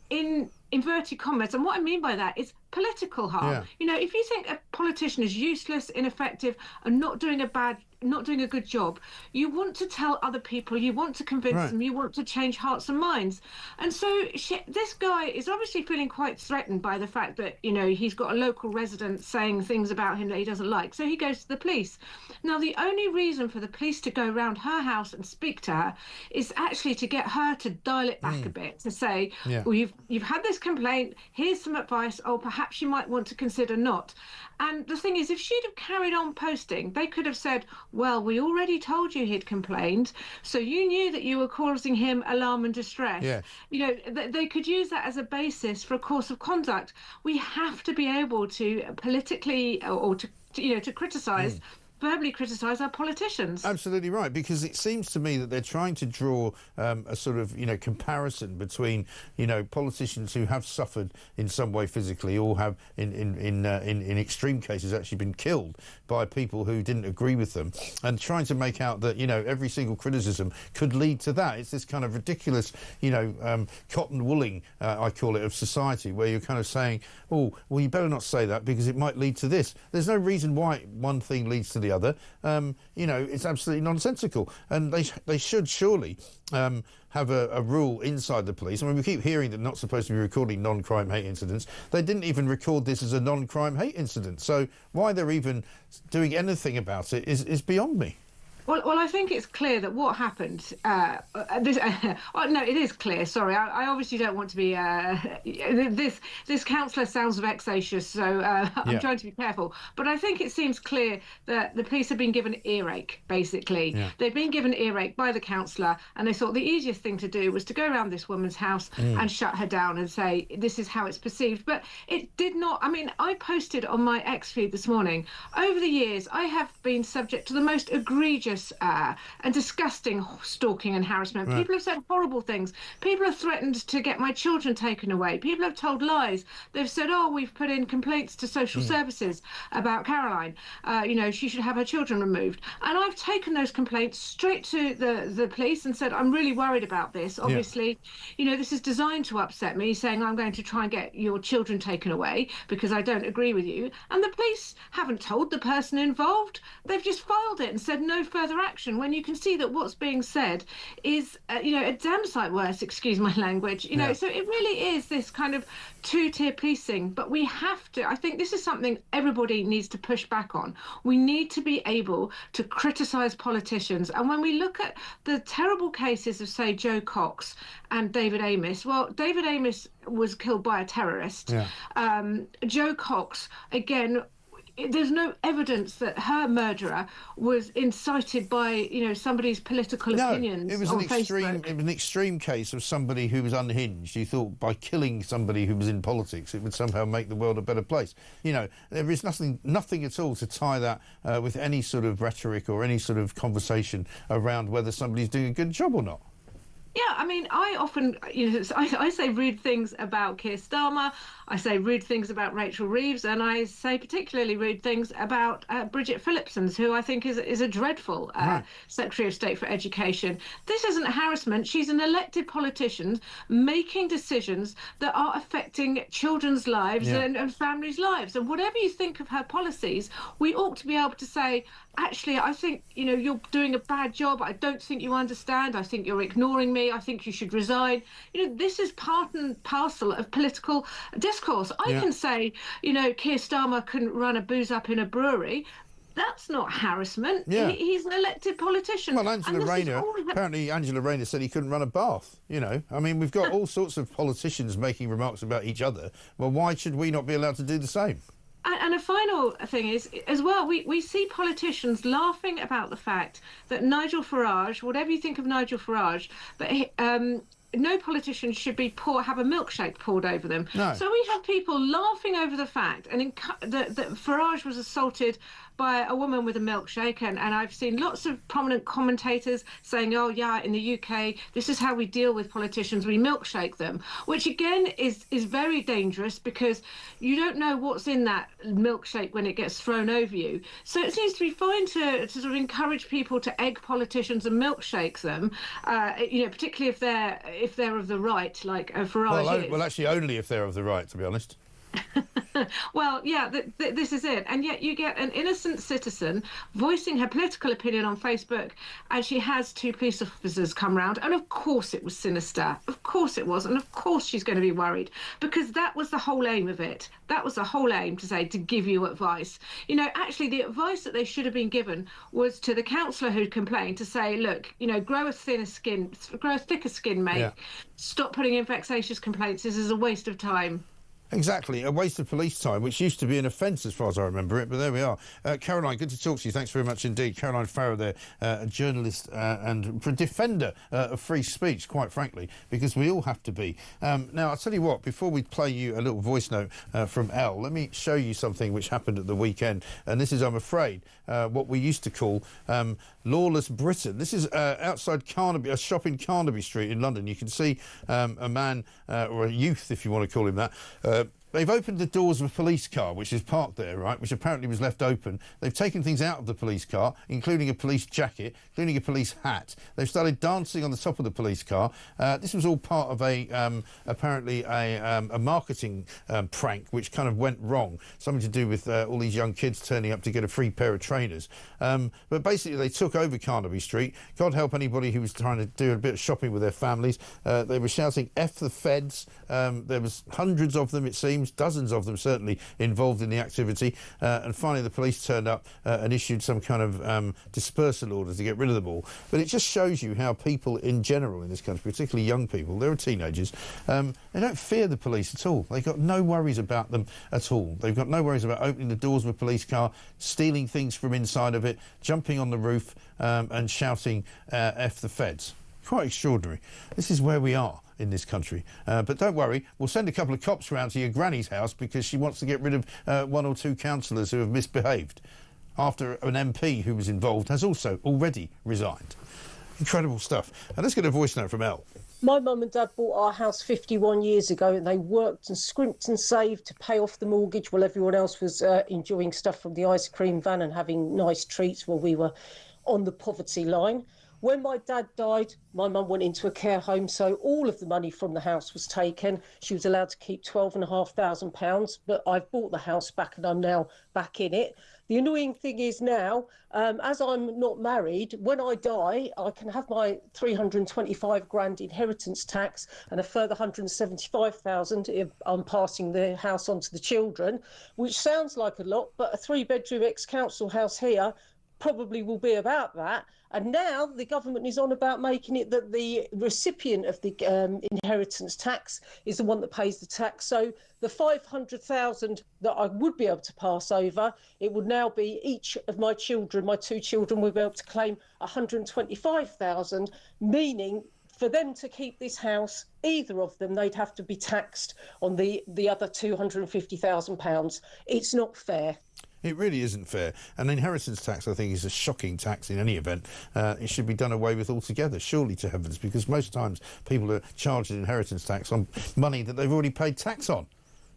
inverted commas. And what I mean by that is political harm. Yeah. You know, if you think a politician is useless, ineffective, and not doing a good job, you want to tell other people, you want to convince them, you want to change hearts and minds. And so this guy is obviously feeling quite threatened by the fact that, you know, he's got a local resident saying things about him that he doesn't like. So he goes to the police. Now, the only reason for the police to go around her house and speak to her is actually to get her to dial it back a bit, to say, well, you've had this this complaint, here's some advice, or perhaps you might want to consider not. And the thing is, if she'd have carried on posting, they could have said, well, we already told you he'd complained, so you knew that you were causing him alarm and distress. Yes. You know, they could use that as a basis for a course of conduct. We have to be able to politically or to criticise, verbally criticise our politicians. Absolutely right, because it seems to me that they're trying to draw a sort of, comparison between, politicians who have suffered in some way physically or have, in extreme cases, actually been killed by people who didn't agree with them, and trying to make out that, every single criticism could lead to that. It's this kind of ridiculous, cotton wooling, I call it, of society, where you're kind of saying, oh, well, you better not say that because it might lead to this. There's no reason why one thing leads to the other. It's absolutely nonsensical, and they should surely have a rule inside the police. I mean, we keep hearing that they're not supposed to be recording non-crime hate incidents. They didn't even record this as a non-crime hate incident, so why they're even doing anything about it is beyond me. Well, I think it's clear that what happened. No, it is clear. Sorry, I obviously don't want to be. This councillor sounds vexatious, so I'm trying to be careful. But I think it seems clear that the police have been given earache. Basically, they've been given earache by the councillor, and they thought the easiest thing to do was to go around this woman's house and shut her down and say this is how it's perceived. But it did not. I mean, I posted on my X feed this morning. Over the years, I have been subject to the most egregious and disgusting stalking and harassment. People have said horrible things. People have threatened to get my children taken away. People have told lies. They've said, oh, we've put in complaints to social services about Caroline. She should have her children removed. And I've taken those complaints straight to the police and said, I'm really worried about this. Obviously, this is designed to upset me, saying I'm going to try and get your children taken away because I don't agree with you. And the police haven't told the person involved. They've just filed it and said no further action, when you can see that what's being said is a damn sight worse, excuse my language. So it really is this kind of two-tier policing. But we have to, I think this is something everybody needs to push back on. We need to be able to criticise politicians. And when we look at the terrible cases of, say, Joe Cox and David Amess, well, David Amess was killed by a terrorist. Joe Cox, again, there's no evidence that her murderer was incited by, somebody's political opinions. It was an extreme case of somebody who was unhinged. He thought by killing somebody who was in politics, it would somehow make the world a better place. There is nothing at all to tie that with any sort of rhetoric or any sort of conversation around whether somebody's doing a good job or not. Yeah, I mean, I often, I say rude things about Keir Starmer, I say rude things about Rachel Reeves, and I say particularly rude things about Bridget Phillipson, who I think is a dreadful Secretary of State for Education. This isn't harassment. She's an elected politician making decisions that are affecting children's lives and families' lives. And whatever you think of her policies, we ought to be able to say, actually, I think, you're doing a bad job. I don't think you understand. I think you're ignoring me. I think you should resign. This is part and parcel of political discourse. I can say, Keir Starmer couldn't run a booze up in a brewery. That's not harassment. He's an elected politician. Well, apparently Angela Rayner said he couldn't run a bath, I mean, we've got all sorts of politicians making remarks about each other. Well, why should we not be allowed to do the same? And a final thing is, as well, we see politicians laughing about the fact that Nigel Farage, whatever you think of Nigel Farage, but no politician should have a milkshake poured over them. No. So we have people laughing over the fact that Farage was assaulted by a woman with a milkshake, and I've seen lots of prominent commentators saying, oh yeah, in the UK this is how we deal with politicians, we milkshake them, which again is very dangerous, because you don't know what's in that milkshake when it gets thrown over you. So it seems to be fine to sort of encourage people to egg politicians and milkshake them, particularly if they're of the right, like Farage is. Well, actually only if they're of the right, to be honest. Well, yeah, this is it. And yet you get an innocent citizen voicing her political opinion on Facebook, and she has 2 police officers come round. And of course it was sinister. Of course it was. And of course she's going to be worried, because that was the whole aim of it. That was the whole aim, to give you advice. You know, actually the advice that they should have been given was to the councillor who'd complained, to say, look, you know, grow a thicker skin, mate. Yeah. Stop putting in vexatious complaints. This is a waste of time. Exactly, a waste of police time, which used to be an offence as far as I remember it, but there we are. Caroline, good to talk to you. Thanks very much indeed. Caroline Farrow there, a journalist and a defender of free speech, quite frankly, because we all have to be. Now, I'll tell you what, before we play you a little voice note from Elle, let me show you something which happened at the weekend, and this is, I'm afraid, what we used to call lawless Britain. This is outside Carnaby, a shop in Carnaby Street in London. You can see a man, or a youth, if you want to call him that, they've opened the doors of a police car, which is parked there, right, which apparently was left open. They've taken things out of the police car, including a police jacket, including a police hat. They've started dancing on the top of the police car. This was all part of apparently a marketing prank, which kind of went wrong. Something to do with all these young kids turning up to get a free pair of trainers. But basically, they took over Carnaby Street. God help anybody who was trying to do a bit of shopping with their families. They were shouting, "F the feds." There was hundreds of them, it seems. Dozens of them certainly involved in the activity, and finally the police turned up and issued some kind of dispersal order to get rid of them all. But it just shows you how people in general in this country, particularly young people, they're teenagers, they don't fear the police at all. They've got no worries about them at all. They've got no worries about opening the doors of a police car, stealing things from inside of it, jumping on the roof and shouting F the feds. Quite extraordinary. This is where we are in this country. But don't worry, we'll send a couple of cops round to your granny's house because she wants to get rid of 1 or 2 councillors who have misbehaved, after an MP who was involved has also already resigned. Incredible stuff. And let's get a voice note from Elle. My mum and dad bought our house 51 years ago, and they worked and scrimped and saved to pay off the mortgage while everyone else was enjoying stuff from the ice cream van and having nice treats while we were on the poverty line. When my dad died, my mum went into a care home, so all of the money from the house was taken. She was allowed to keep £12,500, but I've bought the house back and I'm now back in it. The annoying thing is now, as I'm not married, when I die, I can have my 325 grand inheritance tax and a further 175,000 if I'm passing the house on to the children, which sounds like a lot, but a 3-bedroom ex-council house here probably will be about that. And now the government is on about making it that the recipient of the inheritance tax is the one that pays the tax. So the 500,000 that I would be able to pass over, it would now be each of my children, my 2 children, will be able to claim 125,000, meaning for them to keep this house, either of them, they'd have to be taxed on the other £250,000. It's not fair. It really isn't fair. And inheritance tax, I think, is a shocking tax in any event. It should be done away with altogether, surely to heavens, because most times people are charged an inheritance tax on money that they've already paid tax on.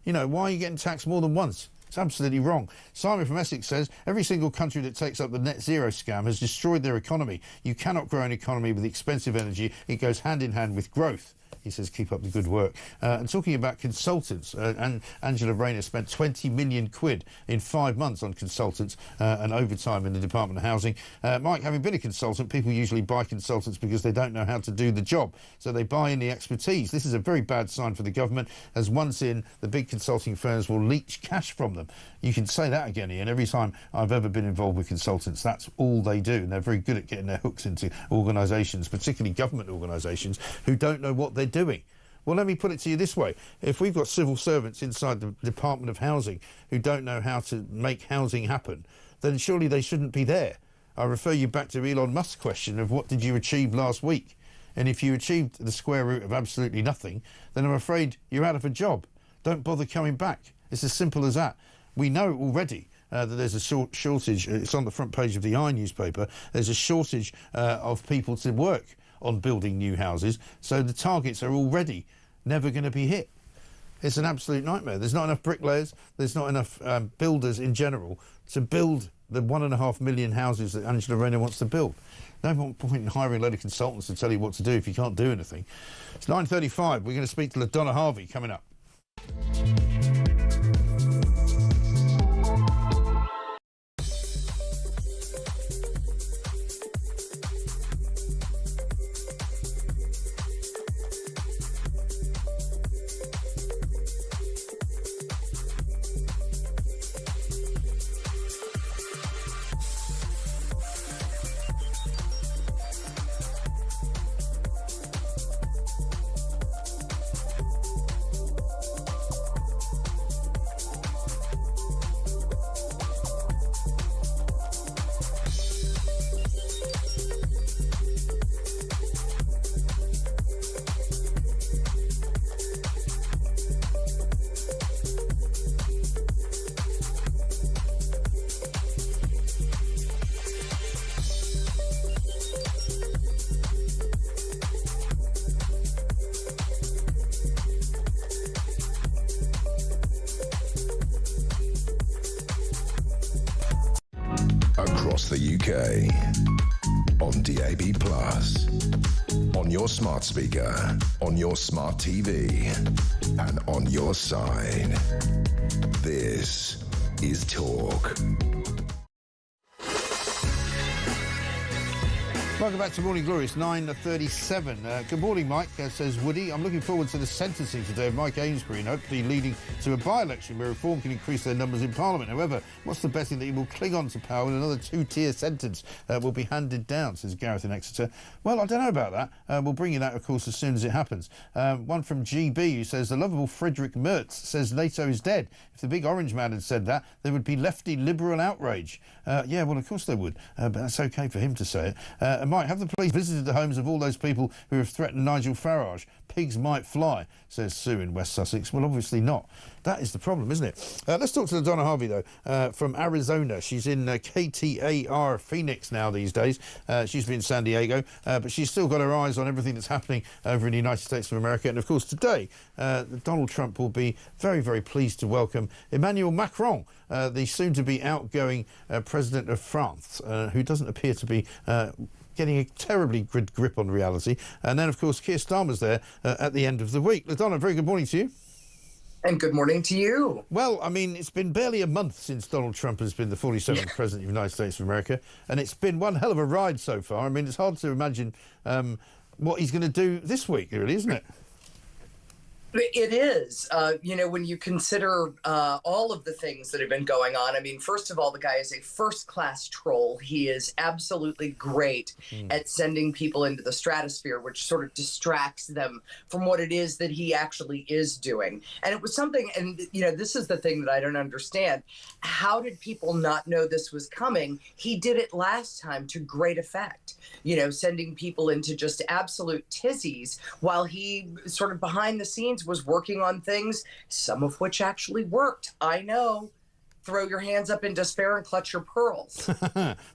You know, why are you getting taxed more than once? It's absolutely wrong. Simon from Essex says, every single country that takes up the net zero scam has destroyed their economy. You cannot grow an economy with expensive energy. It goes hand in hand with growth. He says, keep up the good work. And talking about consultants, and Angela Rayner spent 20 million quid in 5 months on consultants and overtime in the Department of Housing. Mike, having been a consultant, people usually buy consultants because they don't know how to do the job. So they buy in the expertise. This is a very bad sign for the government, as once in, the big consulting firms will leech cash from them. You can say that again, Ian. Every time I've ever been involved with consultants, that's all they do. And they're very good at getting their hooks into organisations, particularly government organisations, who don't know what they're doing. Well, let me put it to you this way. If we've got civil servants inside the Department of Housing who don't know how to make housing happen, then surely they shouldn't be there. I refer you back to Elon Musk's question of what did you achieve last week? And if you achieved the square root of absolutely nothing, then I'm afraid you're out of a job. Don't bother coming back. It's as simple as that. We know already that there's a shortage. It's on the front page of the I newspaper. There's a shortage of people to work on building new houses, so the targets are already never going to be hit. It's an absolute nightmare. There's not enough bricklayers, there's not enough builders in general to build the 1.5 million houses that Angela Rayner wants to build. No point in hiring a load of consultants to tell you what to do if you can't do anything. It's 9:35. We're going to speak to LaDonna Harvey coming up. across the UK. On DAB+, on your smart speaker, on your smart TV, and on your side. This is Talk. Welcome back to Morning Glory. It's 9:37. Good morning, Mike, says Woody. I'm looking forward to the sentencing today of Mike Amesbury and hopefully leading to a by-election where Reform can increase their numbers in Parliament. However, what's the betting that he will cling on to power and another two-tier sentence will be handed down, says Gareth in Exeter. Well, I don't know about that. We'll bring you that, of course, as soon as it happens. One from GB who says, the lovable Friedrich Merz says NATO is dead. If the big orange man had said that, there would be lefty liberal outrage. Yeah, well, of course there would, but that's OK for him to say it. Mike, have the police visited the homes of all those people who have threatened Nigel Farage? Pigs might fly, says Sue in West Sussex. Well, obviously not. That is the problem, isn't it? Let's talk to Donna Harvey, though, from Arizona. She's in KTAR Phoenix now these days. She's been in San Diego, but she's still got her eyes on everything that's happening over in the United States of America. And, of course, today, Donald Trump will be very, very pleased to welcome Emmanuel Macron, the soon-to-be outgoing president of France, who doesn't appear to be getting a terribly good grip on reality. And then, of course, Keir Starmer's there at the end of the week. LaDonna, very good morning to you. And good morning to you. Well, I mean, it's been barely a month since Donald Trump has been the 47th President of the United States of America, and it's been one hell of a ride so far. I mean, it's hard to imagine what he's going to do this week, really, isn't it? It is. You know, when you consider all of the things that have been going on, I mean, first of all, the guy is a first-class troll. He is absolutely great at sending people into the stratosphere, which sort of distracts them from what it is that he actually is doing. And it was something, and, you know, this is the thing that I don't understand. How did people not know this was coming? He did it last time to great effect, you know, sending people into just absolute tizzies while he sort of behind the scenes was working on things, some of which actually worked. I know. Throw your hands up in despair and clutch your pearls.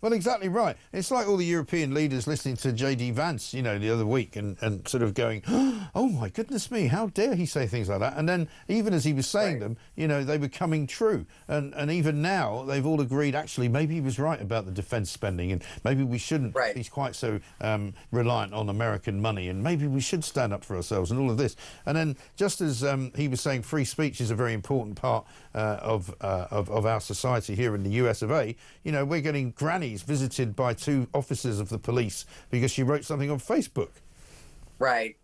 Well, exactly right. It's like all the European leaders listening to J.D. Vance, you know, the other week and sort of going, oh, my goodness me, how dare he say things like that? And then even as he was saying them, you know, they were coming true. And even now, they've all agreed, actually, maybe he was right about the defence spending and maybe we shouldn't be quite so reliant on American money and maybe we should stand up for ourselves and all of this. And then just as he was saying free speech is a very important part of our society here in the US of A, you know, we're getting grannies visited by two officers of the police because she wrote something on Facebook. Right.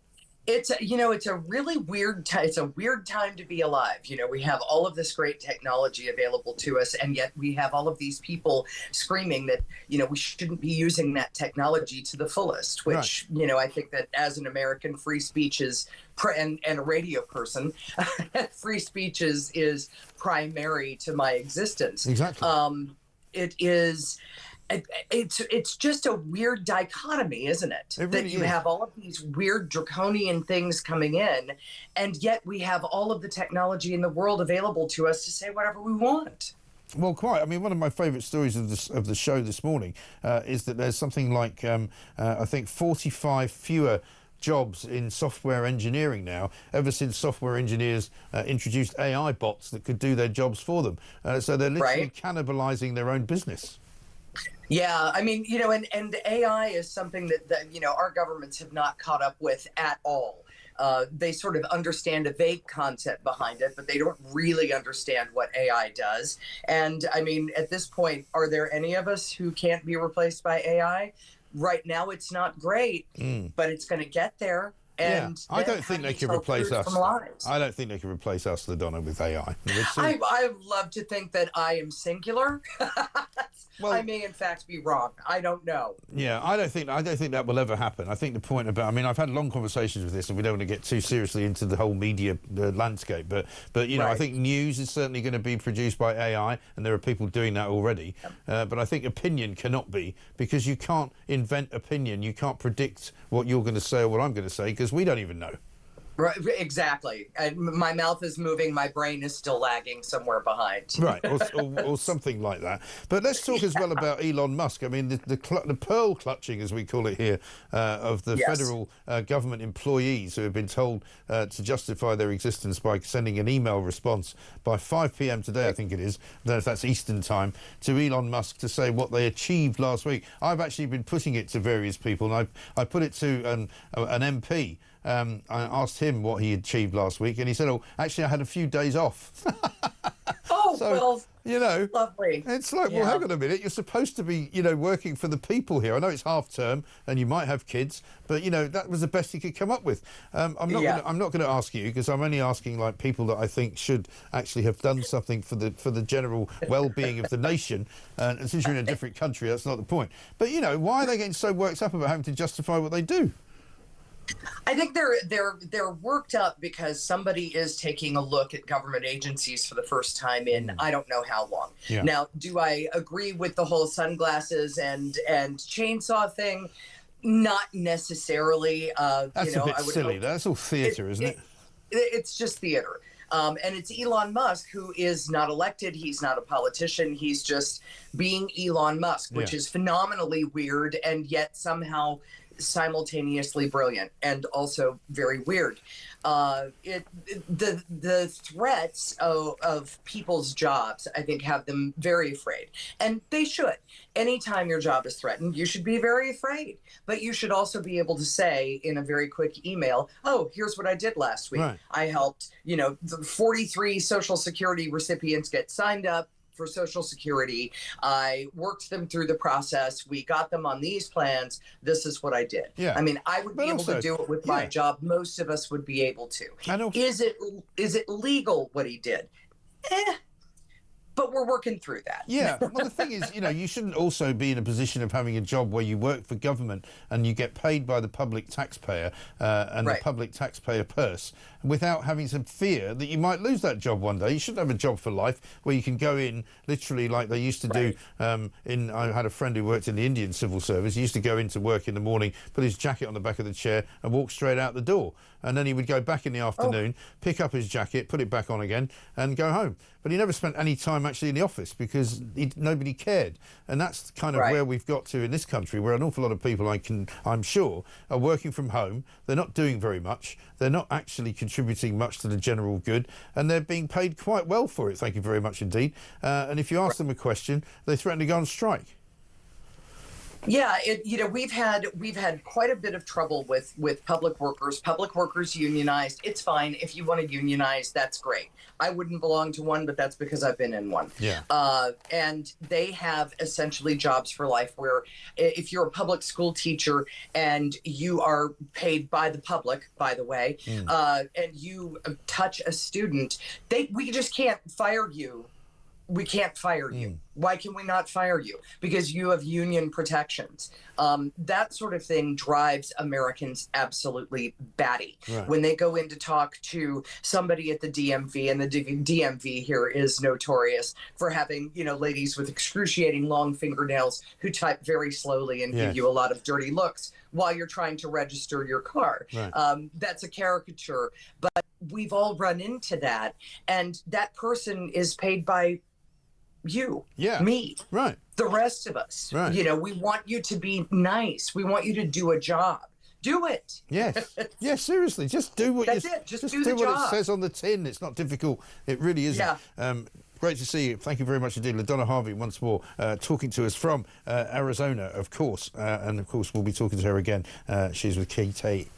It's, you know, it's a really weird time. It's a weird time to be alive. You know, we have all of this great technology available to us, and yet we have all of these people screaming that, you know, we shouldn't be using that technology to the fullest, which, you know, I think that as an American, free speech is, and a radio person, free speech is primary to my existence. Exactly. It is... It's just a weird dichotomy, isn't it? It really that you have all of these weird draconian things coming in, and yet we have all of the technology in the world available to us to say whatever we want. Well, quite. I mean, one of my favourite stories of the show this morning is that there's something like, I think, 45 fewer jobs in software engineering now, ever since software engineers introduced AI bots that could do their jobs for them. So they're literally cannibalising their own business. Yeah, I mean, you know, and AI is something that, you know, our governments have not caught up with at all. They sort of understand a vague concept behind it, but they don't really understand what AI does. And I mean, at this point, are there any of us who can't be replaced by AI? Right now, it's not great, but it's going to get there. And I don't think they can replace us. I don't think they can replace us, LaDonna, with AI. I love to think that I am singular. Well, I may in fact be wrong. I don't know. Yeah, I don't think that will ever happen. I think the point about, I mean, I've had long conversations with this, and we don't want to get too seriously into the whole media landscape. But you know, I think news is certainly going to be produced by AI, and there are people doing that already. But I think opinion cannot be, because you can't invent opinion. You can't predict what you're going to say or what I'm going to say, because we don't even know. Right, exactly. And my mouth is moving, my brain is still lagging somewhere behind. Right, or something like that. But let's talk as well about Elon Musk. I mean, the pearl clutching, as we call it here, of the federal government employees who have been told to justify their existence by sending an email response by 5 p.m. today, I think it is, I don't know if that's Eastern time, to Elon Musk to say what they achieved last week. I've actually been putting it to various people, and I put it to an MP. I asked him what he achieved last week, and he said, "Oh, actually, I had a few days off." Oh, so, well, you know, lovely. It's like, well, hang on a minute. You're supposed to be, working for the people here. I know it's half term, and you might have kids, but that was the best he could come up with. I'm not going to ask you, because I'm only asking like people that I think should actually have done something for the general well-being of the nation. And since you're in a different country, that's not the point. But why are they getting so worked up about having to justify what they do? I think they're worked up because somebody is taking a look at government agencies for the first time in I don't know how long. Yeah. Now, do I agree with the whole sunglasses and chainsaw thing? Not necessarily. That's a bit silly. That's all theatre, isn't it? It's just theater. And it's Elon Musk, who is not elected. He's not a politician. He's just being Elon Musk, which is phenomenally weird and yet somehow simultaneously brilliant and also very weird. The threats of people's jobs, I think, have them very afraid, and they should. Anytime your job is threatened, you should be very afraid, but you should also be able to say in a very quick email, "Oh, here's what I did last week. Right. I helped, 43 Social Security recipients get signed up for Social Security. I worked them through the process. We got them on these plans. This is what I did." Yeah. I mean, I would be able to do it with my job. Most of us would be able to. Is it legal what he did? But we're working through that. Yeah. Well, the thing is, you shouldn't also be in a position of having a job where you work for government and you get paid by the public taxpayer and the public taxpayer purse without having some fear that you might lose that job one day. You shouldn't have a job for life where you can go in literally like they used to do. I had a friend who worked in the Indian civil service. He used to go into work in the morning, put his jacket on the back of the chair and walk straight out the door. And then he would go back in the afternoon, pick up his jacket, put it back on again and go home. But he never spent any time actually in the office because nobody cared. And that's kind of where we've got to in this country, where an awful lot of people, I'm sure, are working from home. They're not doing very much. They're not actually contributing much to the general good. And they're being paid quite well for it, thank you very much indeed. And if you ask them a question, they threaten to go on strike. Yeah, we've had quite a bit of trouble with public workers unionized. It's fine if you want to unionize, that's great. I wouldn't belong to one, but that's because I've been in one. Yeah. And they have essentially jobs for life where if you're a public school teacher and you are paid by the public, by the way, and you touch a student, we just can't fire you. We can't fire you. Why can we not fire you? Because you have union protections. That sort of thing drives Americans absolutely batty. Right. When they go in to talk to somebody at the DMV, and the DMV here is notorious for having, ladies with excruciating long fingernails who type very slowly and give you a lot of dirty looks while you're trying to register your car. Right. That's a caricature, but we've all run into that. And that person is paid by you, me, the rest of us. Right. We want you to be nice. We want you to do a job. Do it. Yes. Yeah, seriously. Just do what That's it. Just do the what job. it says on the tin. It's not difficult. It really isn't. Yeah. Great to see you. Thank you very much indeed. LaDonna Harvey once more talking to us from Arizona, of course. And of course, we'll be talking to her again. She's with KTAR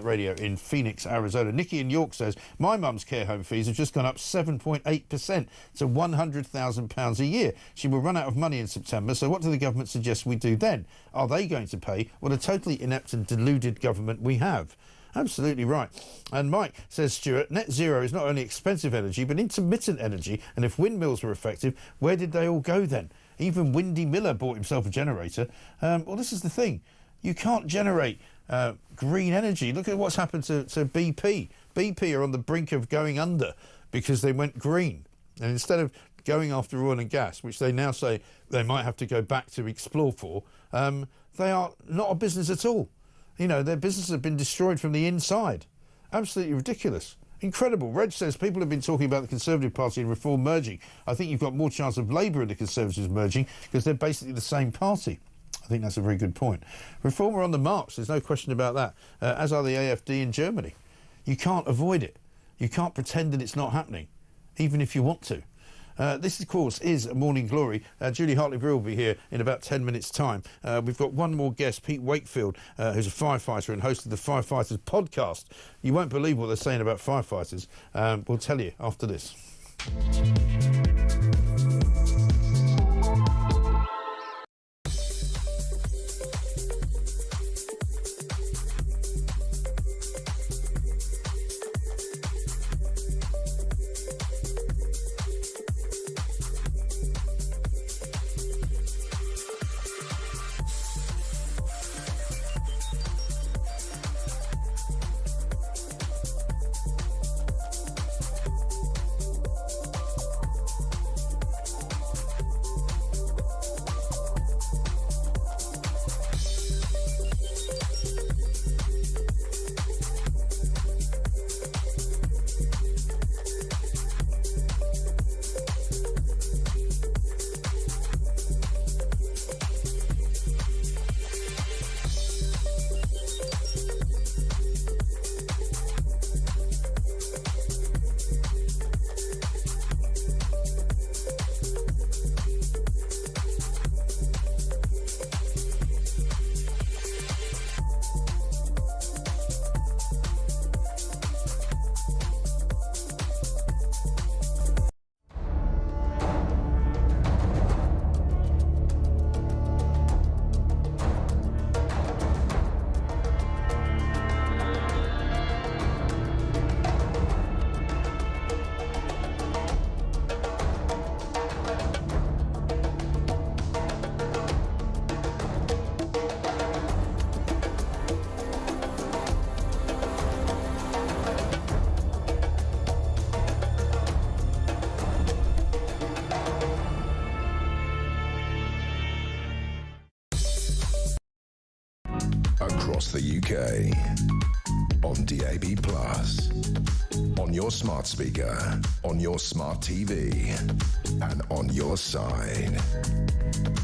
radio in Phoenix, Arizona. Nikki in York says, my mum's care home fees have just gone up 7.8% to £100,000 a year. She will run out of money in September. So what do the government suggest we do then? Are they going to pay what a totally inept and deluded government we have? Absolutely right. And Mike says, Stuart, net zero is not only expensive energy, but intermittent energy. And if windmills were effective, where did they all go then? Even Windy Miller bought himself a generator. Well, this is the thing. You can't generate green energy. Look at what's happened to BP. BP are on the brink of going under because they went green. And instead of going after oil and gas, which they now say they might have to go back to explore for, they are not a business at all. You know, their businesses have been destroyed from the inside. Absolutely ridiculous. Incredible. Reg says people have been talking about the Conservative Party and Reform merging. I think you've got more chance of Labour and the Conservatives merging because they're basically the same party. I think that's a very good point. Reform are on the march, there's no question about that, as are the AfD in Germany. You can't avoid it. You can't pretend that it's not happening, even if you want to. This, of course, is Morning Glory. Julie Hartley-Brill will be here in about 10 minutes' time. We've got one more guest, Pete Wakefield, who's a firefighter and host of the Firefighters podcast. You won't believe what they're saying about firefighters. We'll tell you after this. Across the UK, on DAB+, on your smart speaker, on your smart TV, and on your side.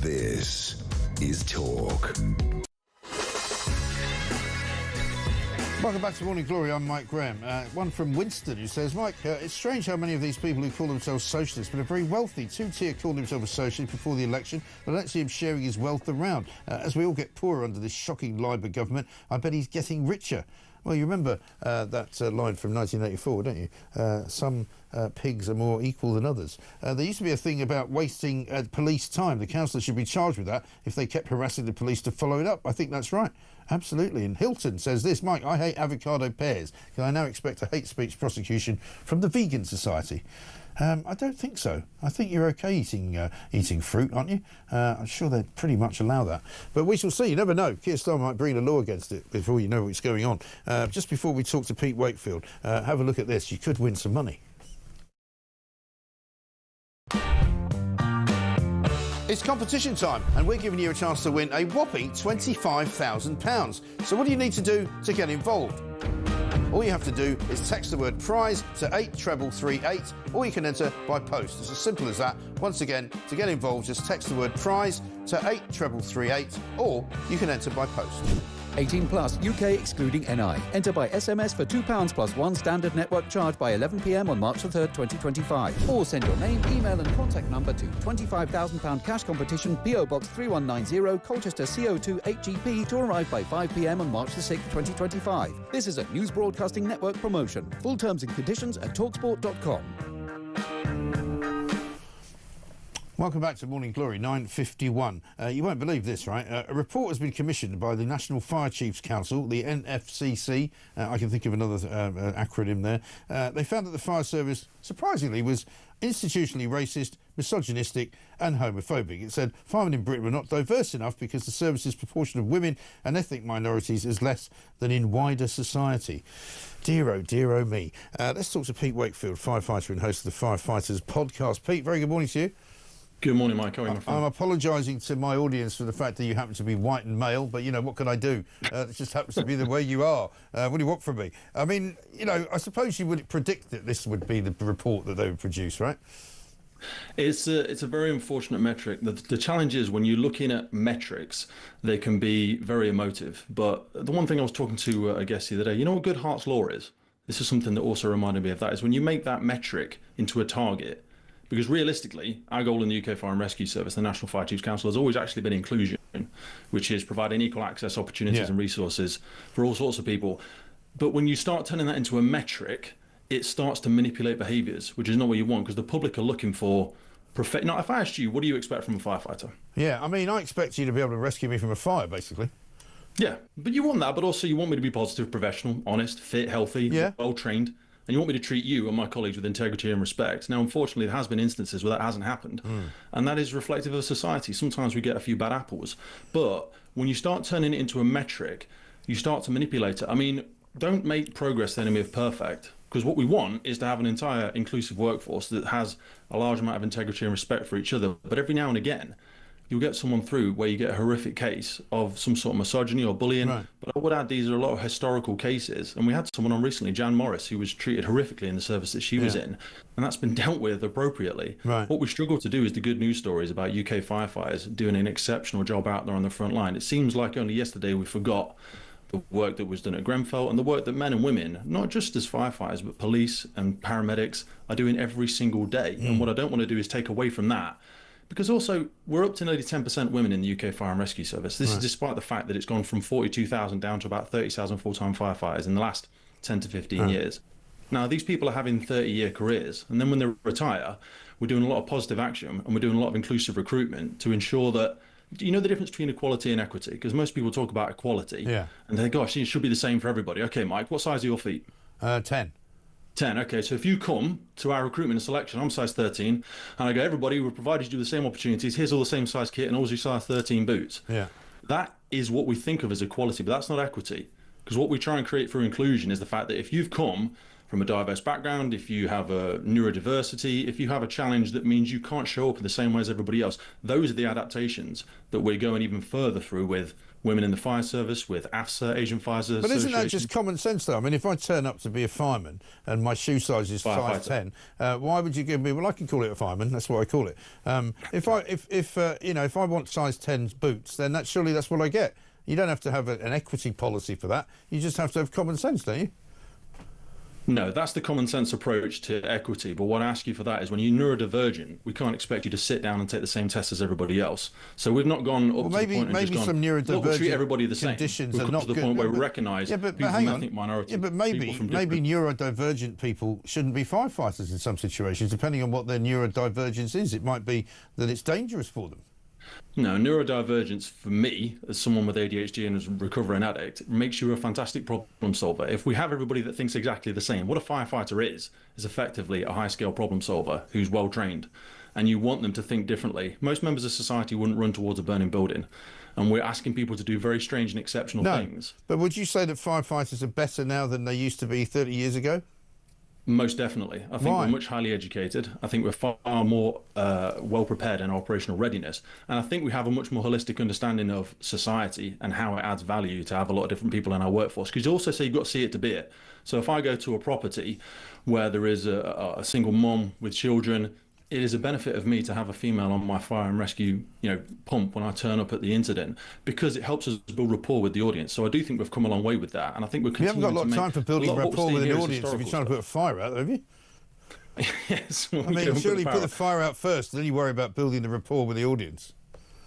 This is Talk. Welcome back to Morning Glory. I'm Mike Graham. One from Winston who says, Mike, it's strange how many of these people who call themselves socialists but are very wealthy. Two-tier called himself a socialist before the election, but I don't see him sharing his wealth around. As we all get poorer under this shocking Labour government, I bet he's getting richer. Well, you remember that line from 1984, don't you? Some pigs are more equal than others. There used to be a thing about wasting police time. The councillor should be charged with that if they kept harassing the police to follow it up. I think that's right. Absolutely. And Hilton says this, Mike, I hate avocado pears. Can I now expect a hate speech prosecution from the Vegan Society? I don't think so. I think you're okay eating fruit, aren't you? I'm sure they'd pretty much allow that. But we shall see. You never know. Keir Starmer might bring a law against it before you know what's going on. Just before we talk to Pete Wakefield, have a look at this. You could win some money. It's competition time, and we're giving you a chance to win a whopping £25,000. So what do you need to do to get involved? All you have to do is text the word prize to 83338, or you can enter by post. It's as simple as that. Once again, to get involved, just text the word prize to 83338, or you can enter by post. 18 plus, UK excluding NI. Enter by SMS for £2 plus one standard network charge by 11 p.m. on March the 3rd, 2025. Or send your name, email and contact number to £25,000 cash competition, PO Box 3190, Colchester CO2 8GP, to arrive by 5 p.m. on March the 6th, 2025. This is a News Broadcasting Network promotion. Full terms and conditions at talksport.com. Welcome back to Morning Glory, 9:51. You won't believe this, right? A report has been commissioned by the National Fire Chiefs Council, the NFCC. I can think of another acronym there. They found that the fire service, surprisingly, was institutionally racist, misogynistic and homophobic. It said firemen in Britain were not diverse enough because the service's proportion of women and ethnic minorities is less than in wider society. Dear oh me. Let's talk to Pete Wakefield, firefighter and host of the Firefighters podcast. Pete, very good morning to you. Good morning, Mike. How are you, my friend? I'm apologising to my audience for the fact that you happen to be white and male, but, you know, what can I do? It just happens to be the way you are. What do you want from me? I mean, you know, I suppose you would predict that this would be the report that they would produce, right? It's a very unfortunate metric. The challenge is when you're looking at metrics, they can be very emotive. But the one thing I was talking to a guest the other day, you know what good Hart's law is? This is something that also reminded me of that, is when you make that metric into a target, because realistically, our goal in the UK Fire and Rescue Service, the National Fire Chiefs Council, has always actually been inclusion, which is providing equal access opportunities and resources for all sorts of people. But when you start turning that into a metric, it starts to manipulate behaviours, which is not what you want, because the public are looking for Now, if I asked you, what do you expect from a firefighter? Yeah, I mean, I expect you to be able to rescue me from a fire, basically. Yeah, but you want that, but also you want me to be positive, professional, honest, fit, healthy, well-trained, and you want me to treat you and my colleagues with integrity and respect. Now, unfortunately, there has been instances where that hasn't happened, and that is reflective of society. Sometimes we get a few bad apples, but when you start turning it into a metric, you start to manipulate it. I mean, don't make progress the enemy of perfect, because what we want is to have an entire inclusive workforce that has a large amount of integrity and respect for each other. But every now and again, you'll get someone through where you get a horrific case of some sort of misogyny or bullying. Right. But I would add these are a lot of historical cases. And we had someone on recently, Jan Morris, who was treated horrifically in the service that she was in. And that's been dealt with appropriately. Right. What we struggle to do is the good news stories about UK firefighters doing an exceptional job out there on the front line. It seems like only yesterday we forgot the work that was done at Grenfell and the work that men and women, not just as firefighters, but police and paramedics, are doing every single day. And what I don't want to do is take away from that. Because also, we're up to nearly 10% women in the UK Fire and Rescue Service. This is despite the fact that it's gone from 42,000 down to about 30,000 full-time firefighters in the last 10 to 15 years. Now, these people are having 30-year careers, and then when they retire, we're doing a lot of positive action, and we're doing a lot of inclusive recruitment to ensure that, you know the difference between equality and equity? Because most people talk about equality, and they think, gosh, it should be the same for everybody. Okay, Mike, what size are your feet? 10. 10, okay, so if you come to our recruitment and selection, I'm size 13, and I go, everybody, we've provided you with the same opportunities, here's all the same size kit and all your size 13 boots. Yeah. That is what we think of as equality, but that's not equity. Because what we try and create through inclusion is the fact that if you've come from a diverse background, if you have a neurodiversity, if you have a challenge that means you can't show up in the same way as everybody else, those are the adaptations that we're going even further through with women in the fire service, with AFSA, Asian Fire Service. But isn't that just common sense, though? I mean, if I turn up to be a fireman and my shoe size is size 10, why would you give me? Well, I can call it a fireman. That's what I call it. If I want size 10 boots, then surely that's what I get. You don't have to have an equity policy for that. You just have to have common sense, don't you? No, that's the common sense approach to equity. But what I ask you for that is when you're neurodivergent, we can't expect you to sit down and take the same test as everybody else. So we've not gone up to the point and just gone, some neurodivergent we'll treat everybody the same. Conditions We've are come not to the good. point where we recognise people from ethnic minorities. Yeah, but maybe neurodivergent people shouldn't be firefighters in some situations, depending on what their neurodivergence is. It might be that it's dangerous for them. No, neurodivergence for me, as someone with ADHD and as a recovering addict, makes you a fantastic problem solver. If we have everybody that thinks exactly the same, what a firefighter is effectively a high-scale problem solver who's well-trained, and you want them to think differently. Most members of society wouldn't run towards a burning building, and we're asking people to do very strange and exceptional things. But would you say that firefighters are better now than they used to be 30 years ago? Most definitely. I think we're much highly educated. I think we're far more well prepared in operational readiness. And I think we have a much more holistic understanding of society and how it adds value to have a lot of different people in our workforce. Because you also say you've got to see it to be it. So if I go to a property where there is a single mom with children, it is a benefit of me to have a female on my fire and rescue, pump when I turn up at the incident, because it helps us build rapport with the audience. So I do think we've come a long way with that, and I think we're continuing. You haven't got a lot of time for building rapport with an audience if you're trying to put a fire out, have you? Yes. I mean, surely put the fire out first, and then you worry about building the rapport with the audience.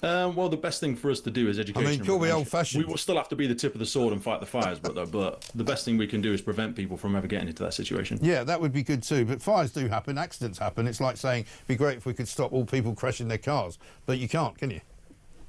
Well, the best thing for us to do is education. I mean, call me old-fashioned. We will still have to be the tip of the sword and fight the fires, but the best thing we can do is prevent people from ever getting into that situation. Yeah, that would be good too. But fires do happen, accidents happen. It's like saying it'd be great if we could stop all people crashing their cars, but you can't, can you?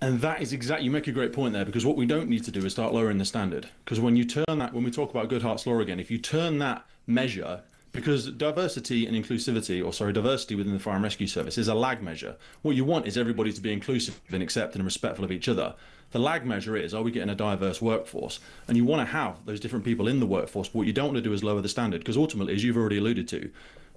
And that is exactly, you make a great point there, because what we don't need to do is start lowering the standard. Because when you turn that, when we talk about Goodhart's law again, if you turn that measure, because diversity and inclusivity, diversity within the fire and rescue service is a lag measure. What you want is everybody to be inclusive and accepting and respectful of each other. The lag measure is, are we getting a diverse workforce? And you want to have those different people in the workforce, but what you don't want to do is lower the standard, because ultimately, as you've already alluded to,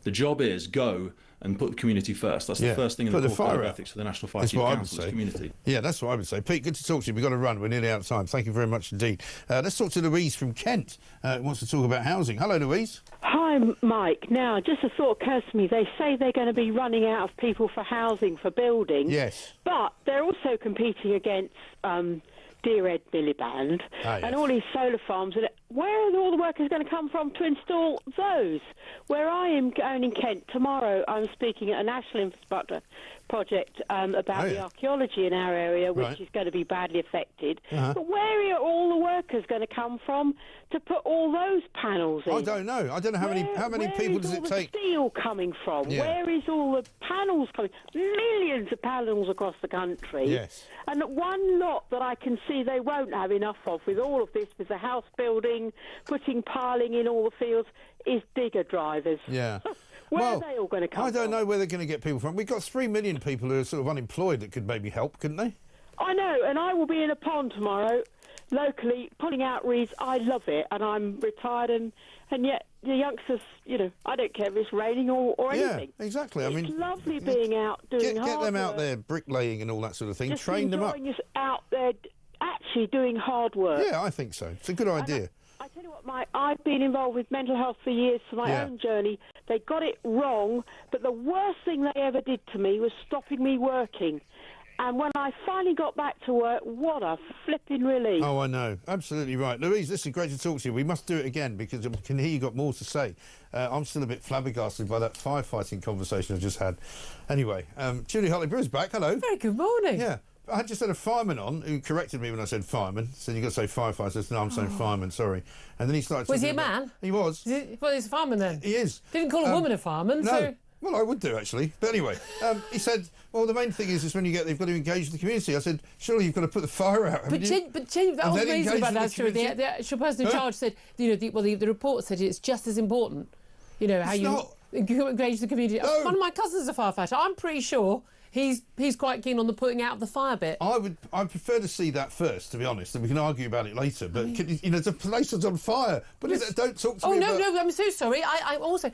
The job is go and put the community first. That's the first thing in the core code of ethics for the National Fire Chief Council is community. Yeah, that's what I would say. Pete, good to talk to you. We've got to run. We're nearly out of time. Thank you very much indeed. Let's talk to Louise from Kent, who wants to talk about housing. Hello, Louise. Hi, Mike. Now, just a thought occurs to me. They say they're going to be running out of people for housing, for building. Yes. But they're also competing against Dear Ed Miliband and all these solar farms. And where are all the workers going to come from to install those? Where I am going in Kent tomorrow, I'm speaking at a national infrastructure project about the archaeology in our area, which is going to be badly affected. But where are all the workers going to come from to put all those panels in? I don't know. I don't know how many people does it take. Where is all the steel coming from? Yeah. Where is all the panels coming? Millions of panels across the country. Yes. And one lot that I can see they won't have enough of with all of this, with the house building, putting piling in all the fields, is digger drivers. Yeah. Where are they all going to come from? I don't know where they're going to get people from. We've got 3 million people who are sort of unemployed that could maybe help, couldn't they? I know, and I will be in a pond tomorrow, locally, pulling out reeds. I love it, and I'm retired, and yet the youngsters, you know, I don't care if it's raining or anything. Yeah, exactly. It's lovely being out doing hard Get them out work. there bricklaying and all that sort of thing. Just Train them up. enjoying us out there actually doing hard work. Yeah, I think so. It's a good idea. I tell you what, Mike, I've been involved with mental health for years for my own journey. They got it wrong, but the worst thing they ever did to me was stopping me working. And when I finally got back to work, what a flipping relief. Oh, I know. Absolutely right. Louise, listen, great to talk to you. We must do it again because I can hear you got more to say. I'm still a bit flabbergasted by that firefighting conversation I just had. Anyway, Julie Holly-Brew's back. Hello. Very good morning. Yeah. I just had a fireman on who corrected me when I said fireman. Said you've got to say firefighter. I said, no, I'm saying fireman, sorry. And then he started... Was he a man? He was. Well, he's a fireman then. He is. Didn't call a woman a fireman, no. so... Well, I would do, actually. But anyway, he said, well, the main thing is when they've got to engage the community. I said, surely you've got to put the fire out. But that was amazing about that story. The actual person in charge said, you know, the report said it's just as important, you know, how you engage the community. No. One of my cousins is a firefighter. I'm pretty sure he's quite keen on the putting out of the fire bit. I'd prefer to see that first, to be honest, and we can argue about it later. But, you know, the place is on fire. But don't talk to me about... Oh, no, I'm so sorry. I also